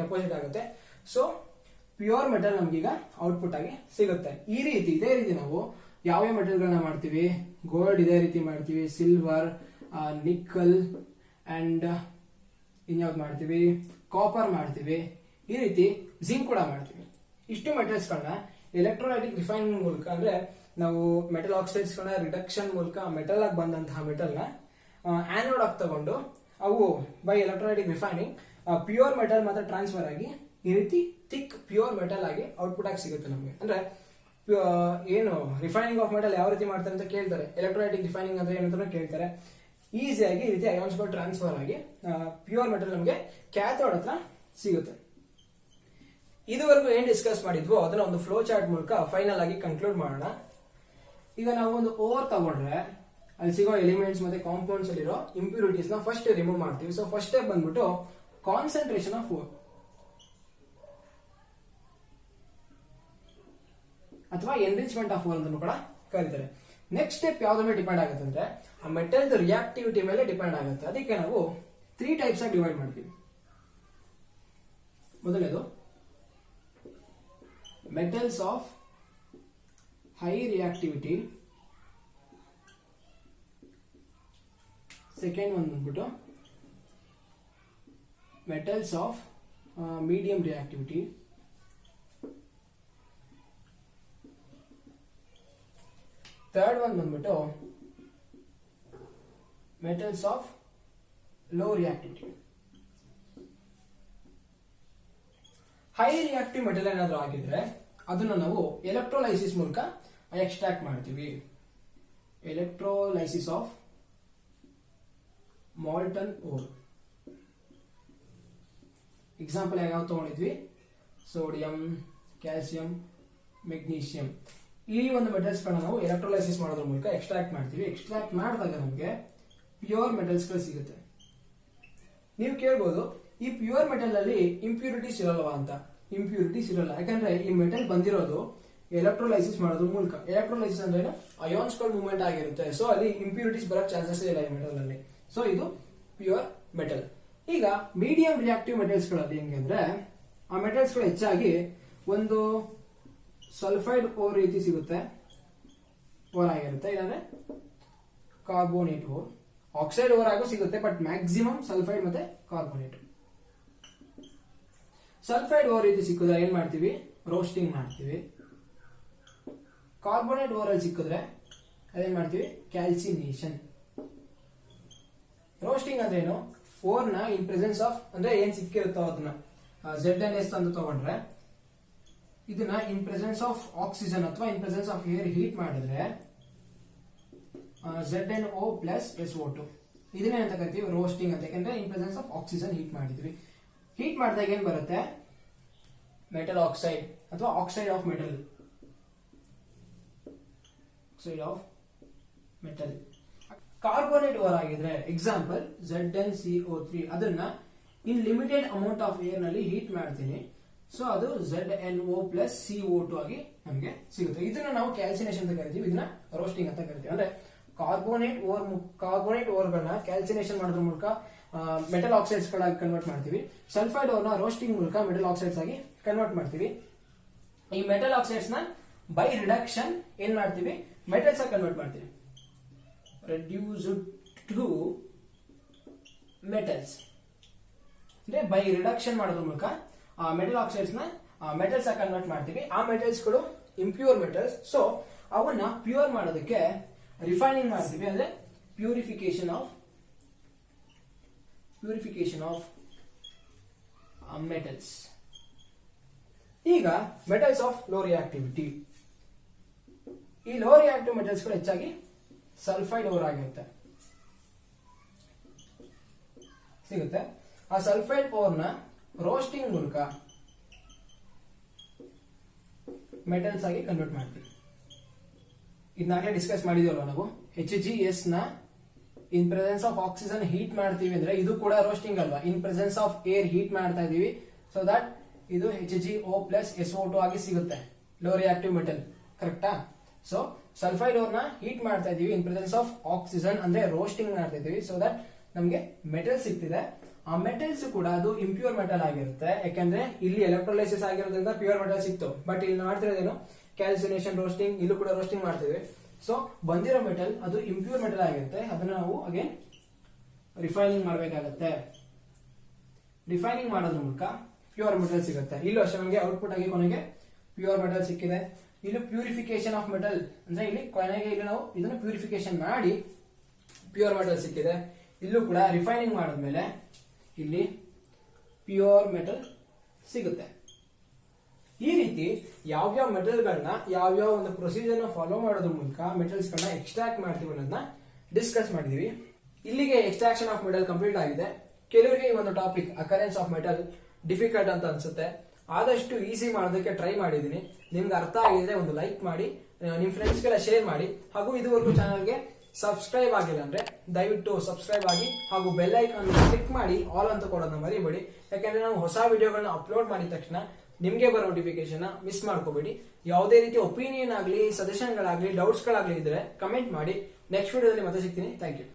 ಡೆಪಾಸಿಟ್ ಆಗುತ್ತೆ. ಸೊ ಪ್ಯೂರ್ ಮೆಟಲ್ ನಮ್ಗೀಗ ಔಟ್ಪುಟ್ ಆಗಿ ಸಿಗುತ್ತೆ. ಇದೇ ರೀತಿ ನಾವು ಯಾವ ಮೆಟಲ್ ಗಳನ್ನ ಮಾಡ್ತೀವಿ, ಗೋಲ್ಡ್ ಇದೇ ರೀತಿ ಮಾಡ್ತೀವಿ, ಸಿಲ್ವರ್, ನಿಕ್ಕಲ್ ಅಂಡ್ ಇನ್ಯಾವ್ದು ಮಾಡ್ತೀವಿ, ಕಾಪರ್ ಮಾಡ್ತೀವಿ, ಈ ರೀತಿ ಜಿಂಕ್ ಕೂಡ ಮಾಡ್ತೀವಿ. ಇಷ್ಟು ಮೆಟಲ್ಸ್ ಗಳನ್ನ ಎಲೆಕ್ಟ್ರೋಲೈಟಿಕ್ ರಿಫೈನಿಂಗ್ ಮೂಲಕ, ಅಂದ್ರೆ ನಾವು ಮೆಟಲ್ ಆಕ್ಸೈಡ್ಸ್ ಗಳನ್ನ ರಿಡಕ್ಷನ್ ಮೂಲಕ ಮೆಟಲ್ ಆಗಿ ಬಂದಂತಹ ಮೆಟಲ್ ನ ಆನೋಡ್ ಆಗಿ ತಗೊಂಡು ಅವು by electrolytic refining pure metal ಮಾತ್ರ ಟ್ರಾನ್ಸ್ಫರ್ ಆಗಿ ಈ ರೀತಿ ಥಿಕ್ ಪ್ಯೂರ್ ಮೆಟಲ್ ಆಗಿ ಔಟ್ಪುಟ್ ಆಗಿ ಸಿಗುತ್ತೆ ನಮಗೆ. ಅಂದ್ರೆ ಏನು ರಿಫೈನಿಂಗ್ ಆಫ್ ಮೆಟಲ್ ಯಾವ ರೀತಿ ಮಾಡ್ತಾರೆ ಅಂತ ಕೇಳ್ತಾರೆ. ಎಲೆಕ್ಟ್ರೋಲೈಟಿಕ್ ರಿಫೈನಿಂಗ್ ಅಂದ್ರೆ ಏನಂತ ಕೇಳ್ತಾರೆ. ಈಸಿಯಾಗಿ ಈ ರೀತಿ ಅಯಾನ್ಸ್ ಗಳು ಟ್ರಾನ್ಸ್ಫರ್ ಆಗಿ ಪ್ಯೂರ್ ಮೆಟಲ್ ನಮಗೆ ಕ್ಯಾಥೋಡ್ ಹತ್ರ ಸಿಗುತ್ತೆ. ಇದುವರೆಗೂ ಏನ್ ಡಿಸ್ಕಸ್ ಮಾಡಿದ್ವೋ ಅದನ್ನ ಒಂದು ಫ್ಲೋ ಚಾರ್ಟ್ ಮೂಲಕ ಫೈನಲ್ ಆಗಿ ಕನ್ಕ್ಲೂಡ್ ಮಾಡೋಣ. ಈಗ ನಾವು ಒಂದು ಓವರ್ ತಗೊಂಡ್ರೆ ಅಲ್ಲಿ ಸಿಗೋ ಎಲಿಮೆಂಟ್ಸ್ ಮತ್ತೆ ಕಾಂಪೌಂಡ್ಸ್ ಅಲ್ಲಿರೋ ಇಂಪ್ಯೂರಿಟೀಸ್ ನ ಫಸ್ಟ್ ರಿಮೂವ್ ಮಾಡ್ತೀವಿ. ಸೊ ಫಸ್ಟ್ ಸ್ಟೆಪ್ ಬಂದ್ಬಿಟ್ಟು ಕಾನ್ಸಂಟ್ರೇಷನ್ ಆಫ್ ಓರ್ ಅಥವಾ ಎನ್ರಿಚ್ಮೆಂಟ್ ಆಫ್ ಓರ್ ಅಂತ ಕೂಡ ಕರೀತಾರೆ. ನೆಕ್ಸ್ಟ್ ಸ್ಟೆಪ್ ಯಾವ್ದ್ರ ಮೇಲೆ ಡಿಪೆಂಡ್ ಆಗುತ್ತೆ ಅಂದ್ರೆ ಆ ಮೆಟಲ್ ರಿಯಾಕ್ಟಿವಿಟಿ ಮೇಲೆ ಡಿಪೆಂಡ್ ಆಗುತ್ತೆ. ಅದಕ್ಕೆ ನಾವು 3 ಟೈಪ್ಸ್ ಆಗಿ ಡಿವೈಡ್ ಮಾಡ್ತೀವಿ. ಮೊದಲನೇದು metals of high reactivity, second ಒಂದು ಬಂದ್ಬಿಟ್ಟು metals of medium reactivity, third ಒಂದು ಬಂದ್ಬಿಟ್ಟು metals of low reactivity. High reactive metal ಏನಾದ್ರೂ ಆಗಿದ್ರೆ ಅದನ್ನು ನಾವು ಎಲೆಕ್ಟ್ರೋಲೈಸಿಸ್ ಮೂಲಕ ಎಕ್ಸ್ಟ್ರಾಕ್ಟ್ ಮಾಡ್ತೀವಿ. Electrolysis of molten or. Example ಯಾವ ತಗೊಂಡಿದ್ವಿ? Sodium, calcium, magnesium. ಈ ಒಂದು ಮೆಟಲ್ಸ್ ಗಳನ್ನ ನಾವು ಎಲೆಕ್ಟ್ರೋಲೈಸಿಸ್ ಮಾಡೋದ್ರ ಮೂಲಕ ಎಕ್ಸ್ಟ್ರಾಕ್ಟ್ ಮಾಡ್ತೀವಿ. ಎಕ್ಸ್ಟ್ರಾಕ್ಟ್ ಮಾಡಿದಾಗ ನಮಗೆ ಪ್ಯೂರ್ ಮೆಟಲ್ಸ್ ಗಳು ಸಿಗುತ್ತೆ. ನೀವು ಕೇಳ್ಬೋದು, ಈ ಪ್ಯೂರ್ ಮೆಟಲ್ ಅಲ್ಲಿ ಇಂಪ್ಯೂರಿಟೀಸ್ ಇರಲ್ವಾ ಅಂತ. ಇಂಪ್ಯೂರಿಟೀಸ್ ಇರಲ್ಲ, ಯಾಕಂದ್ರೆ ಈ ಮೆಟಲ್ ಬಂದಿರೋದು ಎಲೆಕ್ಟ್ರೋಲೈಸಿಸ್ ಮಾಡೋದ್ರ ಮೂಲಕ. ಎಲೆಕ್ಟ್ರೋಲೈಸಿಸ್ ಅಂದ್ರೆ ಅಯಾನ್ಸ್ ಗಳು ಮೂವ್ಮೆಂಟ್ ಆಗಿರುತ್ತೆ. ಸೊ ಅಲ್ಲಿ ಇಂಪ್ಯೂರಿಟೀಸ್ ಬರಕ್ ಚಾನ್ಸಸ್ ಇಲ್ಲ ಈ ಮೆಟಲ್ ಅಲ್ಲಿ. ಸೊ ಇದು ಪ್ಯೂರ್ ಮೆಟಲ್. ಈಗ ಮೀಡಿಯಂ ರಿಯಾಕ್ಟಿವ್ ಮೆಟಲ್ಸ್ ಗಳಲ್ಲಿ ಹೆಂಗೆ ಅಂದ್ರೆ ಆ ಮೆಟಲ್ಸ್ ಗಳು ಹೆಚ್ಚಾಗಿ ಒಂದು ಸಲ್ಫೈಡ್ ಓರ್ ರೀತಿ ಸಿಗುತ್ತೆ, ಓರ್ ಆಗಿರುತ್ತೆ. ಇಲ್ಲಾಂದ್ರೆ ಕಾರ್ಬೋನೇಟ್ ಓರ್, ಆಕ್ಸೈಡ್ ಓರ್ ಆಗೋ ಸಿಗುತ್ತೆ, ಬಟ್ ಮ್ಯಾಕ್ಸಿಮಮ್ ಸಲ್ಫೈಡ್ ಮತ್ತೆ ಕಾರ್ಬೋನೇಟ್. ಸಲ್ಫೈಡ್ ಓರ್ ರೀತಿ ಸಿಕ್ಕಿದ್ರೆ ಏನ್ ಮಾಡ್ತೀವಿ? ರೋಸ್ಟಿಂಗ್ ಮಾಡ್ತೀವಿ. ಕಾರ್ಬೋನೇಟ್ ಓರ್ ಅಲ್ಲಿ ಸಿಕ್ಕಿದ್ರೆ ಅದೇನ್ ಮಾಡ್ತೀವಿ? ಕ್ಯಾಲ್ಸಿನೇಷನ್. ರೋಸ್ಟಿಂಗ್ ಅಂದ್ರೆ ಏನು? ಓರ್ ನ ಇನ್ ಪ್ರೆಸೆನ್ಸ್ ಆಫ್, ಅಂದ್ರೆ ಏನ್ ಸಿಕ್ಕಿರುತ್ತೋ ಅದನ್ನ ZnS ಅಂತ ತಗೊಂಡ್ರೆ ಇದನ್ನ ಇನ್ ಪ್ರೆಸೆನ್ಸ್ ಆಫ್ ಆಕ್ಸಿಜನ್ ಅಥವಾ in presence of air heat ಮಾಡಿದ್ರೆ ZnO ಪ್ಲಸ್ SO2. ಇದನ್ನೇ ಅಂತ ಕರಿತೀವಿ ರೋಸ್ಟಿಂಗ್ ಅಂತ. ಯಾಕಂದ್ರೆ in presence of oxygen heat ಮಾಡಿದ್ವಿ. ಹೀಟ್ ಮಾಡಿದಾಗ ಏನ್ ಬರುತ್ತೆ? ಮೆಟಲ್ ಆಕ್ಸೈಡ್ ಅಥವಾ oxide of metal. Oxide of metal. Carbonate ore ಆಗಿದ್ರೆ ಎಕ್ಸಾಂಪಲ್ ZnCO3. ಅದನ್ನ in limited amount of air ನಲ್ಲಿ ಹೀಟ್ ಮಾಡ್ತೀನಿ. ಸೊ ಅದು ZnO ಪ್ಲಸ್ CO2 ಆಗಿ ನಮಗೆ ಸಿಗುತ್ತೆ. ಇದನ್ನ ನಾವು ಕ್ಯಾಲ್ಸಿನೇಷನ್ ಅಂತ ಕರಿತೀವಿ, ಇದನ್ನ ರೋಸ್ಟಿಂಗ್ ಅಂತ ಕರಿತೀವಿ. ಅಂದ್ರೆ ಕಾರ್ಬೋನೇಟ್ ಓರ್ಗಳನ್ನ ಕ್ಯಾಲ್ಸಿನೇಷನ್ ಮಾಡೋದ್ರ ಮೂಲಕ ಮೆಟಲ್ ಆಕ್ಸೈಡ್ಸ್ ಗಳಾಗಿ ಕನ್ವರ್ಟ್ ಮಾಡ್ತೀವಿ. ಸಲ್ಫೈಡ್ ಓರ್ನ ರೋಸ್ಟಿಂಗ್ ಮೂಲಕ ಮೆಟಲ್ ಆಕ್ಸೈಡ್ಸ್ ಆಗಿ ಕನ್ವರ್ಟ್ ಮಾಡ್ತೀವಿ. ಈ ಮೆಟಲ್ ಆಕ್ಸೈಡ್ಸ್ ನ ಬೈ ರಿಡಕ್ಷನ್ ಏನ್ ಮಾಡ್ತೀವಿ? ಮೆಟಲ್ಸ್ ಆಗಿ ಕನ್ವರ್ಟ್ ಮಾಡ್ತೀವಿ. ರೆಡ್ಯೂಸ್ಡ್ ಟು ಮೆಟಲ್ಸ್ ಅಂದ್ರೆ ಬೈ ರಿಡಕ್ಷನ್ ಮಾಡೋದ್ರ ಮೂಲಕ ಮೆಟಲ್ ಆಕ್ಸೈಡ್ಸ್ ನ ಮೆಟಲ್ಸ್ ಆಗಿ ಕನ್ವರ್ಟ್ ಮಾಡ್ತೀವಿ. ಆ ಮೆಟಲ್ಸ್ ಗಳು ಇಂಪ್ಯೂರ್ ಮೆಟಲ್ಸ್. ಸೊ ಅವನ್ನ ಪ್ಯೂರ್ ಮಾಡೋದಕ್ಕೆ ರಿಫೈನಿಂಗ್ ಮಾಡ್ತೀವಿ, ಅಂದ್ರೆ ಪ್ಯೂರಿಫಿಕೇಶನ್ ಆಫ್ ಮೆಟಲ್ಸ್. ಈಗ ಮೆಟಲ್ಸ್ ಆಫ್ ಲೋ ರಿಯಾಕ್ಟಿವಿಟಿ. ಈ ಲೋ ರಿಯಾಕ್ಟಿವ್ ಮೆಟಲ್ಸ್ ಗಳು ಹೆಚ್ಚಾಗಿ ಸಲ್ಫೈಡ್ ಓರ್ ಆಗಿರುತ್ತೆ, ಸಿಗುತ್ತೆ. ಆ ಸಲ್ಫೈಡ್ ಓರ್ ನ ರೋಸ್ಟಿಂಗ್ ಮೂಲಕ ಮೆಟಲ್ಸ್ ಆಗಿ ಕನ್ವರ್ಟ್ ಮಾಡ್ತೀವಿ. ಇದನ್ನಾಗಲೇ ಡಿಸ್ಕಸ್ ಮಾಡಿದೀವಲ್ಲ ನಾವು. HgS ನ in presence of oxygen heat ಮಾಡ್ತೀವಿ ಅಂದ್ರೆ ಇದು ಕೂಡ ರೋಸ್ಟಿಂಗ್ ಅಲ್ವಾ? ಇನ್ ಪ್ರೆಸೆನ್ಸ್ ಆಫ್ ಏರ್ ಹೀಟ್ ಮಾಡ್ತಾ ಇದೀವಿ. ಸೊ ದಟ್ ಇದು HgO ಪ್ಲಸ್ SO2 ಆಗಿ ಸಿಗುತ್ತೆ, ಲೋ ರಿಯಾಕ್ಟಿವ್ ಮೆಟಲ್. ಕರೆಕ್ಟಾ? ಸೊ ಸಲ್ಫೈಡ್ ಓರ್ ನ ಹೀಟ್ ಮಾಡ್ತಾ ಇದೀವಿ ಇನ್ ಪ್ರೆಸೆನ್ಸ್ ಆಫ್ ಆಕ್ಸಿಜನ್, ಅಂದ್ರೆ ರೋಸ್ಟಿಂಗ್ ಮಾಡ್ತಾ ಇದೀವಿ. ಸೊ ದಟ್ ನಮ್ಗೆ ಮೆಟಲ್ ಸಿಗ್ತಿದೆ. ಆ ಮೆಟಲ್ಸ್ ಕೂಡ ಅದು ಇಂಪ್ಯೂರ್ ಮೆಟಲ್ ಆಗಿರುತ್ತೆ, ಯಾಕಂದ್ರೆ ಇಲ್ಲಿ ಎಲೆಕ್ಟ್ರೋಲೈಸಿಸ್ ಆಗಿರೋದ್ರಿಂದ ಪ್ಯೂರ್ ಮೆಟಲ್ ಸಿಕ್ತು. ಬಟ್ ಇಲ್ಲಿ ಮಾಡ್ತಿರೋದೇನು? Calcination, roasting. ಇಲ್ಲೂ ಕೂಡ ರೋಸ್ಟಿಂಗ್ ಮಾಡ್ತೀವಿ. ಸೊ ಬಂದಿರೋ ಮೆಟಲ್ ಅದು ಇಂಪ್ಯೂರ್ ಮೆಟಲ್ ಆಗಿರುತ್ತೆ. ಅದನ್ನ ನಾವು ಅಗೇನ್ ರಿಫೈನಿಂಗ್ ಮಾಡಬೇಕಾಗತ್ತೆ. ರಿಫೈನಿಂಗ್ ಮಾಡೋದ್ರ ಮೂಲಕ ಪ್ಯೂರ್ ಮೆಟಲ್ ಸಿಗುತ್ತೆ. ಇಲ್ಲೂ ಅಷ್ಟೇ ನಮಗೆ ಔಟ್ಪುಟ್ ಆಗಿ ಕೊನೆಗೆ ಪ್ಯೂರ್ ಮೆಟಲ್ ಸಿಕ್ಕಿದೆ. ಇಲ್ಲಿ ಪ್ಯೂರಿಫಿಕೇಶನ್ ಆಫ್ ಮೆಟಲ್ ಅಂದ್ರೆ ಇಲ್ಲಿ ಕೊನೆಗೆ ಇಲ್ಲಿ ನಾವು ಇದನ್ನು ಪ್ಯೂರಿಫಿಕೇಶನ್ ಮಾಡಿ ಪ್ಯೂರ್ ಮೆಟಲ್ ಸಿಕ್ಕಿದೆ. ಇಲ್ಲೂ ಕೂಡ ರಿಫೈನಿಂಗ್ ಮಾಡಿದ್ಮೇಲೆ ಇಲ್ಲಿ ಪ್ಯೂರ್ ಮೆಟಲ್ ಸಿಗುತ್ತೆ. ಈ ರೀತಿ ಯಾವ್ಯಾವ ಮೆಟಲ್ ಗಳನ್ನ ಯಾವ್ಯಾವ ಒಂದು ಪ್ರೊಸೀಜರ್ ನ ಫಾಲೋ ಮಾಡೋದ್ರ ಮೂಲಕ ಮೆಟಲ್ಸ್ ಗಳನ್ನ ಎಕ್ಸ್ಟ್ರಾಕ್ಟ್ ಮಾಡ್ತೀವಿ ಅನ್ನೋದನ್ನ ಡಿಸ್ಕಸ್ ಮಾಡಿದೀವಿ. ಇಲ್ಲಿಗೆ ಎಕ್ಸ್ಟ್ರಾಕ್ಷನ್ ಆಫ್ ಮೆಟಲ್ ಕಂಪ್ಲೀಟ್ ಆಗಿದೆ. ಕೆಲವರಿಗೆ ಈ ಒಂದು topic occurrence of metal difficult ಅಂತ ಅನ್ಸುತ್ತೆ. ಆದಷ್ಟು ಈಸಿ ಮಾಡೋದಕ್ಕೆ ಟ್ರೈ ಮಾಡಿದೀನಿ. ನಿಮ್ಗೆ ಅರ್ಥ ಆಗಿದ್ರೆ ಒಂದು ಲೈಕ್ ಮಾಡಿ, ನಿಮ್ ಫ್ರೆಂಡ್ಸ್ಗೆಲ್ಲ ಶೇರ್ ಮಾಡಿ. ಹಾಗೂ ಇದುವರೆಗೂ ಚಾನಲ್ಗೆ ಸಬ್ಸ್ಕ್ರೈಬ್ ಆಗಿಲ್ಲ ಅಂದ್ರೆ ದಯವಿಟ್ಟು ಸಬ್ಸ್ಕ್ರೈಬ್ ಆಗಿ ಹಾಗೂ ಬೆಲ್ ಐಕಾನ್ ಕ್ಲಿಕ್ ಮಾಡಿ ಆಲ್ ಅಂತ ಕೊಡೋದನ್ನ ಮರಿಬೇಡಿ. ಯಾಕಂದ್ರೆ ನಾವು ಹೊಸ ವಿಡಿಯೋಗಳನ್ನ ಅಪ್ಲೋಡ್ ಮಾಡಿದ ತಕ್ಷಣ ನಿಮ್ಗೆ ಬರೋ ನೋಟಿಫಿಕೇಶನ್ ಮಿಸ್ ಮಾಡ್ಕೋಬೇಡಿ. ಯಾವುದೇ ರೀತಿ ಒಪಿನಿಯನ್ ಆಗಲಿ, ಸಜೆಷನ್ ಗಳಾಗ್ಲಿ, ಡೌಟ್ಸ್ ಗಳಾಗ್ಲಿ ಇದ್ರೆ ಕಮೆಂಟ್ ಮಾಡಿ. ನೆಕ್ಸ್ಟ್ ವಿಡಿಯೋದಲ್ಲಿ ಮತ್ತೆ ಸಿಗ್ತೀನಿ. Thank you.